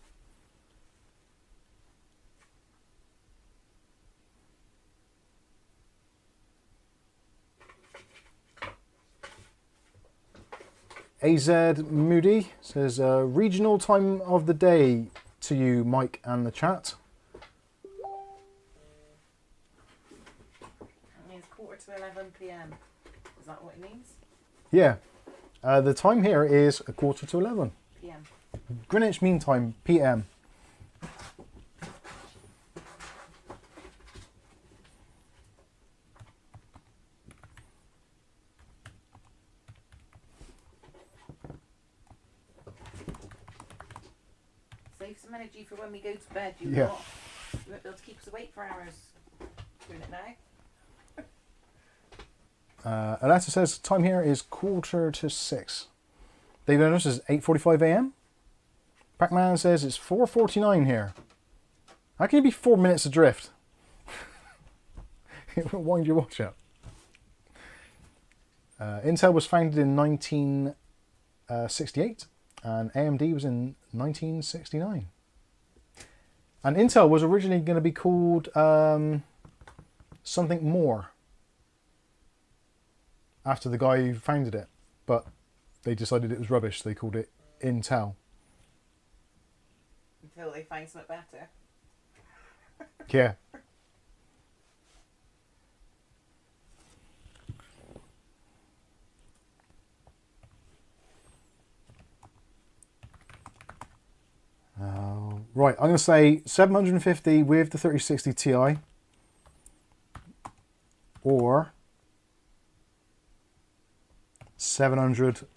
AZ Moody says, regional time of the day to you, Mike, and the chat. It means 11:15 PM. Is that what it means? Yeah. The time here is 11:45. PM. Greenwich Mean Time, PM. Save some energy for when we go to bed, you Yeah. lot. You won't be able to keep us awake for hours. Doing it Alexa says time here is 5:45. David Anderson says 8:45 a.m. Pac-Man says it's 4:49 here. How can you be 4 minutes adrift? It will wind your watch up. Intel was founded in 1968 and AMD was in 1969. And Intel was originally going to be called something more after the guy who founded it, but they decided it was rubbish, so they called it Intel. Until they find something better. Yeah. Right, I'm going to say 750 with the 3060 Ti or 700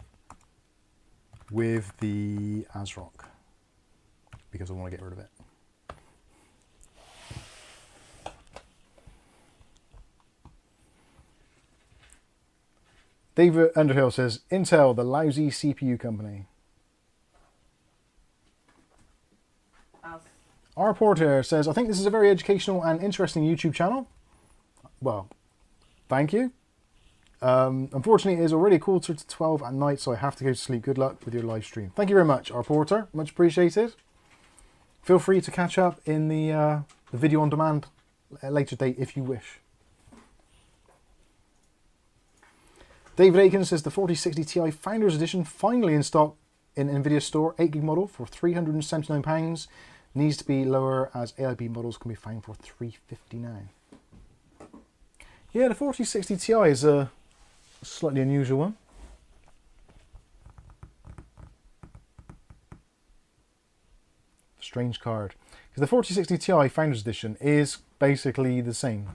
with the Asrock because I want to get rid of it. David Underhill says, Intel, the lousy CPU company. Our reporter says, I think this is a very educational and interesting YouTube channel. Well, thank you. Unfortunately, it is already 11:45 at night, so I have to go to sleep. Good luck with your live stream. Thank you very much, our reporter. Much appreciated. Feel free to catch up in the video on demand at a later date if you wish. David Aiken says the 4060 Ti Founders Edition finally in stock in NVIDIA Store. 8GB model for £379. Needs to be lower as ARGB models can be found for $359. Yeah, the 4060 Ti is a slightly unusual one. Strange card. Because the 4060 Ti Founders Edition is basically the same.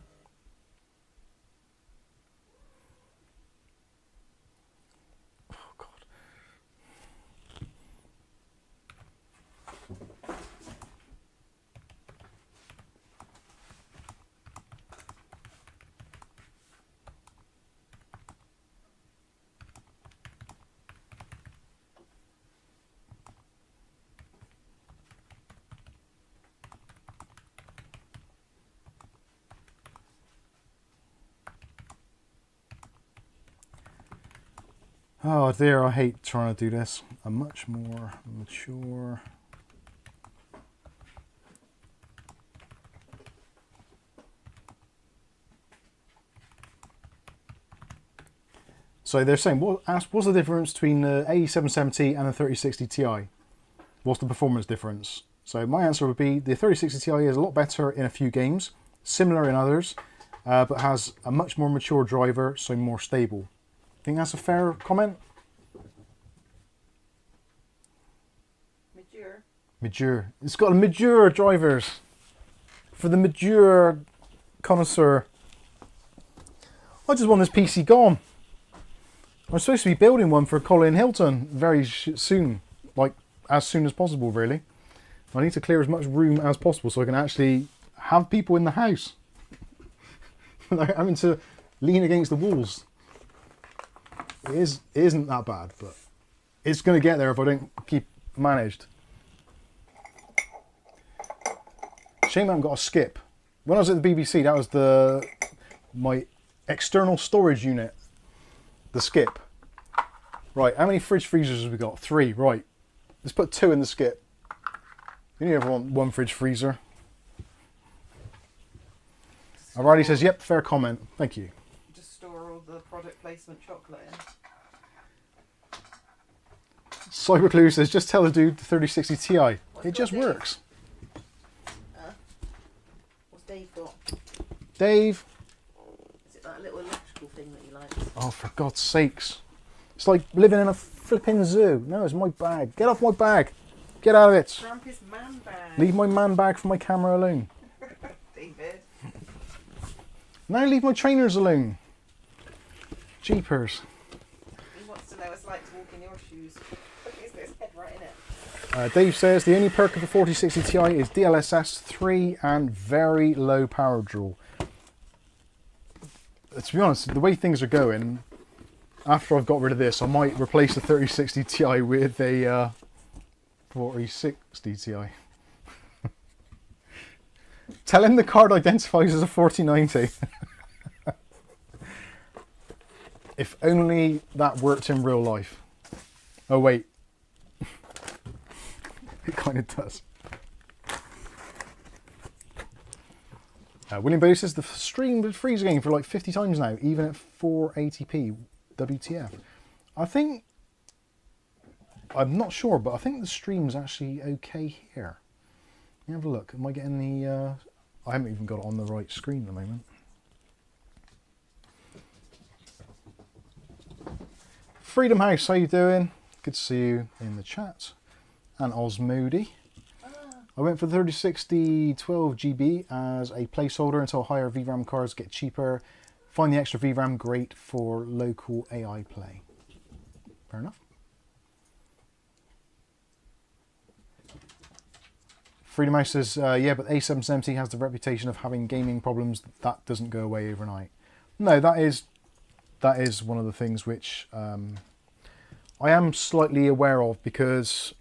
Oh dear, I hate trying to do this. A much more mature... So they're saying, what's the difference between the A770 and the 3060 Ti? What's the performance difference? So my answer would be the 3060 Ti is a lot better in a few games, similar in others, but has a much more mature driver, so more stable. Think that's a fair comment? Mature. Mature. It's got a mature drivers for the mature connoisseur. I just want this PC gone. I'm supposed to be building one for Colin Hilton very soon, like as soon as possible really. I need to clear as much room as possible so I can actually have people in the house without having to lean against the walls. It isn't that bad, but it's going to get there if I don't keep managed. Shame I haven't got a skip. When I was at the BBC, that was my external storage unit, the skip. Right, how many fridge freezers have we got? 3, right. Let's put 2 in the skip. You only ever want 1 fridge freezer. O'Reilly says, yep, fair comment. Thank you. Just store all the product placement chocolate in. Cyberclue says, just tell the dude the 3060 Ti. It just works. What's Dave got? Dave. Is it that little electrical thing that he likes? Oh, for God's sakes. It's like living in a flipping zoo. No, it's my bag. Get off my bag. Get out of it. Cramp his man bag. Leave my man bag for my camera alone. David. Now leave my trainers alone. Jeepers. He wants to know what it's like to walk in your shoes. He's got his head right in it. Dave says the only perk of the 4060 Ti is DLSS 3 and very low power draw. to be honest, the way things are going, after I've got rid of this, I might replace the 3060 Ti with a 4060 Ti. Tell him the card identifies as a 4090. If only that worked in real life. Oh wait. It kind of does. William Bailey says the stream did freeze again for like 50 times now, even at 480p. WTF. I think, I'm not sure, but I think the stream's actually okay here. Let me have a look. Am I getting the, I haven't even got it on the right screen at the moment. Freedom House, how you doing? Good to see you in the chat. And Osmody. I went for 3060 12GB as a placeholder until higher VRAM cards get cheaper. Find the extra VRAM great for local AI play. Fair enough. Freedom House says, yeah, but A770 has the reputation of having gaming problems. That doesn't go away overnight. No, that is one of the things which I am slightly aware of, because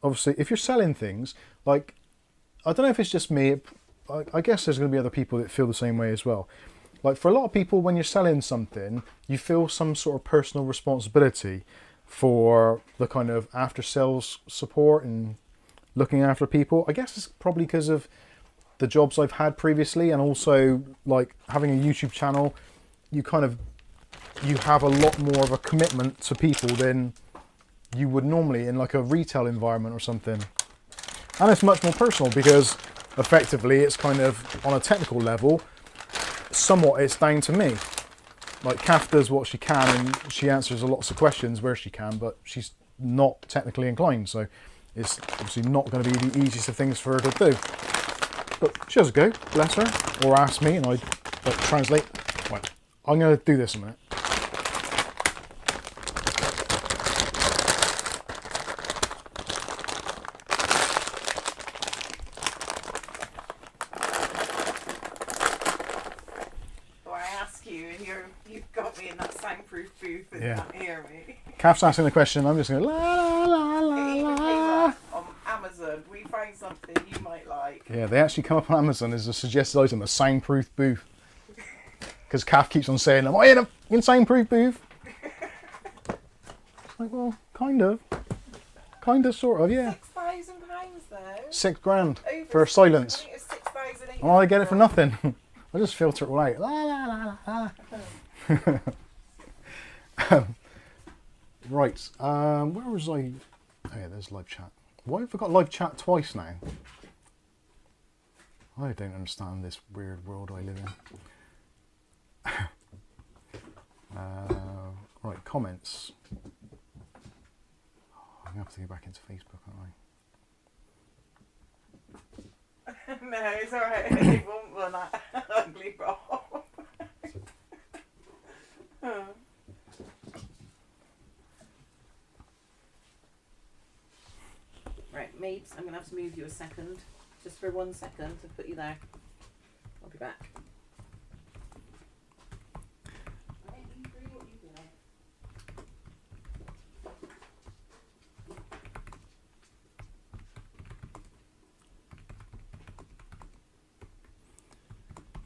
obviously if you're selling things, like, I don't know if it's just me, I guess there's going to be other people that feel the same way as well. Like, for a lot of people, when you're selling something, you feel some sort of personal responsibility for the kind of after-sales support and looking after people. I guess it's probably because of the jobs I've had previously, and also like having a YouTube channel, you have a lot more of a commitment to people than you would normally in like a retail environment or something. And it's much more personal because effectively it's kind of on a technical level, somewhat it's down to me. Like, Kath does what she can and she answers lots of questions where she can, but she's not technically inclined, so it's obviously not going to be the easiest of things for her to do. But she has a go, bless her, or ask me and I translate. Right, I'm going to do this in a minute. Kath's asking the question, I'm just going la la la la. On Amazon, we find something you might like. Yeah, they actually come up on Amazon as a suggested item, a soundproof booth. Because Kath keeps on saying, am I in soundproof booth? It's like, well, kind of, sort of, yeah. £6,000 though. £6,000 for silence. I think it's 6,800. Oh, I get it for nothing. I just filter it all out. La la la la la. Right, where was I? Oh yeah, there's live chat. Why have I got live chat twice now? I don't understand this weird world I live in. Right, comments. I'm going to have to go back into Facebook, aren't I? No, it's alright. It won't run that ugly Rob. Right, Mabes, I'm going to have to move you a second. Just for 1 second to put you there. I'll be back.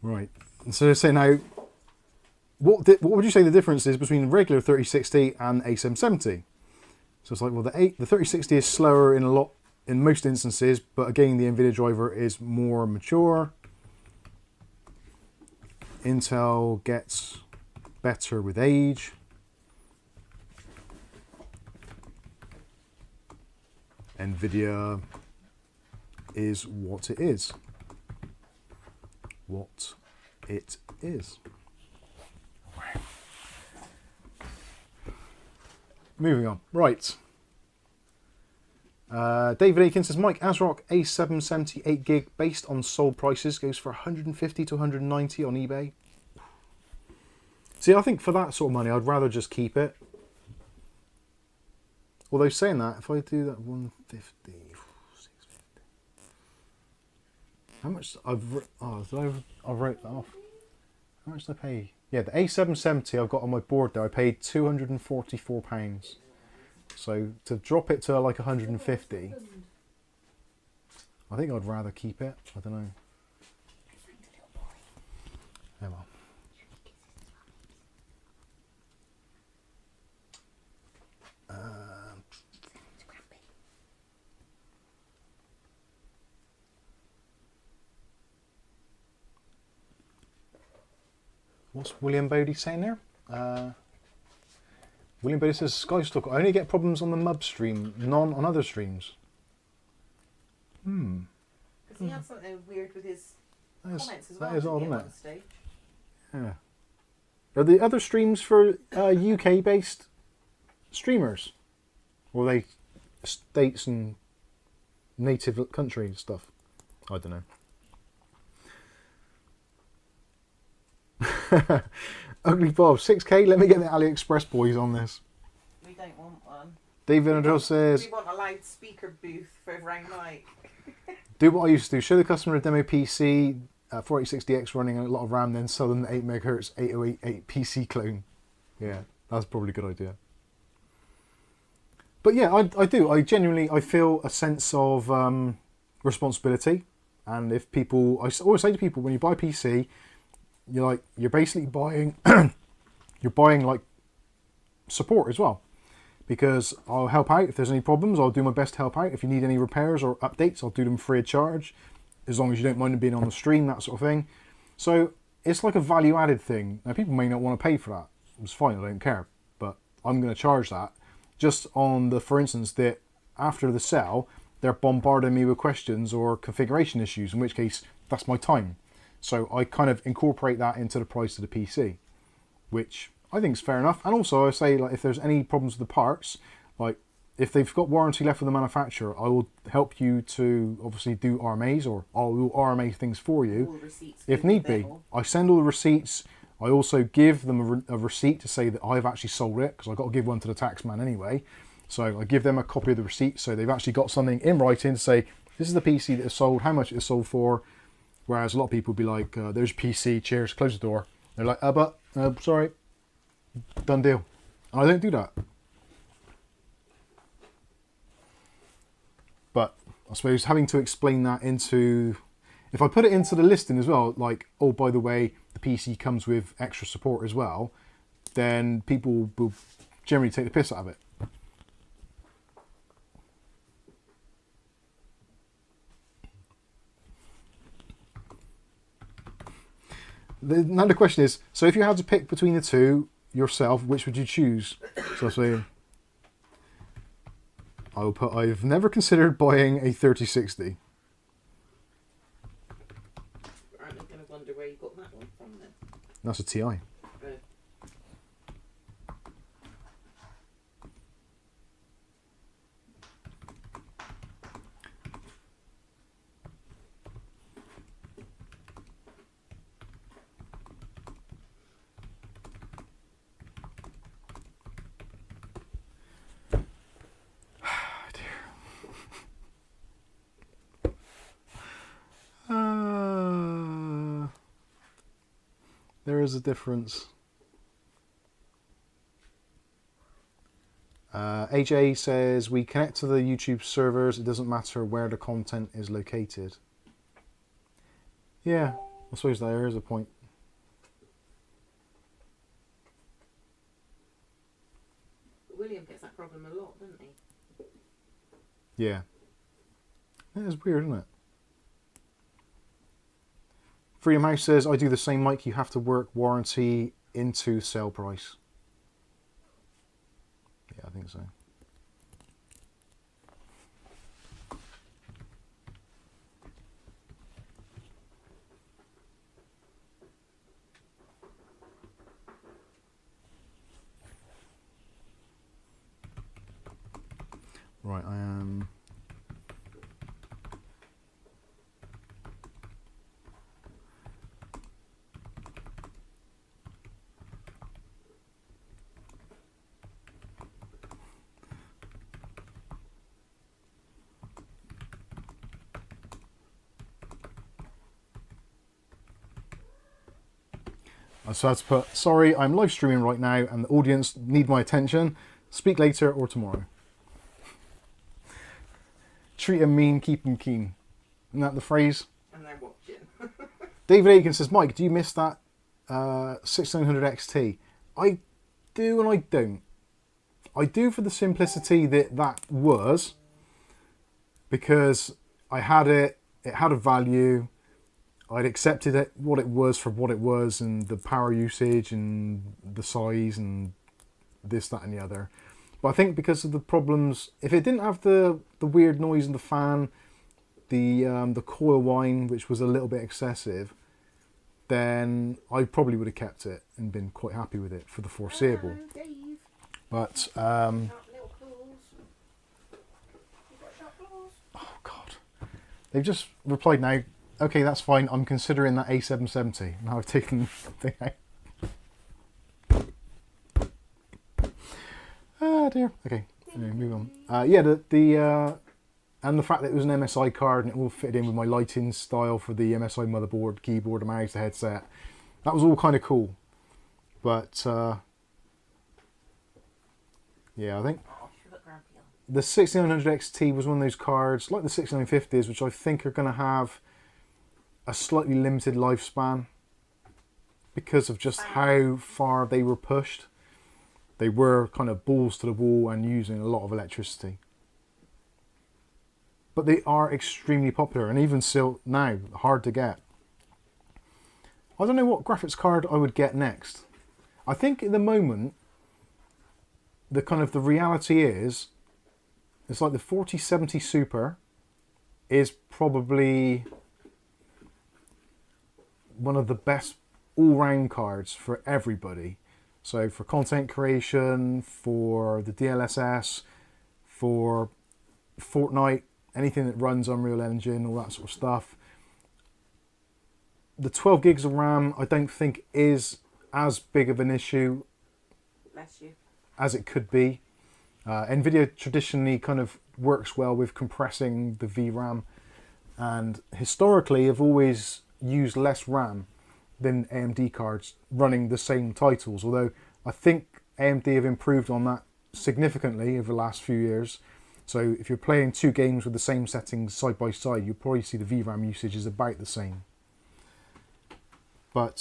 Right, so say now, what would you say the difference is between regular 3060 and A770? So it's like, well, the 3060 is slower in most instances, but again, the NVIDIA driver is more mature. Intel gets better with age. NVIDIA is what it is. What it is. Moving on. Right. David Aiken says, Mike, Asrock A770 8GB based on sold prices goes for 150 to 190 on eBay. See, I think for that sort of money, I'd rather just keep it. Although saying that, if I do that 150, 650. How much? I wrote that off. How much did I pay? Yeah, the A770 I've got on my board there, I paid £244. So to drop it to like 150, I think I'd rather keep it. I don't know. Oh well. What's William Bodie saying there? William Bodie says, Skystock, I only get problems on the MUB stream, none on other streams. Because he had something weird with his comments as well. That is odd, didn't he, isn't at it? one stage? Yeah. Are the other streams for UK-based streamers? Or are they states and native country stuff? I don't know. Ugly Bob, 6k, let me get the AliExpress boys on this. We don't want one. David Andrew says, We want a loudspeaker booth for round night. do what I used to do, show the customer a demo PC, 4860X running a lot of RAM, then sell them the 8MHz 8088 PC clone. Yeah, that's probably a good idea. But yeah, I do. I genuinely, I feel a sense of responsibility. And if people, I always say to people, when you buy a PC, you're basically buying, you're buying like support as well. Because I'll help out if there's any problems. I'll do my best to help out. If you need any repairs or updates, I'll do them free of charge, as long as you don't mind them being on the stream, that sort of thing. So it's like a value-added thing. Now, people may not want to pay for that. It's fine, I don't care. But I'm going to charge that just on the, for instance, that after the sale, they're bombarding me with questions or configuration issues, in which case, that's my time. So I kind of incorporate that into the price of the PC, which I think is fair enough. And also I say, like, if there's any problems with the parts, like if they've got warranty left with the manufacturer, I will help you to obviously do RMAs, or I will RMA things for you if need be. I send all the receipts. I also give them a receipt to say that I've actually sold it, because I've got to give one to the tax man anyway. So I give them a copy of the receipt, so they've actually got something in writing to say, this is the PC that is sold, how much it is sold for. Whereas a lot of people will be like, there's PC, cheers, close the door. They're like, sorry, done deal. And I don't do that. But I suppose having to explain that into, if I put it into the listing as well, like, oh, by the way, the PC comes with extra support as well, then people will generally take the piss out of it. Now the question is, so if you had to pick between the two yourself, which would you choose? So I say, I will put, I've never considered buying a 3060. I'm going to wonder where you got that one from then. That's a TI. There is a difference. AJ says, we connect to the YouTube servers, it doesn't matter where the content is located. Yeah, I suppose there is a point. William gets that problem a lot, doesn't he? Yeah. It is weird, isn't it? Freedom House says, I do the same, Mike. You have to work warranty into sale price. Yeah, I think so. Right, I am... So I had to put, sorry, I'm live streaming right now and the audience need my attention. Speak later or tomorrow. Treat 'em mean, keep 'em keen. Isn't that the phrase? And they're watching. David Aiken says, Mike, do you miss that 6900 XT? I do and I don't. I do for the simplicity that that was, because I had it, it had a value, I'd accepted it, what it was for what it was, and the power usage and the size and this, that and the other. But I think because of the problems, if it didn't have the weird noise in the fan, the coil whine, which was a little bit excessive, then I probably would have kept it and been quite happy with it for the foreseeable. But oh god, they've just replied now. Okay, that's fine. I'm considering that A770. Now I've taken the thing out. Ah dear. Okay, anyway, move on. Yeah, and the fact that it was an MSI card and it all fitted in with my lighting style for the MSI motherboard, keyboard, the mouse, the headset. That was all kind of cool. But yeah, I think the 6900 XT was one of those cards, like the 6950s, which I think are going to have a slightly limited lifespan because of just how far they were pushed. They were kind of balls to the wall and using a lot of electricity. But they are extremely popular and even still now hard to get. I don't know what graphics card I would get next. I think at the moment the reality is it's like the 4070 Super is probably one of the best all-round cards for everybody. So for content creation, for the DLSS, for Fortnite, anything that runs Unreal Engine, all that sort of stuff. The 12 gigs of RAM I don't think is as big of an issue as it could be. NVIDIA traditionally kind of works well with compressing the VRAM, and historically have always used less RAM than AMD cards running the same titles, although I think AMD have improved on that significantly over the last few years. So if you're playing two games with the same settings side by side, you'll probably see the VRAM usage is about the same. But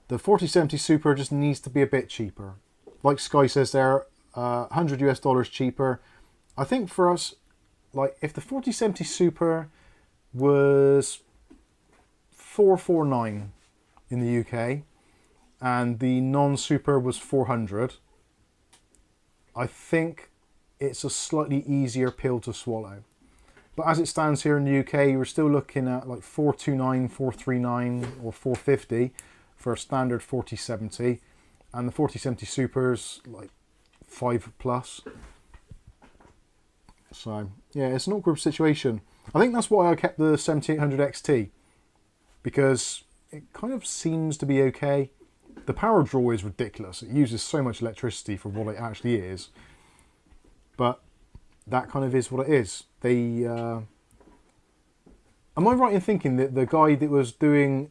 the 4070 Super just needs to be a bit cheaper. Like Sky says there, $100 US cheaper. I think for us, like if the 4070 Super was $449 in the UK and the non-Super was $400, I think it's a slightly easier pill to swallow. But as it stands here in the UK, we're still looking at like $429, $439 or $450 for a standard 4070, and the 4070 Super's like $5+. So yeah, it's an awkward situation. I think that's why I kept the 7800 XT, because it kind of seems to be okay. The power draw is ridiculous. It uses so much electricity for what it actually is. But that kind of is what it is. They, am I right in thinking that the guy that was doing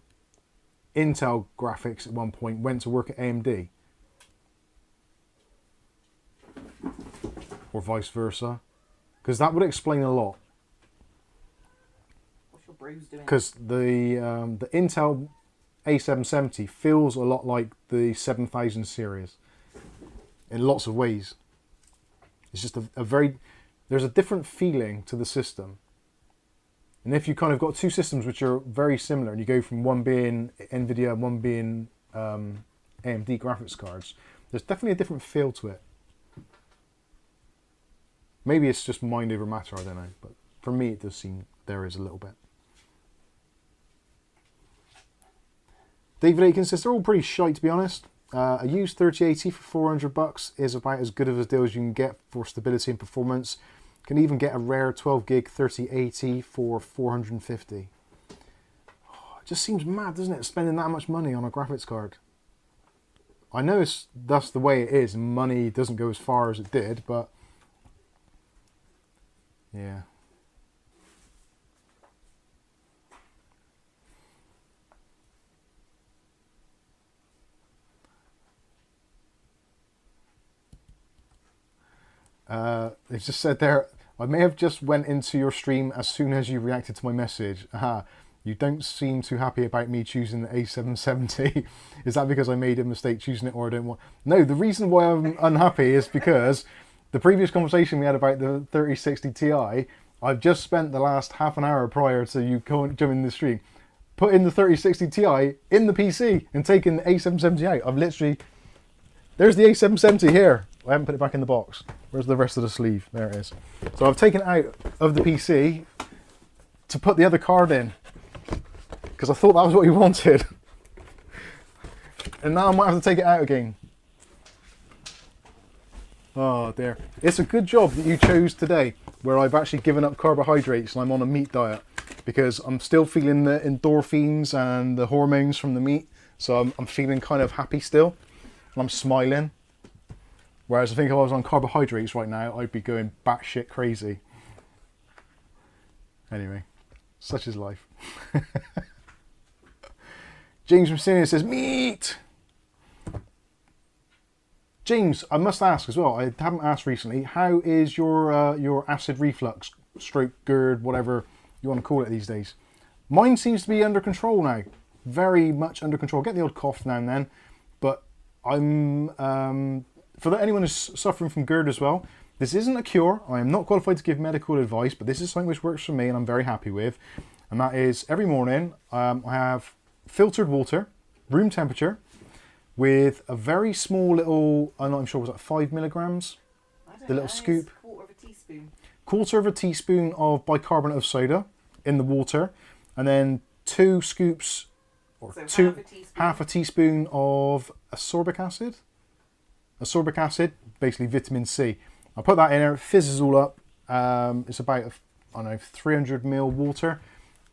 Intel graphics at one point went to work at AMD? Or vice versa? Because that would explain a lot. Because the Intel A770 feels a lot like the 7000 series in lots of ways. It's just a very, there's a different feeling to the system. And if you kind of got two systems which are very similar, and you go from one being NVIDIA and one being AMD graphics cards, there's definitely a different feel to it. Maybe it's just mind over matter, I don't know. But for me, it does seem there is a little bit. David Aiken says they're all pretty shite, to be honest. A used 3080 for $400 is about as good of a deal as you can get for stability and performance. You can even get a rare 12 gig 3080 for $450. Oh, it just seems mad, doesn't it, spending that much money on a graphics card? I know that's the way it is, and money doesn't go as far as it did, but yeah. They've just said there, I may have just went into your stream as soon as you reacted to my message. Aha, you don't seem too happy about me choosing the A770. Is that because I made a mistake choosing it or I don't want... No, the reason why I'm unhappy is because the previous conversation we had about the 3060 Ti, I've just spent the last half an hour prior to you joining the stream putting the 3060 Ti in the PC and taking the A770 out. I've literally... There's the A770 here. I haven't put it back in the box. Where's the rest of the sleeve? There it is. So I've taken it out of the PC to put the other card in because I thought that was what you wanted. And now I might have to take it out again. Oh dear. It's a good job that you chose today where I've actually given up carbohydrates and I'm on a meat diet because I'm still feeling the endorphins and the hormones from the meat. So I'm feeling kind of happy still. And I'm smiling. Whereas I think if I was on carbohydrates right now, I'd be going batshit crazy. Anyway, such is life. James from Ceres says, meat! James, I must ask as well, I haven't asked recently, how is your acid reflux, stroke, GERD, whatever you want to call it these days? Mine seems to be under control now. Very much under control. I get the odd cough now and then, but I'm... for anyone who's suffering from GERD as well, this isn't a cure. I am not qualified to give medical advice, but this is something which works for me and I'm very happy with. And that is every morning I have filtered water, room temperature, with a very small little, I'm not sure, was that 5 milligrams? The little scoop. Quarter of a teaspoon. Quarter of a teaspoon of bicarbonate of soda in the water, and then 2 scoops, or so half a teaspoon of ascorbic acid. Ascorbic acid, basically vitamin C. I put that in there, it fizzes all up. It's about, I don't know, 300 ml water.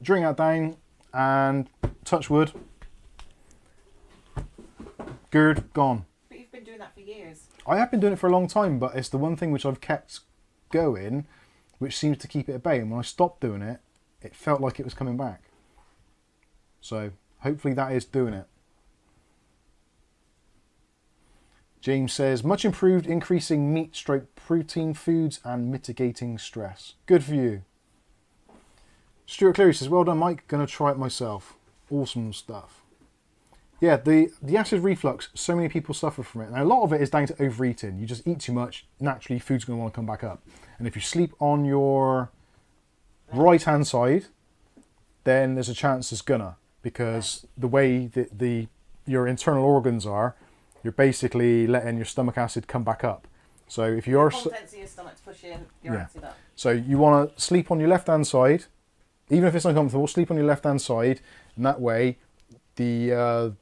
Drink that down and touch wood. GERD, gone. But you've been doing that for years. I have been doing it for a long time, but it's the one thing which I've kept going, which seems to keep it at bay. And when I stopped doing it, it felt like it was coming back. So hopefully that is doing it. James says, much improved, increasing meat stroke protein foods and mitigating stress. Good for you. Stuart Cleary says, well done, Mike. Gonna try it myself. Awesome stuff. Yeah, the acid reflux, so many people suffer from it. Now, a lot of it is down to overeating. You just eat too much, naturally food's going to want to come back up. And if you sleep on your right-hand side, then there's a chance it's gonna. Because the way that your internal organs are, you're basically letting your stomach acid come back up. So if you're... The contents of your stomach's pushing your acid up. So you want to sleep on your left-hand side. Even if it's uncomfortable, sleep on your left-hand side. And that way, the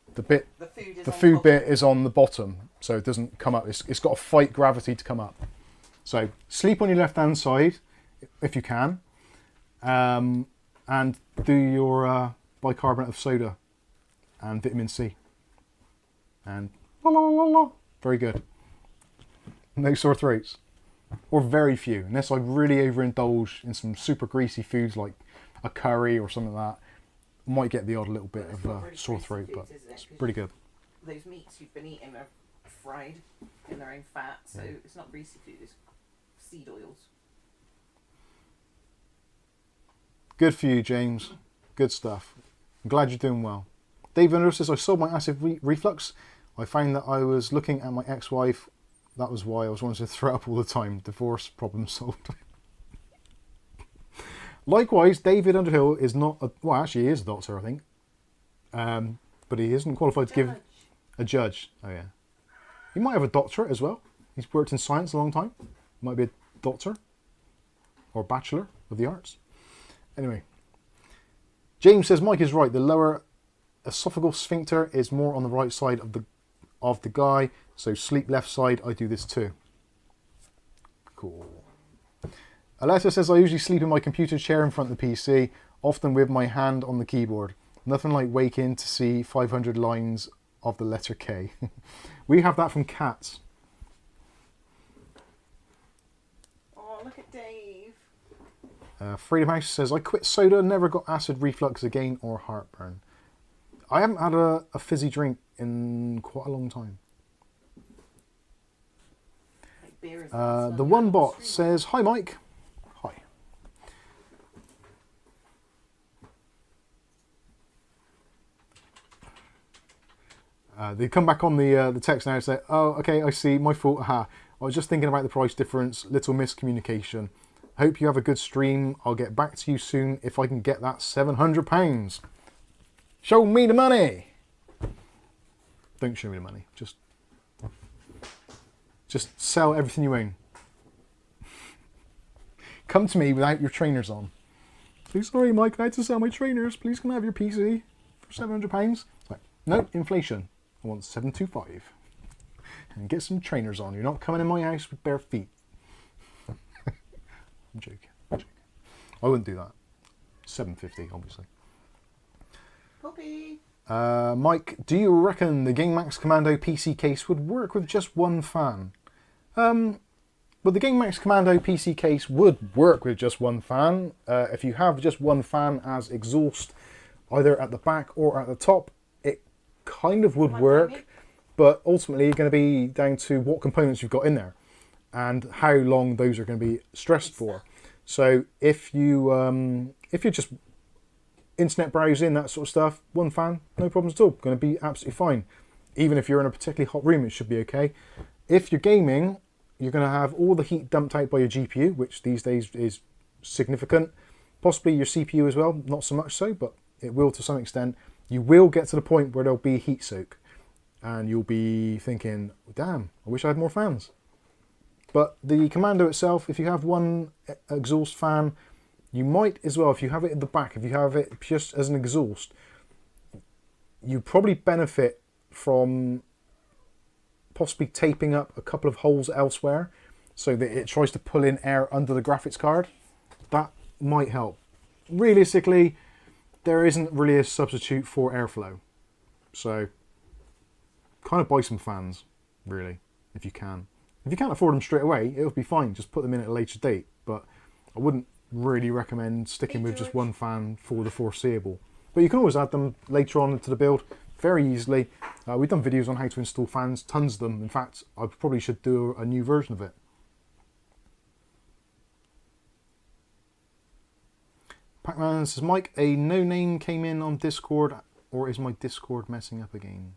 food bit is on the bottom, so it doesn't come up. It's got to fight gravity to come up. So sleep on your left hand side if you can, and do your bicarbonate of soda and vitamin C, and la la la la. Very good. No sore throats, or very few, unless I really overindulge in some super greasy foods like a curry or something like that. Might get the odd little bit of really sore throat, but it's pretty good. Those meats you've been eating are fried in their own fat, so it's not greasy food, it's seed oils. Good for you, James. Good stuff. I'm glad you're doing well. Dave Under says, I solved my acid reflux. I found that I was looking at my ex-wife. That was why I was wanting to throw up all the time. Divorce, problem solved. Likewise, David Underhill is not, well actually he is a doctor I think, but he isn't qualified to give a judge. Oh yeah. He might have a doctorate as well. He's worked in science a long time. Might be a doctor or bachelor of the arts. Anyway, James says Mike is right. The lower esophageal sphincter is more on the right side of the guy, so sleep left side. I do this too. Cool. Alessa says, I usually sleep in my computer chair in front of the PC, often with my hand on the keyboard. Nothing like waking to see 500 lines of the letter K. We have that from cats. Oh, look at Dave. Freedom House says, I quit soda, never got acid reflux again or heartburn. I haven't had a fizzy drink in quite a long time. beer is The one bot says, "Hi Mike." Hi. They come back on the text now and say, "Oh, okay, I see. My fault. Aha. I was just thinking about the price difference. Little miscommunication. Hope you have a good stream. I'll get back to you soon if I can get that £700. Show me the money." Don't show me the money. Just sell everything you own. Come to me without your trainers on. Please, sorry, Mike, I had to sell my trainers. Please, can I have your PC for £700? Like, no, inflation. I want 725. And get some trainers on. You're not coming in my house with bare feet. I'm joking. I wouldn't do that. 750, obviously. Puppy. Mike, do you reckon the GameMax Commando PC case would work with just one fan? Well, the GameMax Commando PC case would work with just one fan. If you have just one fan as exhaust, either at the back or at the top, it kind of would work. But ultimately, you're going to be down to what components you've got in there and how long those are going to be stressed for. So if you're just internet browsing, that sort of stuff, one fan, no problems at all. Going to be absolutely fine. Even if you're in a particularly hot room, it should be okay. If you're gaming, you're going to have all the heat dumped out by your GPU, which these days is significant. Possibly your CPU as well, not so much so, but it will to some extent. You will get to the point where there'll be heat soak. And you'll be thinking, damn, I wish I had more fans. But the Commando itself, if you have one exhaust fan, you might as well, if you have it at the back, if you have it just as an exhaust, you probably benefit from possibly taping up a couple of holes elsewhere so that it tries to pull in air under the graphics card. That might help. Realistically, there isn't really a substitute for airflow. So kind of buy some fans, really, if you can. If you can't afford them straight away, it'll be fine. Just put them in at a later date. But I wouldn't really recommend sticking with just one fan for the foreseeable. But you can always add them later on into the build very easily. We've done videos on how to install fans, tons of them. In fact, I probably should do a new version of it. Pac-Man says, Mike, a no-name came in on Discord, or is my Discord messing up again?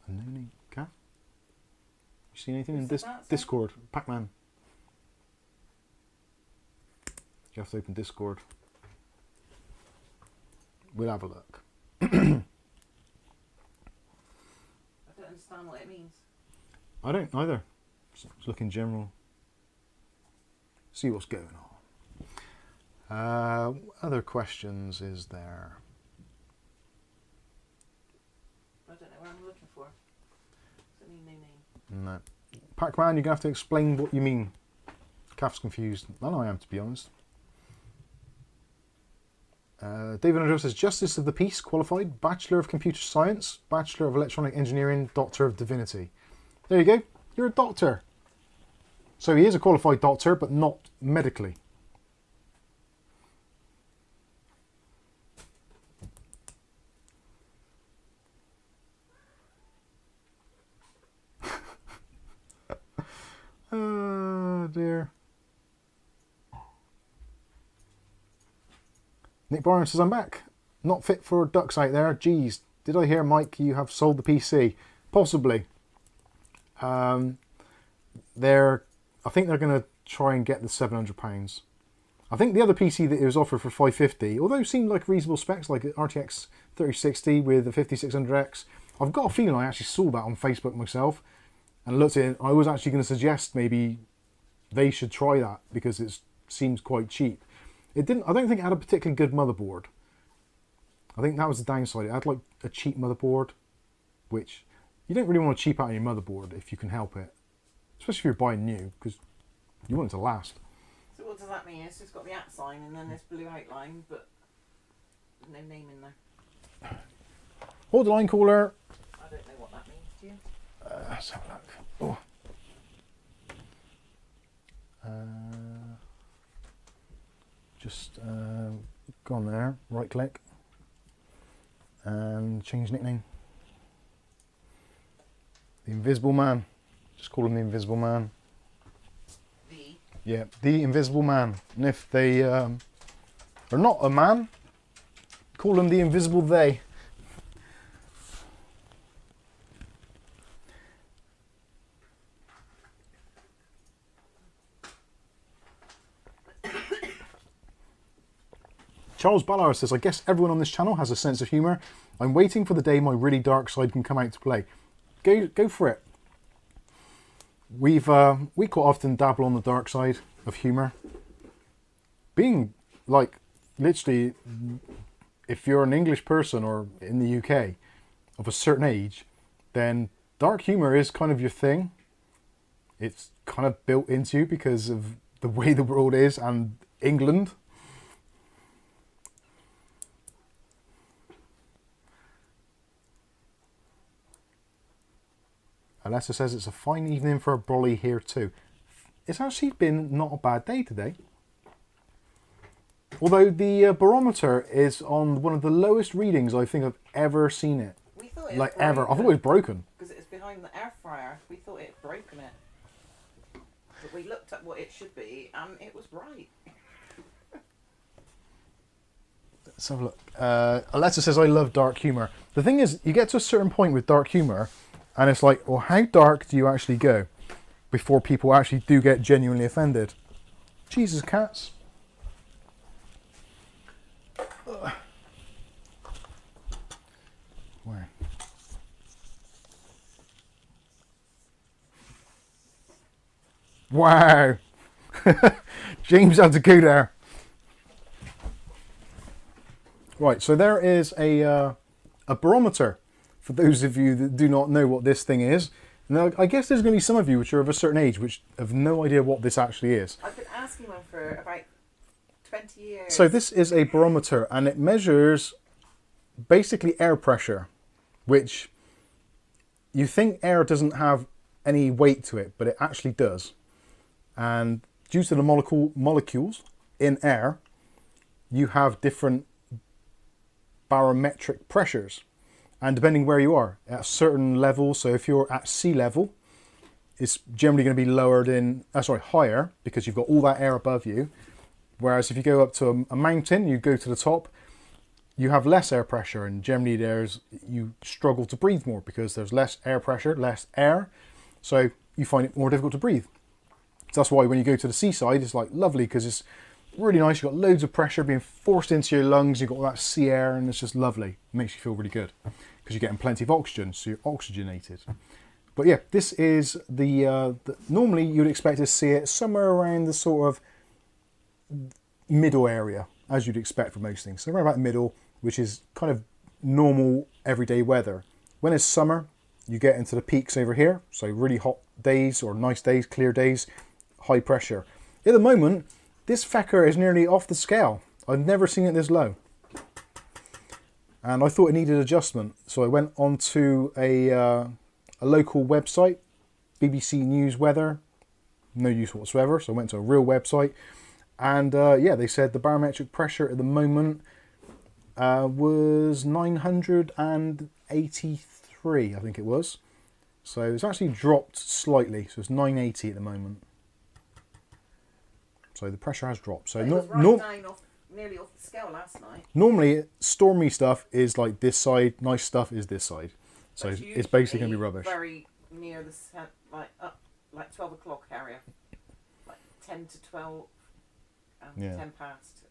A no-name? Okay. You seen anything in this Discord? Pac-Man. You have to open Discord. We'll have a look. I don't understand what it means. I don't either. Just look in general. See what's going on. Other questions is there? I don't know what I'm looking for. Does it mean no name? No. Pac-Man, you're going to have to explain what you mean. Calf's confused. And I am, to be honest. David Andrew says, Justice of the Peace, qualified, Bachelor of Computer Science, Bachelor of Electronic Engineering, Doctor of Divinity. There you go. You're a doctor. So he is a qualified doctor, but not medically. Oh dear. Nick Barnes says, I'm back. Not fit for ducks out there. Geez, did I hear, Mike, you have sold the PC? Possibly. I think they're going to try and get the £700. I think the other PC that it was offered for $550, although seemed like reasonable specs, like RTX 3060 with the 5600X, I've got a feeling I actually saw that on Facebook myself and looked at it. I was actually going to suggest maybe they should try that because it seems quite cheap. It didn't. I don't think it had a particularly good motherboard. I think that was the downside. It had like a cheap motherboard, which you don't really want to cheap out on your motherboard if you can help it, especially if you're buying new because you want it to last. So what does that mean? It's just got the @ sign and then this blue outline, but no name in there. Hold the line, caller. I don't know what that means. Do you? Let's have a look. Oh. Just go on there, right click, and change nickname. The Invisible Man. Just call him the Invisible Man. Yeah, the invisible man. And if they are not a man, call them the invisible they. Charles Ballard says, I guess everyone on this channel has a sense of humour. I'm waiting for the day my really dark side can come out to play. Go for it. We quite often dabble on the dark side of humour. Being like, literally, if you're an English person or in the UK of a certain age, then dark humour is kind of your thing. It's kind of built into you because of the way the world is and England. Alessa says it's a fine evening for a brolly here too. It's actually been not a bad day today. Although the barometer is on one of the lowest readings I think I've ever seen it. We thought it was like broken. ever. I thought it was broken. Because it's behind the air fryer. We thought it had broken it. But we looked at what it should be and it was right. Let's have a look. Alessa says I love dark humour. The thing is, you get to a certain point with dark humour and it's like, well, how dark do you actually go before people actually do get genuinely offended? Jesus, cats. Where? Wow. James had to go there. Right, so there is a barometer. For those of you that do not know what this thing is, now I guess there's going to be some of you which are of a certain age which have no idea what this actually is. I've been asking one for about 20 years. So this is a barometer and it measures basically air pressure, which you think air doesn't have any weight to it, but it actually does. And due to the molecules in air, you have different barometric pressures. And depending where you are, at a certain level, so if you're at sea level, it's generally going to be higher, because you've got all that air above you. Whereas if you go up to a mountain, you go to the top, you have less air pressure, and generally you struggle to breathe more because there's less air pressure, less air, so you find it more difficult to breathe. So that's why when you go to the seaside, it's like lovely because it's really nice. You've got loads of pressure being forced into your lungs, you've got all that sea air, and it's just lovely. It makes you feel really good because you're getting plenty of oxygen, so you're oxygenated. But yeah, this is the normally you'd expect to see it somewhere around the sort of middle area, as you'd expect for most things. So around about the middle, which is kind of normal everyday weather. When it's summer, you get into the peaks over here, so really hot days or nice days, clear days, high pressure. At the moment, this fecker is nearly off the scale. I've never seen it this low. And I thought it needed adjustment, so I went onto a local website, BBC News Weather, no use whatsoever, so I went to a real website, and yeah, they said the barometric pressure at the moment was 983, I think it was. So it's actually dropped slightly, so it's 980 at the moment. So the pressure has dropped. So nearly off the scale last night. Normally, stormy stuff is like this side, nice stuff is this side. So it's basically going to be rubbish. Very near the like 12 o'clock area, like 10 to 12, yeah. 10 past.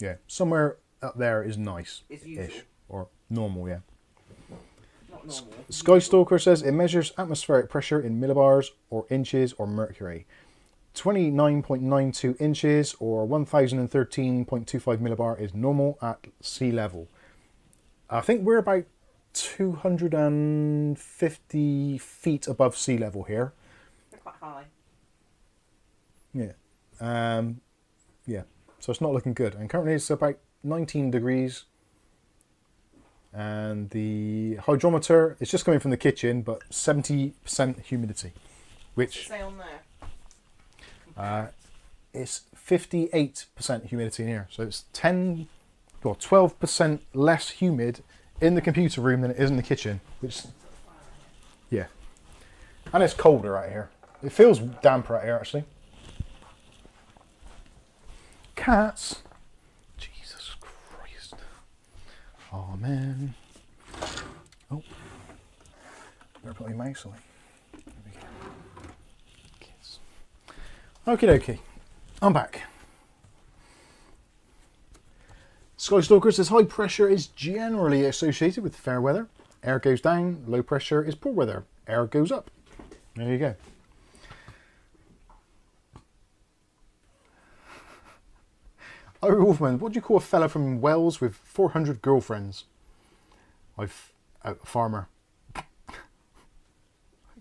Yeah, somewhere up there is nice, Is usual. or normal, yeah. Not normal. Skystalker says it measures atmospheric pressure in millibars or inches or mercury. 29.92 inches or 1013.25 millibar is normal at sea level. I think we're about 250 feet above sea level here. They're quite high. Yeah. Yeah. So it's not looking good. And currently it's about 19 degrees. And the hydrometer is just coming from the kitchen, but 70% humidity, which Say on there. it's 58% humidity in here. So it's 12% less humid in the computer room than it is in the kitchen, which, yeah. And it's colder out here. It feels damper out here, actually. cats. Jesus Christ. Oh man. Oh. Better put my mouse away. There we go. Kids. Okie dokie. I'm back. Sky Stalker says high pressure is generally associated with fair weather. Air goes down, low pressure is poor weather. Air goes up. There you go. Oh, Wolfman, what do you call a fella from Wales with 400 girlfriends? A farmer. Oh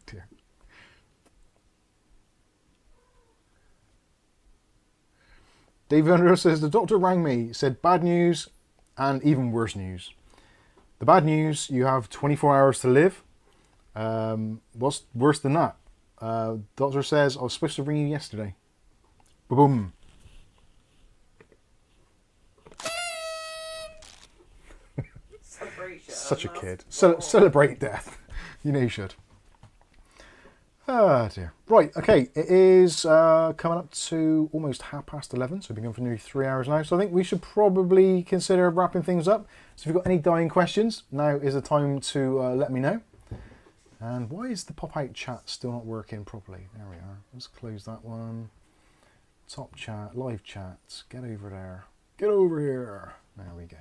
dear. David Under says the doctor rang me, said bad news and even worse news. The bad news, you have 24 hours to live. What's worse than that? Doctor says I was supposed to ring you yesterday. Boom. Such a kid. Celebrate death. You know you should. Ah dear. Right, okay. It is coming up to almost 11:30, so we've been going for nearly 3 hours now. So I think we should probably consider wrapping things up. So if you've got any dying questions, now is the time to let me know. And why is the pop-out chat still not working properly? There we are. Let's close that one. Top chat, live chat. Get over there. Get over here. There we go.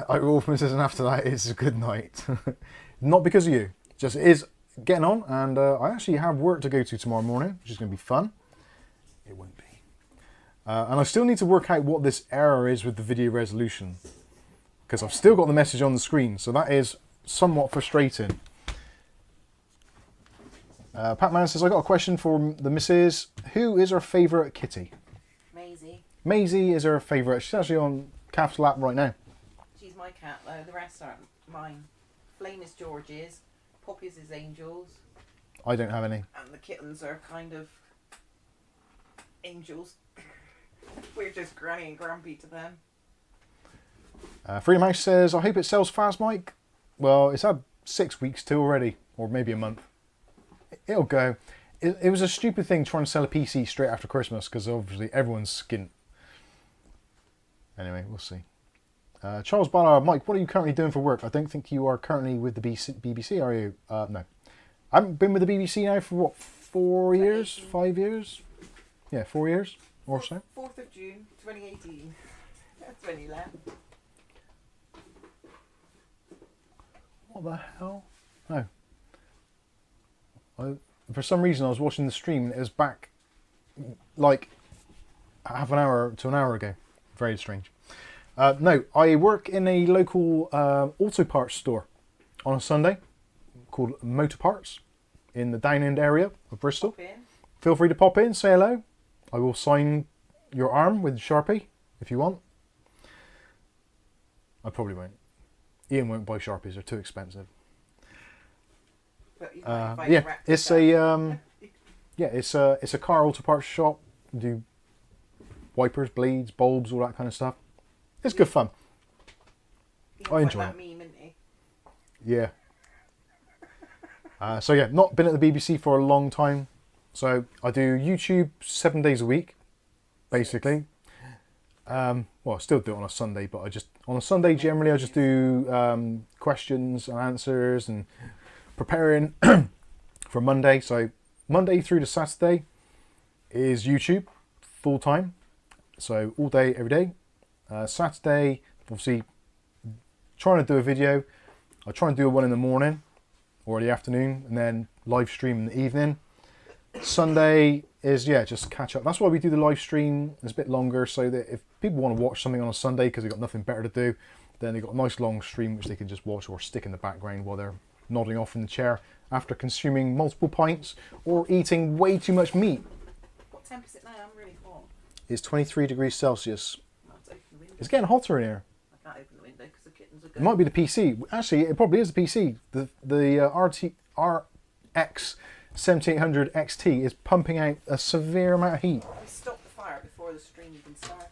Wolfman says, and after that, it's a good night. Not because of you. Just it is getting on, and I actually have work to go to tomorrow morning, which is going to be fun. It won't be. And I still need to work out what this error is with the video resolution, because I've still got the message on the screen, so that is somewhat frustrating. Pat-Man says, I got a question for the missus. Who is her favourite kitty? Maisie. Maisie is her favourite. She's actually on Kath's lap right now. She's my cat though, the rest aren't mine. Flame is George's, Poppy's is Angel's. I don't have any. And the kittens are kind of angels. We're just Granny and Grumpy to them. Freedom House says, I hope it sells fast, Mike. Well, it's had 6 weeks too already, or maybe a month. It'll go. It was a stupid thing trying to sell a PC straight after Christmas, because obviously everyone's skint. Anyway, we'll see. Charles Ballard, Mike, what are you currently doing for work? I don't think you are currently with the BBC, are you? No. I haven't been with the BBC now for what, 4 years? 5 years? Yeah, 4 years or so. 4th of June, 2018. That's when you left. What the hell? No. For some reason I was watching the stream and it was back like half an hour to an hour ago. Very strange. No, I work in a local auto parts store on a Sunday called Motor Parts in the Down End area of Bristol. Feel free to pop in, say hello. I will sign your arm with Sharpie if you want. I probably won't. Ian won't buy Sharpies, they're too expensive. Yeah, it's a it's a car auto parts shop. Do wipers, bleeds, bulbs, all that kind of stuff. It's good fun. I enjoy it. Meme, isn't he? Yeah. So yeah, not been at the BBC for a long time. So I do YouTube 7 days a week, basically. Well, I still do it on a Sunday, but on a Sunday generally I just do questions and answers and preparing for Monday. So Monday through to Saturday is YouTube full time. So all day, every day. Saturday, obviously, trying to do a video. I try and do one in the morning or the afternoon, and then live stream in the evening. Sunday is, yeah, just catch up. That's why we do the live stream. It's a bit longer, so that if people want to watch something on a Sunday because they've got nothing better to do, then they've got a nice long stream which they can just watch or stick in the background while they're nodding off in the chair after consuming multiple pints or eating way too much meat. What temp is it now? I'm really hot. It's 23 degrees Celsius. It's getting hotter in here. I can't open the window because the kittens are It going. might be the PC. Actually, it probably is the PC. The RX 7800 XT is pumping out a severe amount of heat. We stopped the fire before the stream even started.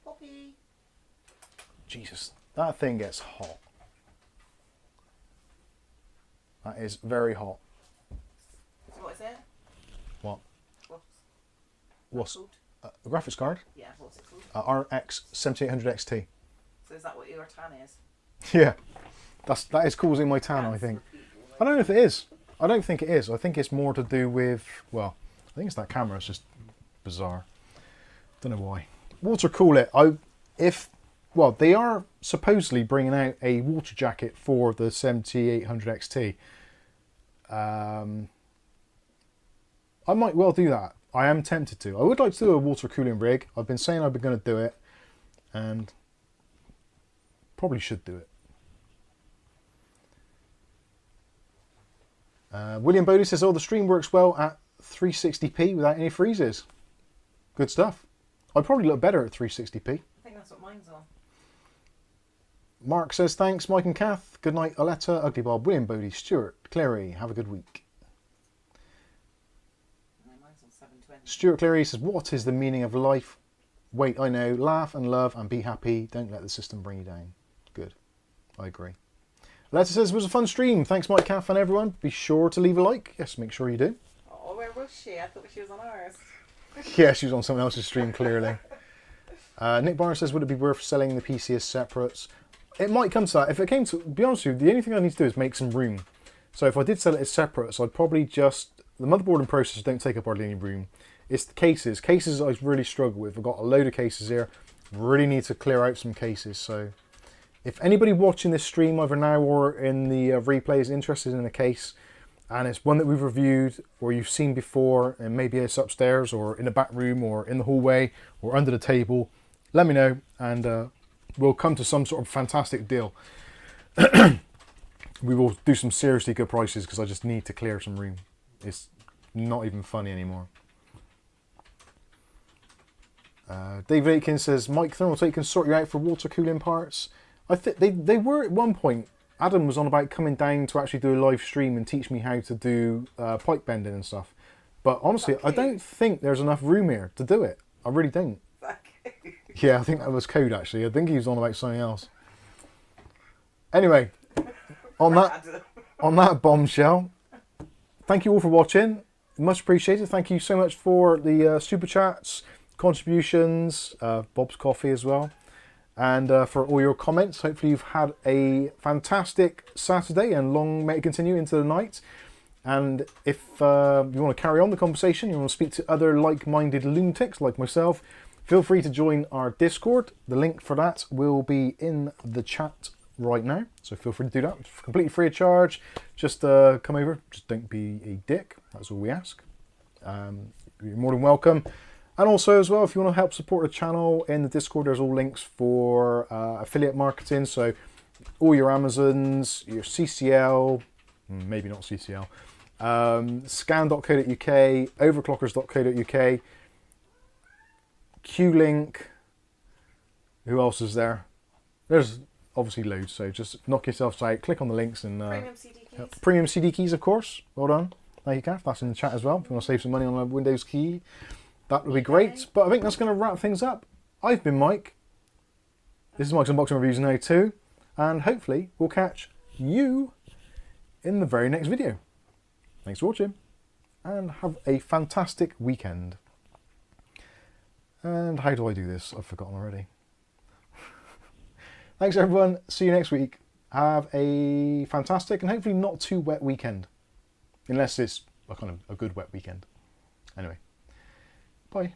Poppy. Jesus, that thing gets hot. That is very hot. it? What? What's What's called? a graphics card? Yeah, what's it called? RX 7800 XT. So is that what your tan is? Yeah, that is causing my tan, I think. I don't know if it is. I don't think it is. I think it's more to do with, well, I think it's that camera. It's just bizarre. Don't know why. Water cool it. Well, they are supposedly bringing out a water jacket for the 7800 XT. I might well do that. I am tempted to. I would like to do a water cooling rig. I've been saying I've been going to do it, and probably should do it. William Bodie says, oh, the stream works well at 360p without any freezes. Good stuff. I'd probably look better at 360p. I think that's what mine's on. Mark says, thanks, Mike and Kath. Good night, Aletta, Ugly Bob, William Bodie, Stuart, Clary. Have a good week. No, mine's on 720. Stuart Clary says, what is the meaning of life? Wait, I know. Laugh and love and be happy. Don't let the system bring you down. Good. I agree. Aletta says, it was a fun stream. Thanks, Mike, Kath, and everyone. Be sure to leave a like. Yes, make sure you do. Oh, where was she? I thought she was on ours. Yeah, she was on someone else's stream, clearly. Nick Barnes says, would it be worth selling the PC as separates? It might come to that. If it came to be honest with you, the only thing I need to do is make some room. So if I did sell it as separates, I'd probably just... The motherboard and processor don't take up hardly any room. It's the cases. Cases I really struggle with. I've got a load of cases here. Really need to clear out some cases. So if anybody watching this stream, either now or in the replay, is interested in a case, and it's one that we've reviewed or you've seen before, and maybe it's upstairs or in the back room or in the hallway or under the table, let me know, and we'll come to some sort of fantastic deal. We will do some seriously good prices because I just need to clear some room. It's not even funny anymore. David Aitken says, Mike, Thermaltake can sort you out for water cooling parts. I think they were at one point. Adam was on about coming down to actually do a live stream and teach me how to do pipe bending and stuff. But honestly, I don't think there's enough room here to do it. I really don't. Yeah, I think that was code actually. I think he was on about something else. Anyway, on that bombshell, thank you all for watching. Much appreciated. Thank you so much for the super chats, contributions, Bob's Coffee as well, and for all your comments. Hopefully you've had a fantastic Saturday, and long may it continue into the night. And if you want to carry on the conversation, you want to speak to other like-minded lunatics like myself, feel free to join our Discord. The link for that will be in the chat right now, so feel free to do that. It's completely free of charge. Just come over, just don't be a dick, that's all we ask. You're more than welcome. And also as well, if you want to help support the channel, in the Discord there's all links for affiliate marketing, so all your Amazons, your CCL, maybe not CCL, scan.co.uk, overclockers.co.uk, Q-Link, who else is there? There's obviously loads, so just knock yourselves out, click on the links, and Premium CD keys. Premium CD keys, of course. Well done. Thank you, Kath. That's in the chat as well. If you want to save some money on a Windows key, that would be great. But I think that's going to wrap things up. I've been Mike. This is Mike's Unboxing Reviews now too, and hopefully we'll catch you in the very next video. Thanks for watching, and have a fantastic weekend. And how do I do this? I've forgotten already. Thanks everyone, see you next week. Have a fantastic and hopefully not too wet weekend. Unless it's a kind of a good wet weekend. Anyway, bye.